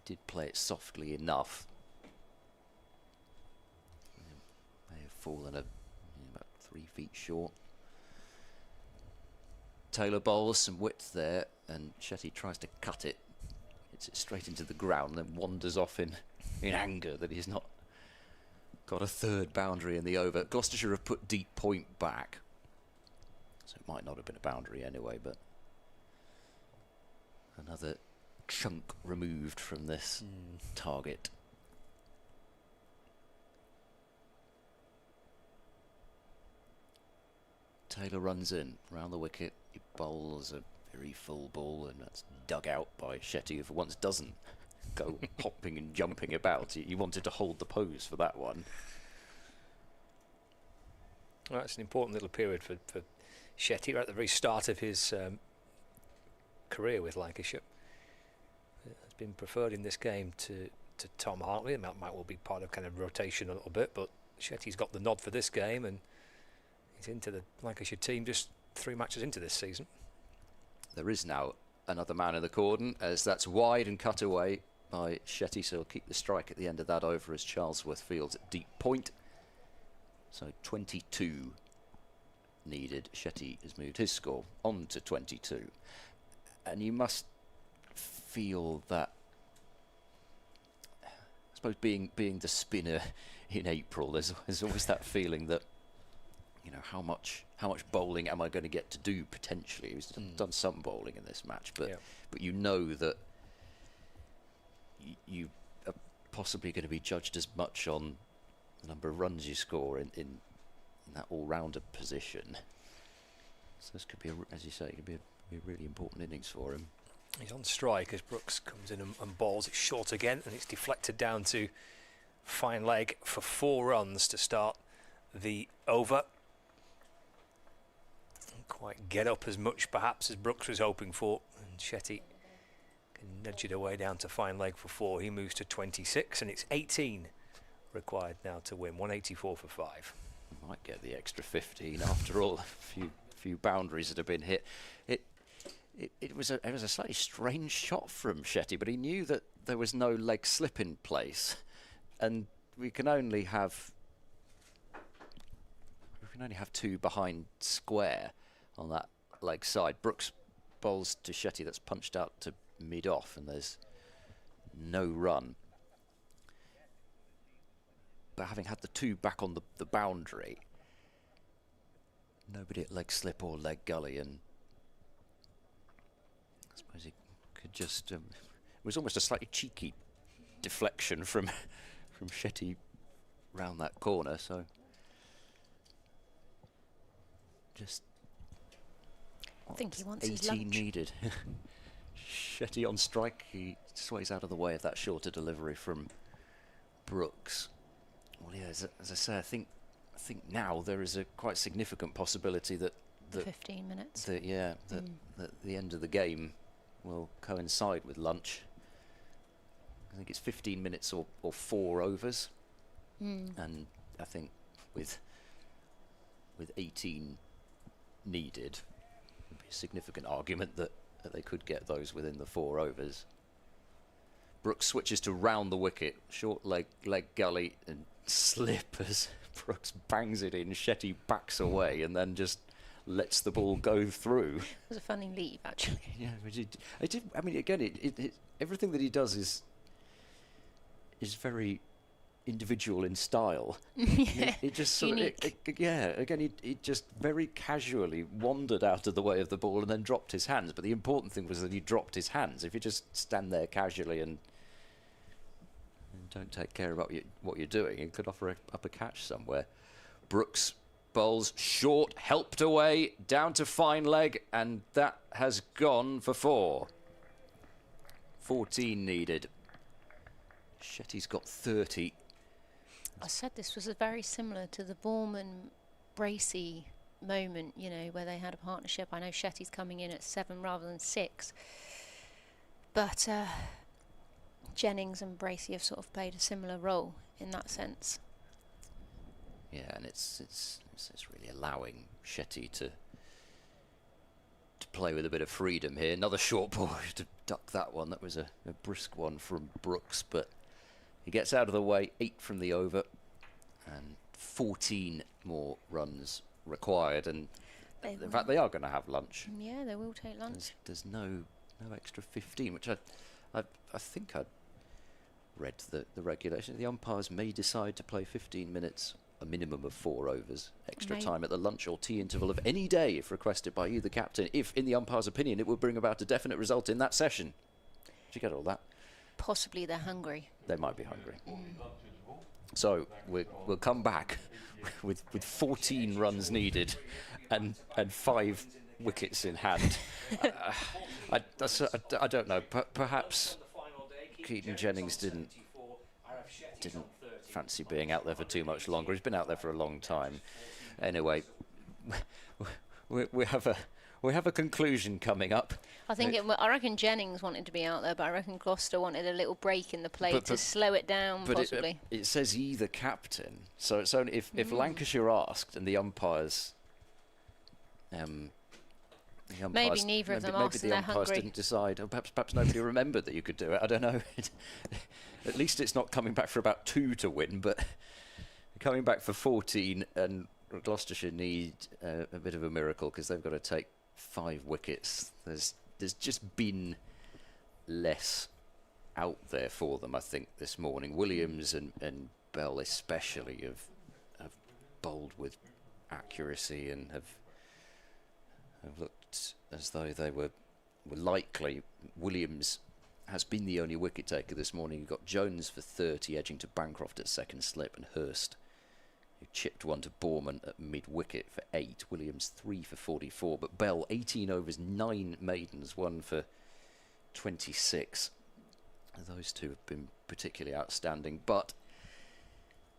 Did play it softly enough. May have fallen about 3 feet short. Taylor bowls some width there, and Shetty tries to cut it. Hits it straight into the ground, and then wanders off in anger that he's not got a 3rd boundary in the over. Gloucestershire have put deep point back, so it might not have been a boundary anyway, but another chunk removed from this target. Taylor runs in round the wicket. He bowls a very full ball, and that's dug out by Shetty, who for once doesn't go hopping and jumping about. He wanted to hold the pose for that one. Well, that's an important little period for Shetty, right at the very start of his career with Lancashire. Has been preferred in this game to Tom Hartley. That might well be part of kind of rotation a little bit, but Shetty's got the nod for this game, and he's into the Lancashire team just 3 matches into this season. There is now another man in the cordon, as that's wide and cut away by Shetty, so he'll keep the strike at the end of that over as Charlesworth fields at deep point. So 22 needed. Shetty has moved his score on to 22. And you must feel that, I suppose, being the spinner in April, there's always that feeling that, you know, how much bowling am I going to get to do potentially? He's done some bowling in this match, but you know that you are possibly going to be judged as much on the number of runs you score in that all-rounder position. So this could be, as you say, it could be a really important innings for him. He's on strike as Brooks comes in and bowls it short again, and it's deflected down to fine leg for 4 runs to start the over. Didn't quite get up as much perhaps as Brooks was hoping for, and Shetty can nudge it away down to fine leg for 4. He moves to 26, and it's 18 required now to win. 184 for 5. Might get the extra 15 after all. A few boundaries that have been hit. It was a slightly strange shot from Shetty, but he knew that there was no leg slip in place, and we can only have 2 behind square on that leg side. Brooks bowls to Shetty, that's punched out to mid off, and there's no run. But having had the 2 back on the boundary, nobody at leg slip or leg gully, and I suppose he could just... it was almost a slightly cheeky deflection from Shetty round that corner, so just... I think he wants 18 his lunch. needed. Shetty on strike, he sways out of the way of that shorter delivery from Brooks. Well, yeah, as I say, I think now there is a quite significant possibility that 15 minutes. that the end of the game will coincide with lunch. I think it's 15 minutes or 4 overs, and I think with 18 needed, there'd be a significant argument that they could get those within the 4 overs. Brooks switches to round the wicket, short leg gully, and slip as Brooks bangs it in. Shetty backs away and then just lets the ball go through. It was a funny leave, actually. Yeah, but I mean, again, everything that he does is very individual in style. Yeah, it just sort of, he just very casually wandered out of the way of the ball and then dropped his hands. But the important thing was that he dropped his hands. If you just stand there casually and don't take care about what you're doing, it could offer up a catch somewhere. Brooks bowls short, helped away, down to fine leg, and that has gone for 4. 14 needed. Shetty's got 30. I said this was very similar to the Borman-Bracey moment, you know, where they had a partnership. I know Shetty's coming in at 7 rather than 6. But Jennings and Bracey have sort of played a similar role in that sense. Yeah, and it's really allowing Shetty to play with a bit of freedom here. Another short ball to duck that one. That was a brisk one from Brooks, but he gets out of the way. 8 from the over, and 14 more runs required. And in fact, they are going to have lunch. Yeah, they will take lunch. There's no extra 15, which I think I'd read the regulation. The umpires may decide to play 15 minutes, a minimum of 4 overs, extra time at the lunch or tea interval of any day if requested by either captain, if, in the umpire's opinion, it would bring about a definite result in that session. Did you get all that? Possibly they're hungry. They might be hungry. So we'll come back with 14 runs needed and 5 wickets in hand. I don't know. Perhaps Keaton Jennings didn't fancy being out there for too much longer. He's been out there for a long time. Anyway, we have a conclusion coming up. I reckon Jennings wanted to be out there, but I reckon Gloucester wanted a little break in the play to slow it down, possibly. It says either captain, so it's only if Lancashire asked and the umpires. Maybe neither of them asked, and they're hungry. Maybe the umpires didn't decide. Or perhaps nobody remembered that you could do it. I don't know. At least it's not coming back for about 2 to win, but coming back for 14, and Gloucestershire need a bit of a miracle because they've got to take 5 wickets. There's just been less out there for them, I think, this morning. Williams and Bell especially have bowled with accuracy and have looked as though they were likely. Williams has been the only wicket taker this morning. You've got Jones for 30, edging to Bancroft at second slip, and Hurst, who chipped one to Borman at mid-wicket for 8. Williams 3 for 44, but Bell 18 overs, 9 maidens, 1 for 26. Those two have been particularly outstanding, but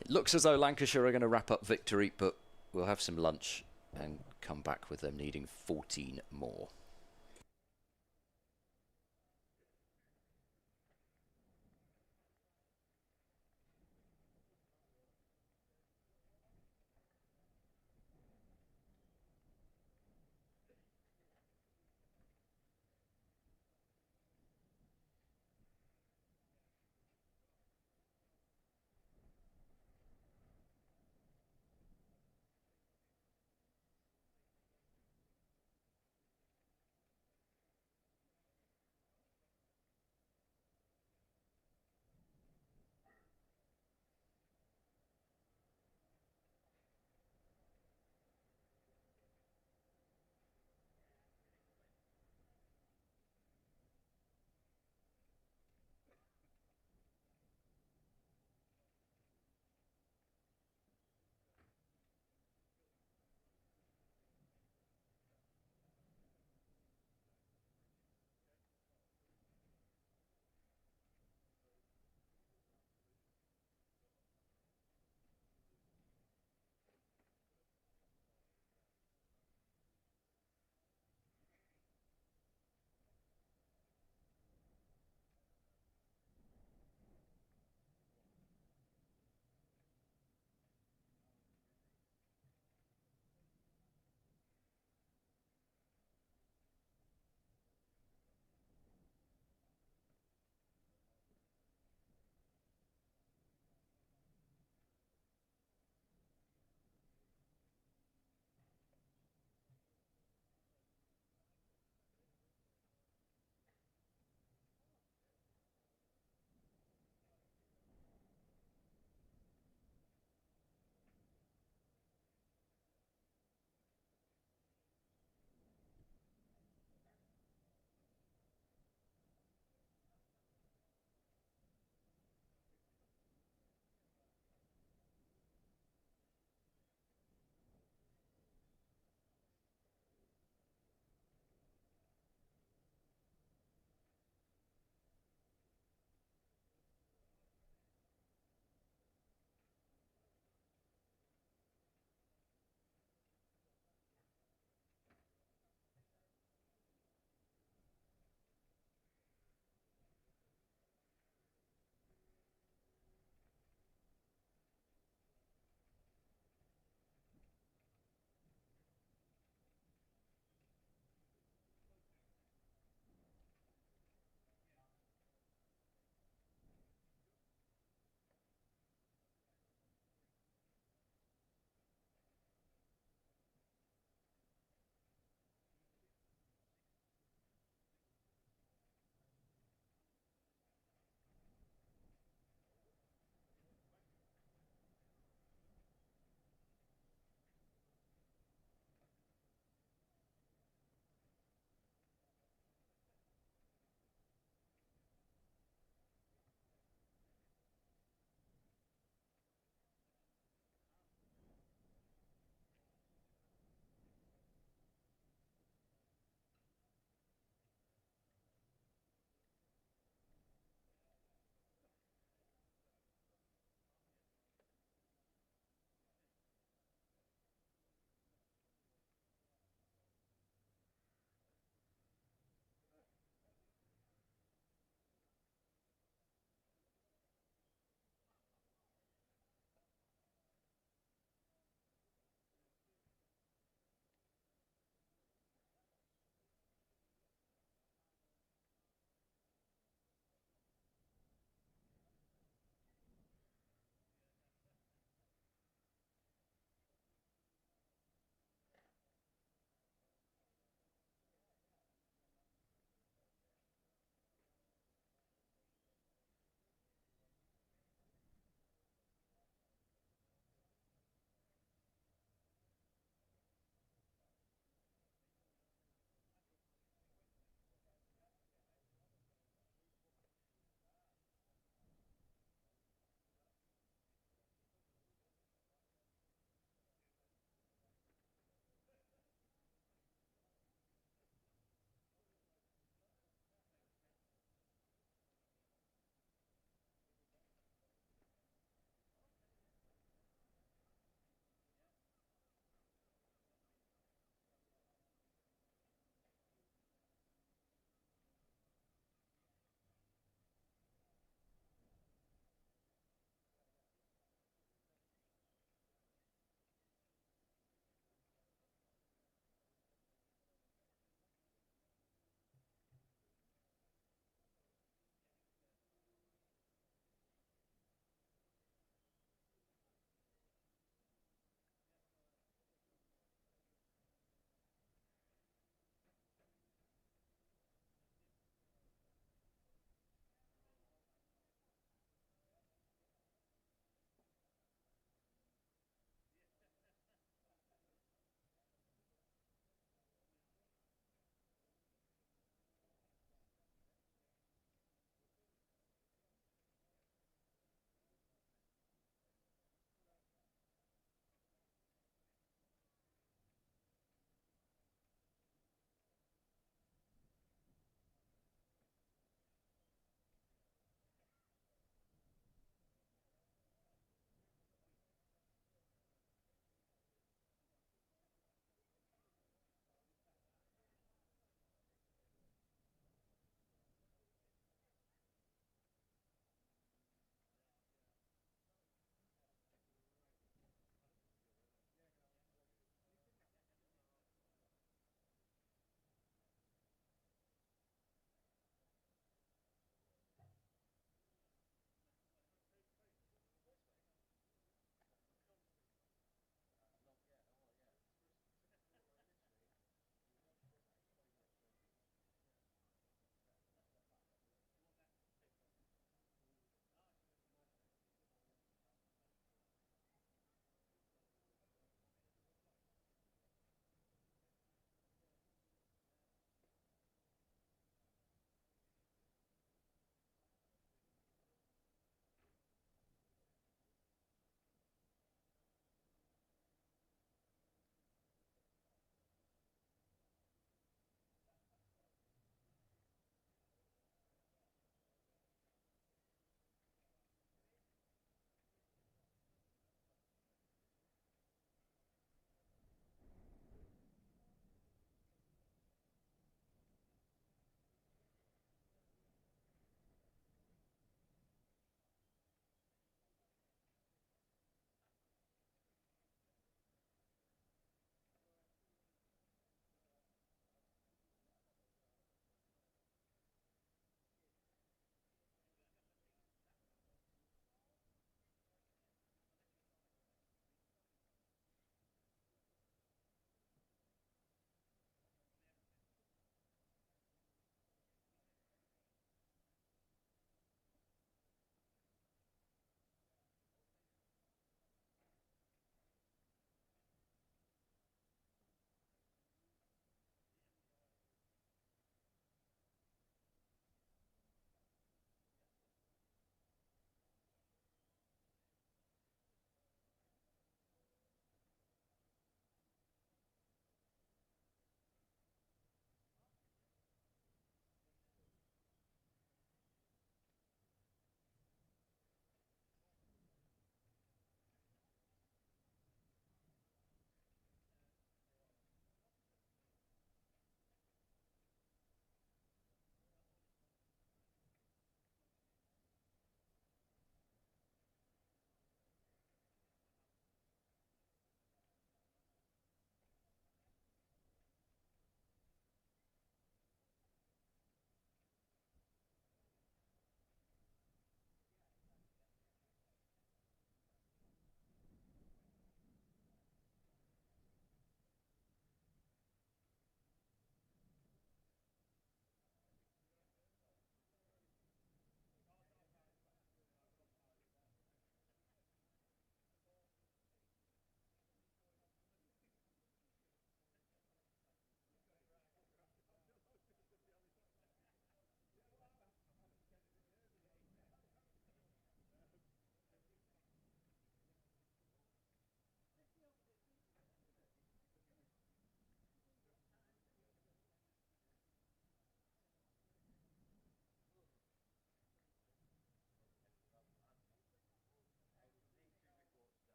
it looks as though Lancashire are going to wrap up victory, but we'll have some lunch and come back with them needing 14 more.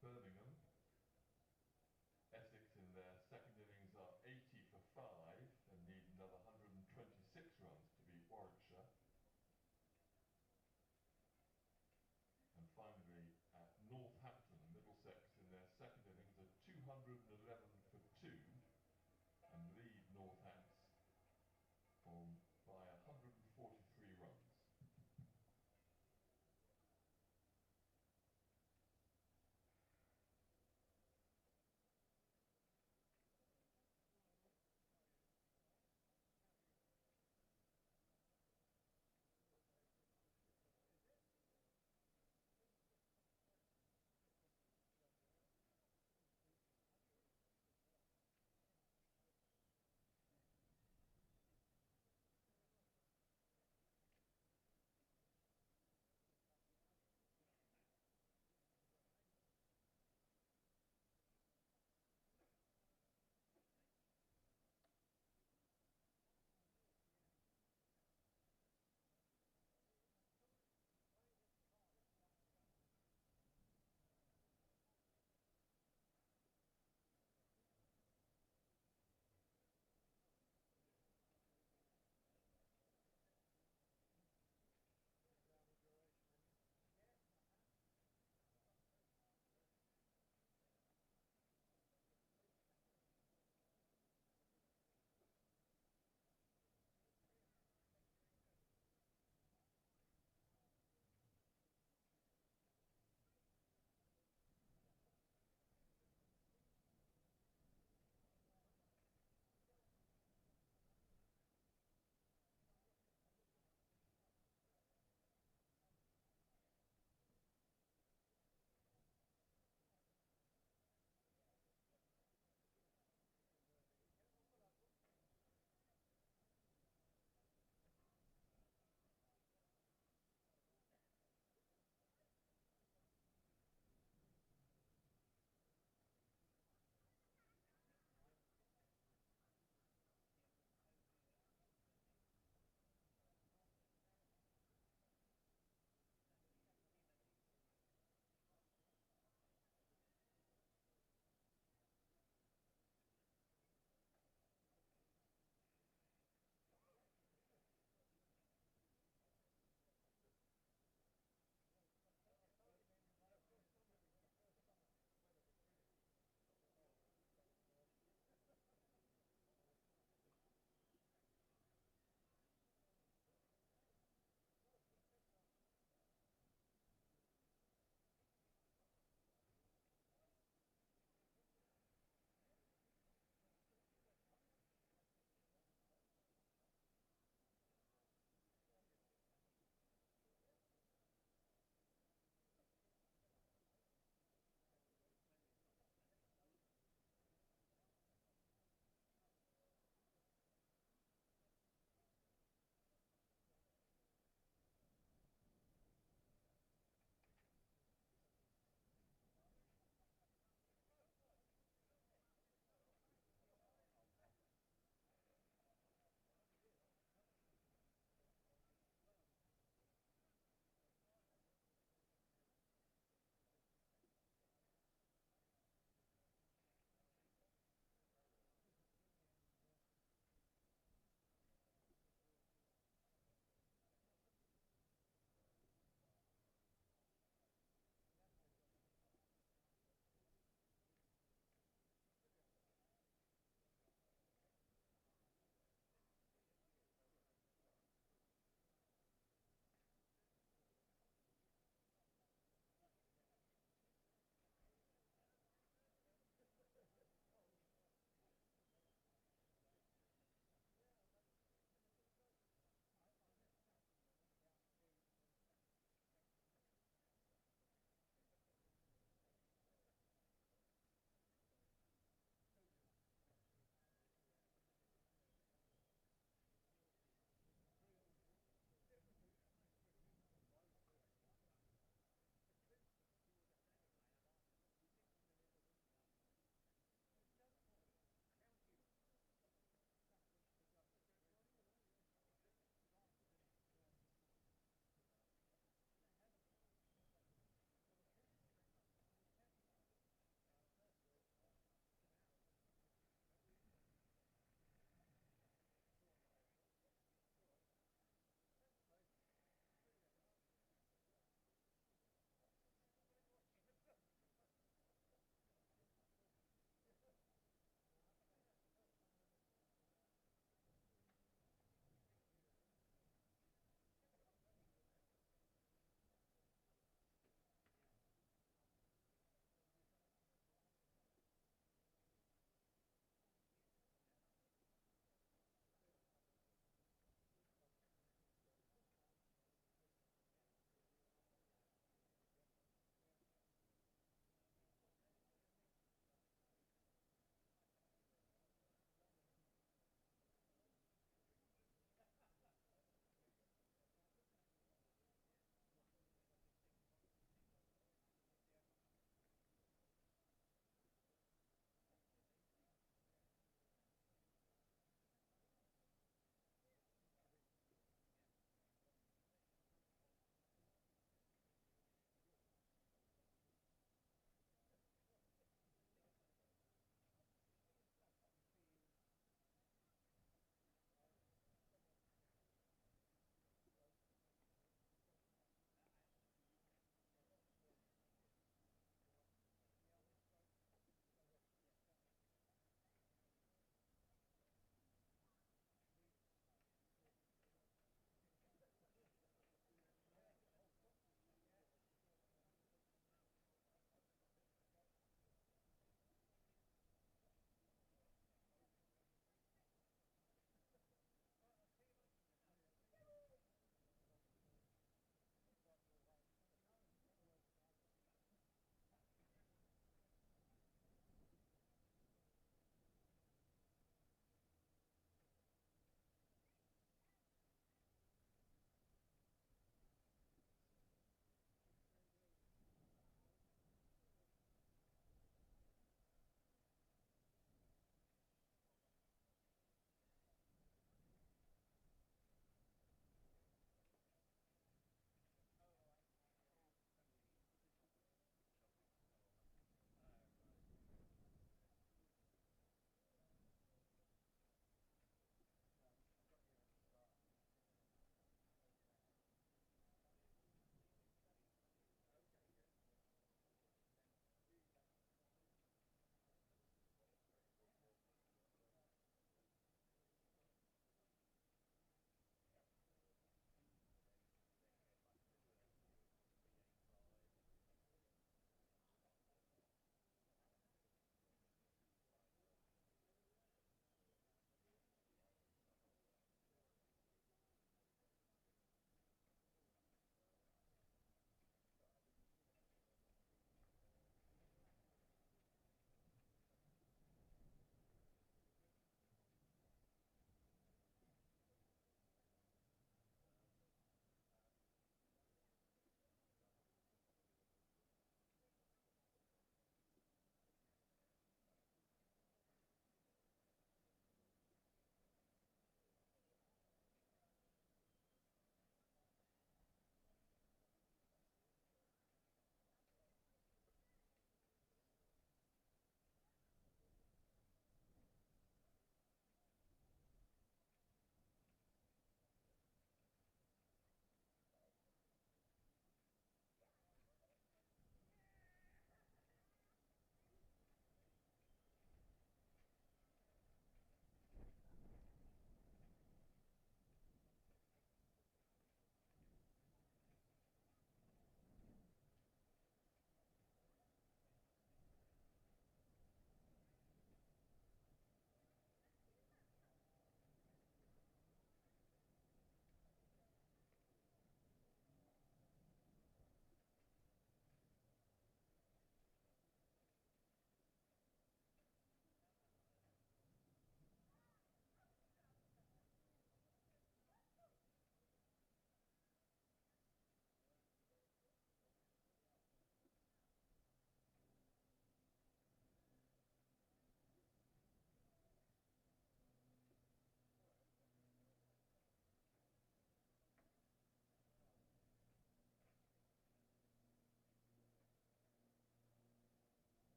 Birmingham. Essex in their second innings are 80 for 5 and need another 126 runs to beat Warwickshire. And finally, at Northampton and Middlesex in their second innings are 211 for 2 and lead Northants by 143 runs.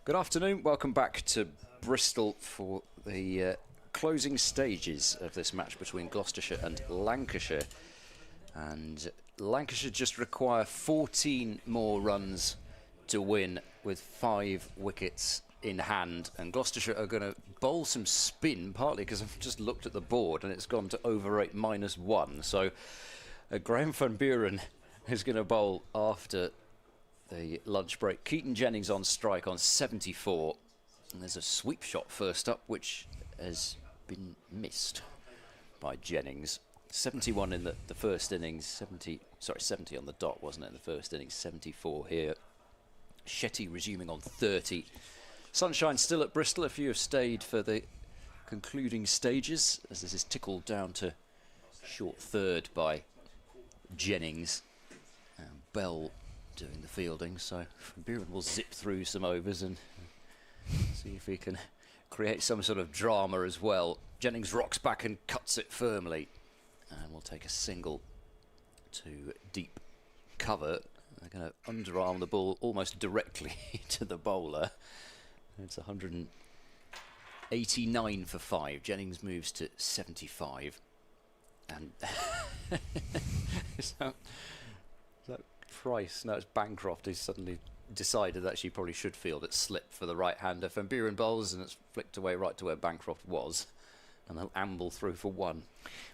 Good afternoon, welcome back to Bristol for the closing stages of this match between Gloucestershire and Lancashire. And Lancashire just require 14 more runs to win with 5 wickets in hand, and Gloucestershire are going to bowl some spin, partly because I've just looked at the board and it's gone to over 8 -1. So Graham van Buren is going to bowl after the lunch break. Keaton Jennings on strike on 74, and there's a sweep shot first up which has been missed by Jennings. 71 in the first innings, 70 on the dot, wasn't it, in the first innings, 74 here. Shetty resuming on 30. Sunshine still at Bristol. A few have stayed for the concluding stages as this is tickled down to short third by Jennings. And Bell doing the fielding, so Van Buren will zip through some overs and see if he can create some sort of drama as well. Jennings rocks back and cuts it firmly, and will take a single to deep cover. They're going to underarm the ball almost directly to the bowler. It's 189 for 5. Jennings moves to 75. And is that Price? No, it's Bancroft who's suddenly decided that she probably should field at slip for the right-hander. Van Buren bowls, and it's flicked away right to where Bancroft was. And they'll amble through for 1.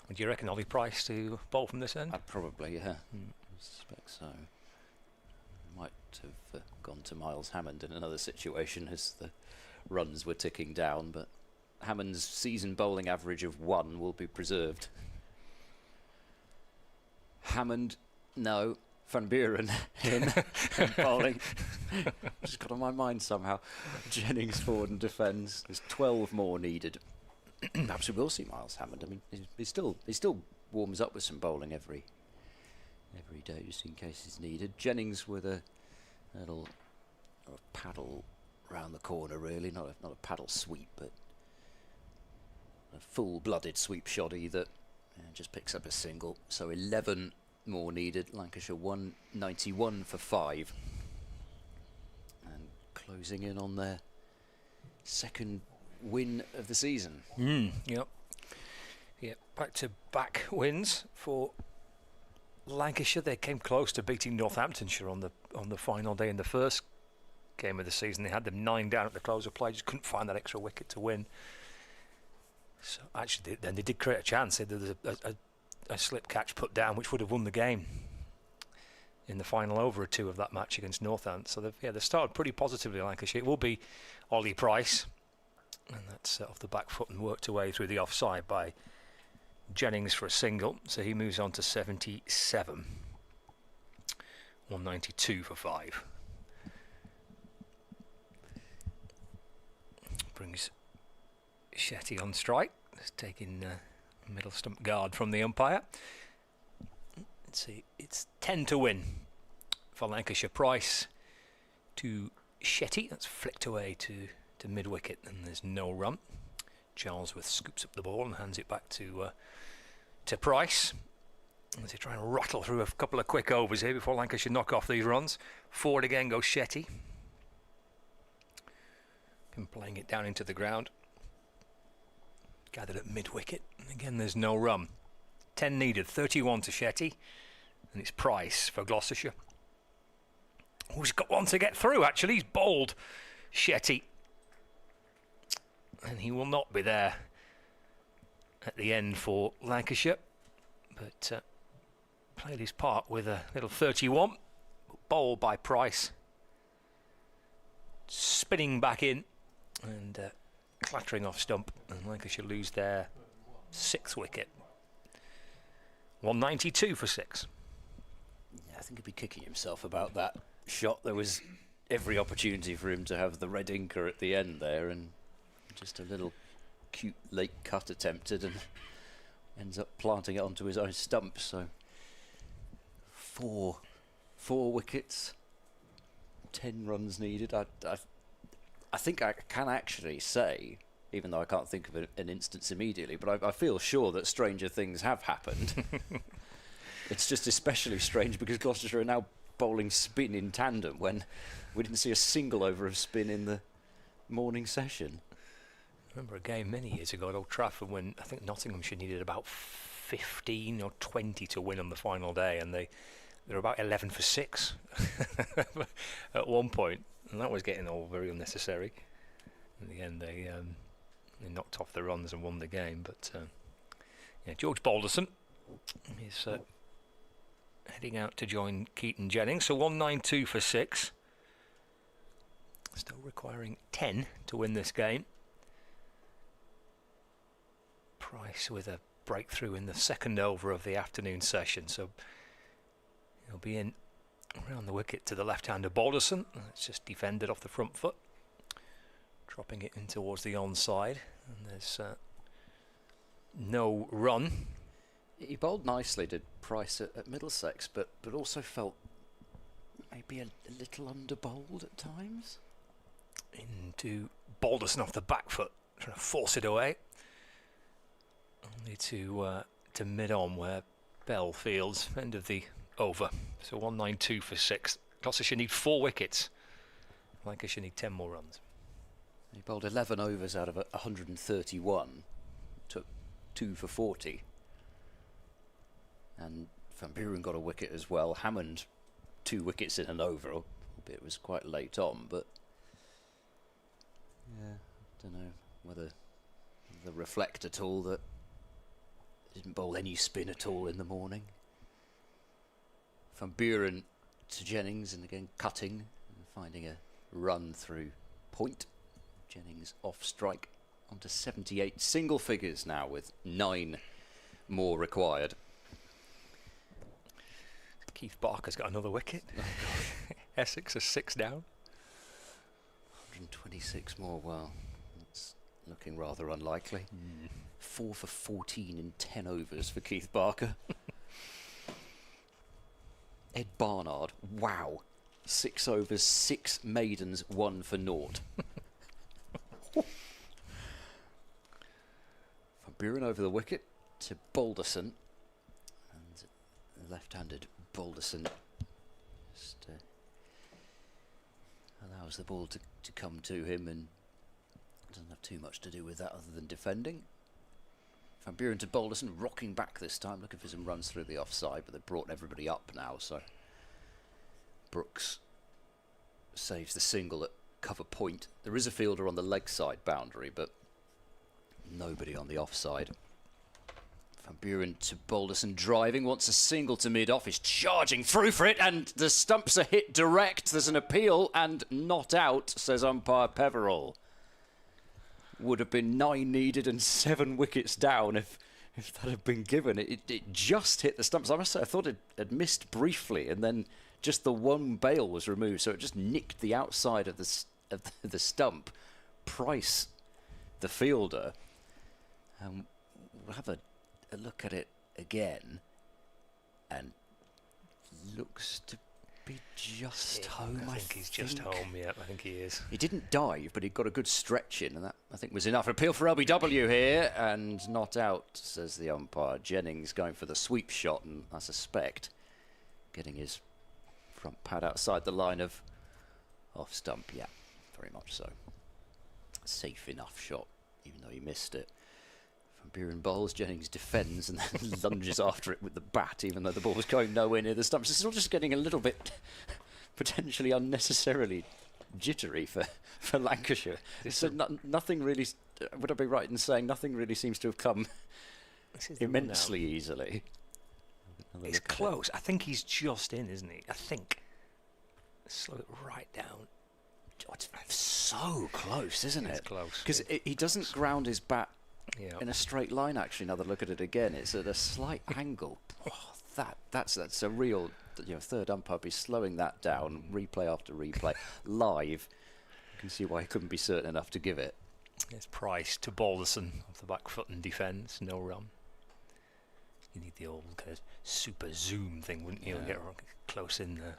Would you reckon Ollie Price to bowl from this end? Probably, yeah. I suspect so. Might have gone to Miles Hammond in another situation as the runs were ticking down, but Hammond's season bowling average of 1 will be preserved. Hammond, no. Van Buren in bowling. Just got on my mind somehow. Jennings forward and defends. There's 12 more needed. Perhaps we will see Miles Hammond. I mean, he still warms up with some bowling every day, just in case it's needed. Jennings with a little paddle round the corner, really, not a paddle sweep, but a full-blooded sweep shoddy that just picks up a single. So 11 more needed. Lancashire 191 for 5, and closing in on their second win of the season. Yep. Back-to-back wins for Lancashire. They came close to beating Northamptonshire on the final day in the first game of the season. They had them 9 down at the close of play, just couldn't find that extra wicket to win. So actually, then they did create a chance. There was a slip catch put down, which would have won the game in the final over or 2 of that match against Northampton. So they've started pretty positively, Lancashire. It will be Ollie Price, and that's off the back foot and worked away through the offside by Jennings for a single, so he moves on to 77. 192 for 5. Brings Shetty on strike. He's taking middle stump guard from the umpire. Let's see, it's 10 to win for Lancashire. Price to Shetty. That's flicked away to mid-wicket, and there's no run. Charlesworth scoops up the ball and hands it back to Price. As they try and rattle through a couple of quick overs here before Lancashire knock off these runs. Forward again goes Shetty. And playing it down into the ground. Gathered at mid-wicket. Again, there's no run. 10 needed, 31 to Shetty. And it's Price for Gloucestershire. Oh, he's got one to get through, actually. He's bowled Shetty. And he will not be there at the end for Lancashire. But played his part with a little 31. Bowled by Price. Spinning back in. And clattering off stump, and Lancashire lose their 6th wicket. 192 for 6. Yeah, I think he'd be kicking himself about that shot. There was every opportunity for him to have the red inker at the end there, and just a little cute late cut attempted, and ends up planting it onto his own stump. So 4 wickets, 10 runs needed. I think I can actually say, even though I can't think of an instance immediately, but I feel sure that stranger things have happened. It's just especially strange because Gloucestershire are now bowling spin in tandem when we didn't see a single over of spin in the morning session. I remember a game many years ago at Old Trafford when I think Nottinghamshire needed about 15 or 20 to win on the final day, and they were about 11 for 6 at one point, and that was getting all very unnecessary. In the end, they knocked off the runs and won the game. But yeah, George Balderson is heading out to join Keaton Jennings. So 192 for 6. Still requiring 10 to win this game. Price with a breakthrough in the second over of the afternoon session. So he'll be in around the wicket to the left-hander Balderson. It's just defended off the front foot. Dropping it in towards the onside. And there's no run. He bowled nicely, did Price at Middlesex, but also felt maybe a little under-bowled at times. Into Balderson off the back foot, trying to force it away. Only to mid-on where Bell fields, end of the over. So 192 for 6. Gloucestershire need 4 wickets. Lancashire need 10 more runs. He bowled 11 overs out of 131, took 2 for 40. And Van Buren got a wicket as well. Hammond 2 wickets in an over, albeit it was quite late on, but yeah, I don't know whether they reflect at all that he didn't bowl any spin at all in the morning. Van Buren to Jennings, and again cutting and finding a run through point. Jennings off strike onto 78 single figures now with 9 more required. Keith Barker's got another wicket. Essex are 6 down. 126 more, well, it's looking rather unlikely. 4 for 14 in 10 overs for Keith Barker. Ed Barnard, wow. 6 overs, 6 maidens, 1 for naught. Van Buren over the wicket to Balderson. And left-handed Balderson just allows the ball to come to him and doesn't have too much to do with that other than defending. Van Buren to Balderson, rocking back this time, looking for some runs through the offside, but they've brought everybody up now, so Brooks saves the single at cover point. There is a fielder on the leg side boundary, but nobody on the offside. Van Buren to Balderson, driving, wants a single to mid-off, is charging through for it, and the stumps are hit direct. There's an appeal and not out, says umpire Peverell. Would have been 9 needed and 7 wickets down if that had been given. It just hit the stumps. I must say, I thought it had missed briefly, and then just the one bail was removed, so it just nicked the outside of the stump. Price, the fielder, we'll have a look at it again, and looks to be just home. I think he's just home. Yeah, I think he is. He didn't dive, but he got a good stretch in, and that I think was enough. Appeal for LBW here, and not out, says the umpire. Jennings going for the sweep shot, and I suspect getting his front pad outside the line of off stump. Yeah, very much so. Safe enough shot, even though he missed it. Van Buren bowls, Jennings defends and then lunges after it with the bat, even though the ball was going nowhere near the stumps. This is all just getting a little bit potentially unnecessarily jittery for Lancashire. So nothing really, would I be right in saying nothing really seems to have come immensely easily? It's close. I think he's just in, isn't he? I think. Slow it right down. Oh, it's so close, isn't it? It's close. Because he doesn't ground his bat Yeah. in a straight line, actually. Now that I look at it again, it's at a slight angle. Oh, that's a real, third umpire be slowing that down, replay after replay, live. You can see why he couldn't be certain enough to give it. It's Price to Balderson off the back foot and defence, no run. You need the old kind of super zoom thing, wouldn't you? Yeah. Get close in there.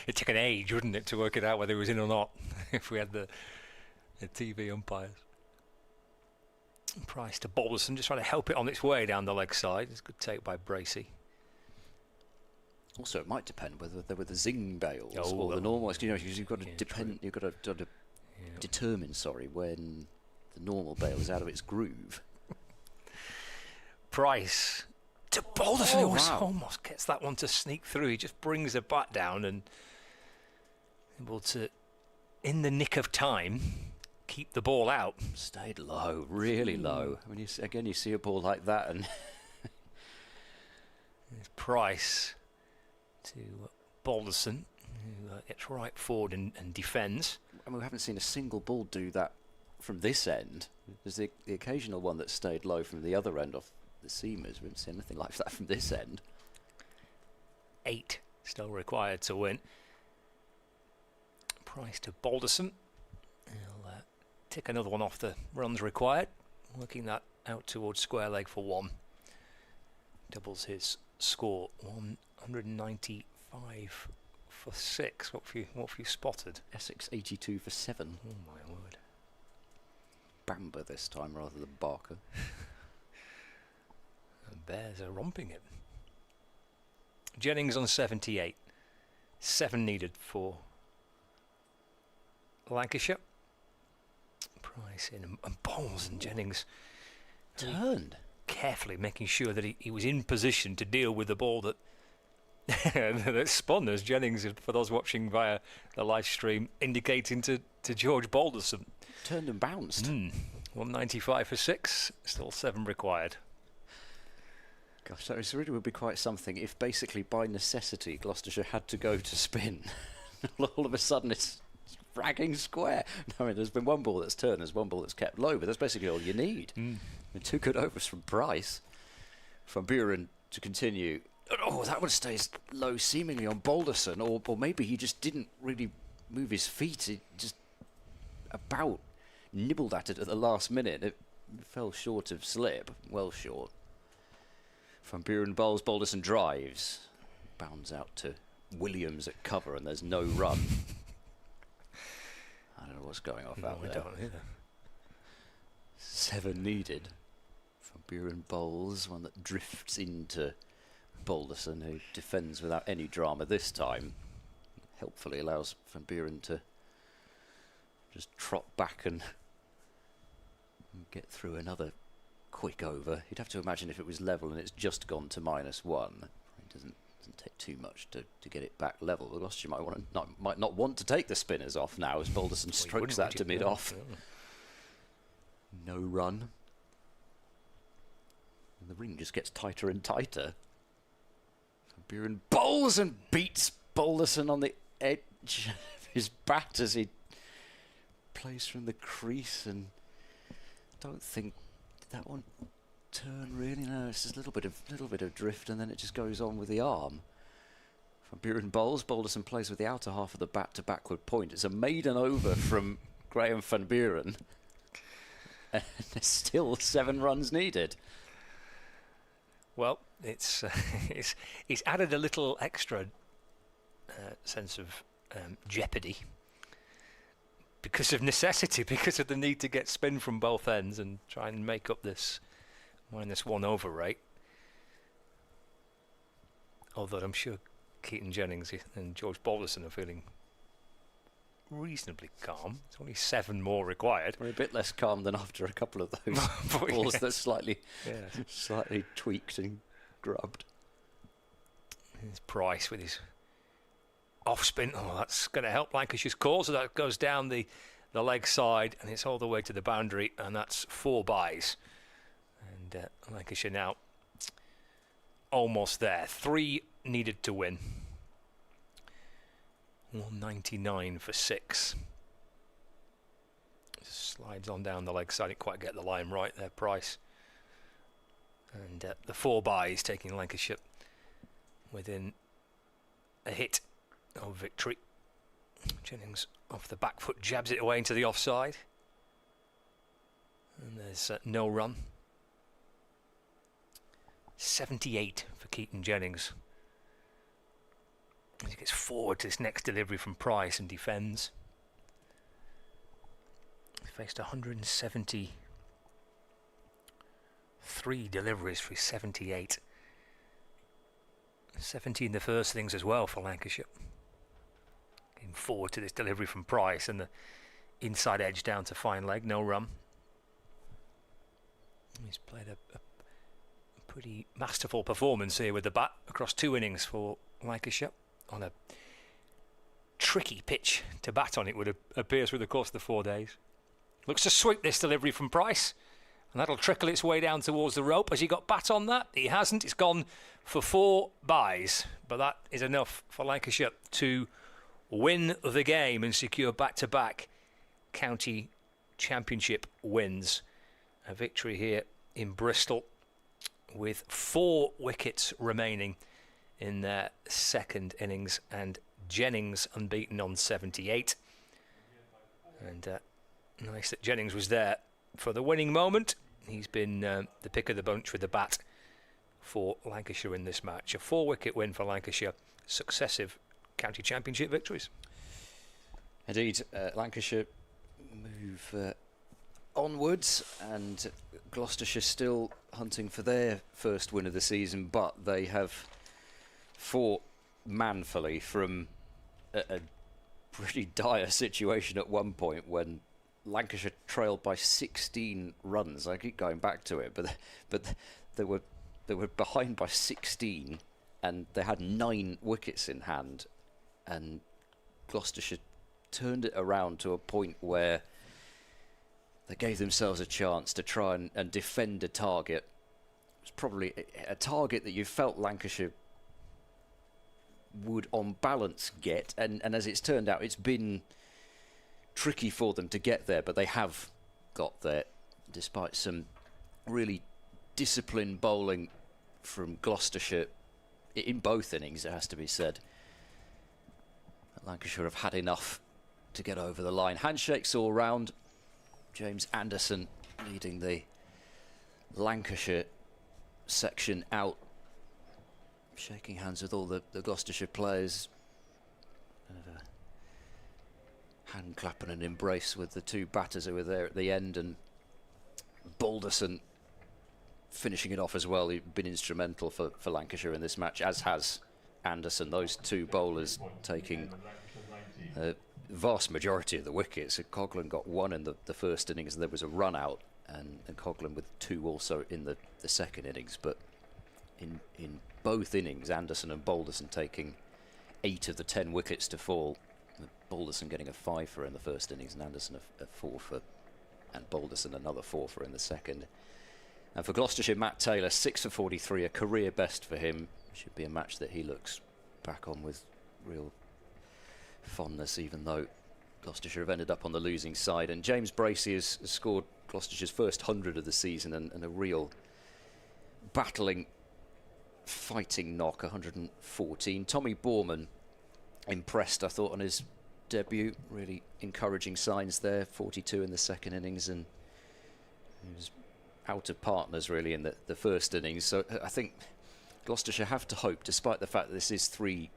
It'd take an age, wouldn't it, to work it out whether he was in or not if we had the TV umpires. Price to Balderson, just trying to help it on its way down the leg side. It's a good take by Bracey. Also, it might depend whether they were the zing bales Oh, or well, the normal. You know, because you've got to yeah, depend. You've got to Yeah. determine. Sorry, when the normal bale is out of its groove. Price to Balderson. Oh, He wow. almost gets that one to sneak through. He just brings the bat down and able to, in the nick of time, keep the ball out. Stayed low, really low. I mean, again, you see a ball like that, and There's Price to Balderson, who gets right forward and defends. I mean, we haven't seen a single ball do that from this end. There's the occasional one that stayed low from the other end off the seamers. We haven't seen anything like that from this end. 8 still required to win. Price to Balderson. He'll tick another one off the runs required. Working that out towards square leg for 1. Doubles his score. 195 for 6. What have you spotted? Essex 82 for 7. Oh my word. Bamber this time rather than Barker. The Bears are romping it. Jennings on 78. 7 needed for Lancashire. Price in and bowls, and Jennings Turned. carefully making sure that he was in position to deal with the ball that that spun, as Jennings, for those watching via the live stream, indicating to George Balderson. Turned and bounced. 195 for 6, still 7 required. Gosh, that really would be quite something if basically by necessity Gloucestershire had to go to spin. All of a sudden it's fragging square. No, I mean, there's been one ball that's turned, there's one ball that's kept low, but that's basically all you need. I mean, 2 good overs from Price. From Buren to continue. Oh, that one stays low seemingly on Balderson, or maybe he just didn't really move his feet. He just about nibbled at it at the last minute. It fell short of slip, well short. From Buren bowls, Balderson drives. Bounds out to Williams at cover, and there's no run. I don't know what's going off out I there. don't either. 7 needed. From Buren bowls, one that drifts into Balderson, who defends without any drama this time. Helpfully allows Van Buren to just trot back and get through another quick over. You'd have to imagine if it was level and it's just gone to -1, it doesn't take too much to get it back level. But Gloucestershire might not want to take the spinners off now as Balderson strokes that to mid-off. No run. And the ring just gets tighter and tighter. Buren bowls and beats Balderson on the edge of his bat as he plays from the crease, and don't think that one turn really. No, it's just a little bit of drift, and then it just goes on with the arm. From Buren bowls, Balderson plays with the outer half of the bat to backward point. It's a maiden over from Graham van Buren, and there's still 7 runs needed. Well, it's added a little extra sense of jeopardy because of necessity, because of the need to get spin from both ends and try and make up this -1 over rate. Although I'm sure Keaton Jennings and George Balderson are feeling reasonably calm. It's only 7 more required. We're a bit less calm than after a couple of those balls that slightly tweaked and grubbed. Here's Price with his off spin. Oh, that's going to help Lancashire's call. So that goes down the leg side and it's all the way to the boundary, and that's 4 byes. And Lancashire now almost there. 3 needed to win. 199 for 6. Slides on down the leg side. Didn't quite get the line right there, Price. And the 4 byes taking Lancashire within a hit of victory. Jennings off the back foot jabs it away into the offside. And there's no run. 78 for Keaton Jennings. As he gets forward to this next delivery from Price and defends. He faced 173 deliveries for his 78. 70 in the first innings as well for Lancashire. Getting forward to this delivery from Price and the inside edge down to fine leg, no run. He's played a pretty masterful performance here with the bat across 2 innings for Lancashire on a tricky pitch to bat on, it would appear, through the course of the 4 days. Looks to sweep this delivery from Price, and that'll trickle its way down towards the rope. Has he got bat on that? He hasn't. It's gone for 4 byes, but that is enough for Lancashire to win the game and secure back-to-back county championship wins. A victory here in Bristol with 4 wickets remaining in their second innings, and Jennings unbeaten on 78. And nice that Jennings was there for the winning moment. He's been the pick of the bunch with the bat for Lancashire in this match. A 4-wicket win for Lancashire, successive county championship victories. Indeed, Lancashire move onwards, and Gloucestershire still hunting for their first win of the season, but they have fought manfully from a pretty dire situation at one point when Lancashire trailed by 16 runs. I keep going back to it, but they were behind by 16, and they had 9 wickets in hand, and Gloucestershire turned it around to a point where they gave themselves a chance to try and defend a target. It was probably a target that you felt Lancashire would on balance get, and as it's turned out, it's been tricky for them to get there, but they have got there despite some really disciplined bowling from Gloucestershire in both innings, it has to be said. Lancashire have had enough to get over the line. Handshakes all round. James Anderson leading the Lancashire section out, shaking hands with all the Gloucestershire players. Hand clap and an embrace with the 2 batters who were there at the end, and Balderson finishing it off as well. He's been instrumental for Lancashire in this match, as has Anderson. Those 2 bowlers taking the vast majority of the wickets. Coghlan got 1 in the first innings, and there was a run out, and Coghlan with 2 also in the second innings. But in both innings, Anderson and Balderson taking 8 of the 10 wickets to fall. Balderson getting a 5-for in the first innings, and Anderson a 4-for, and Balderson another 4-for in the second. And for Gloucestershire, Matt Taylor 6 for 43, a career best for him. Should be a match that he looks back on with real fondness, even though Gloucestershire have ended up on the losing side. And James Bracey has scored Gloucestershire's first 100 of the season, and a real battling, fighting knock, 114. Tommy Borman impressed, I thought, on his debut. Really encouraging signs there. 42 in the second innings, and he was out of partners really in the first innings. So I think Gloucestershire have to hope, despite the fact that this is 3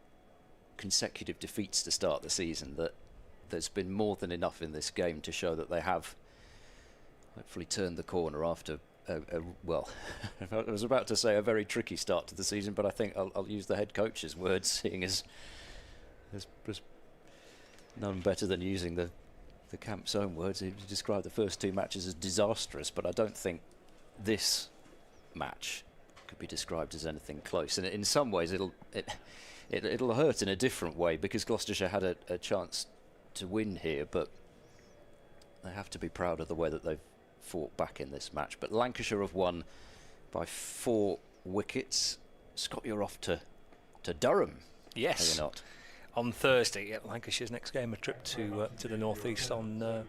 consecutive defeats to start the season, that there's been more than enough in this game to show that they have hopefully turned the corner after well, I was about to say a very tricky start to the season, but I think I'll use the head coach's words, seeing as there's none better than using the camp's own words. He described the first 2 matches as disastrous, but I don't think this match could be described as anything close. And in some ways it'll hurt in a different way, because Gloucestershire had a chance to win here, but they have to be proud of the way that they've fought back in this match. But Lancashire have won by 4 wickets. Scott, you're off to Durham. Yes. Are you not? On Thursday, yeah, Lancashire's next game, a trip to the northeast on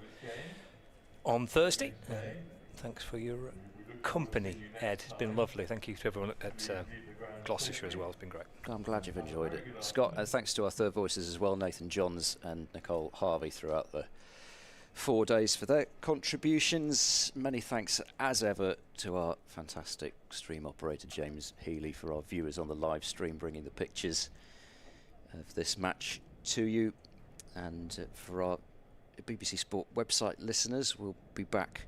Thursday. Thanks for your company, Ed. It's been lovely. Thank you to everyone at Gloucestershire as well. It's been great. I'm glad you've enjoyed it, Scott. Thanks to our third voices as well, Nathan Johns and Nicole Harvey, throughout the 4 days for their contributions. Many thanks as ever to our fantastic stream operator James Healy, for our viewers on the live stream, bringing the pictures of this match to you, and for our BBC Sport website listeners, we'll be back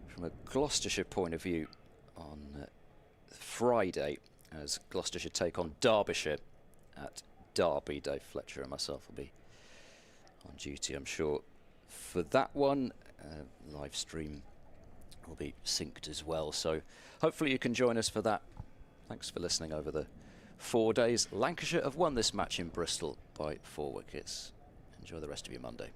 from a Gloucestershire point of view on Friday as Gloucestershire take on Derbyshire at Derby. Dave Fletcher and myself will be on duty, I'm sure, for that one. Live stream will be synced as well, so hopefully you can join us for that. Thanks for listening over the 4 days. Lancashire have won this match in Bristol by 4 wickets. Enjoy the rest of your Monday.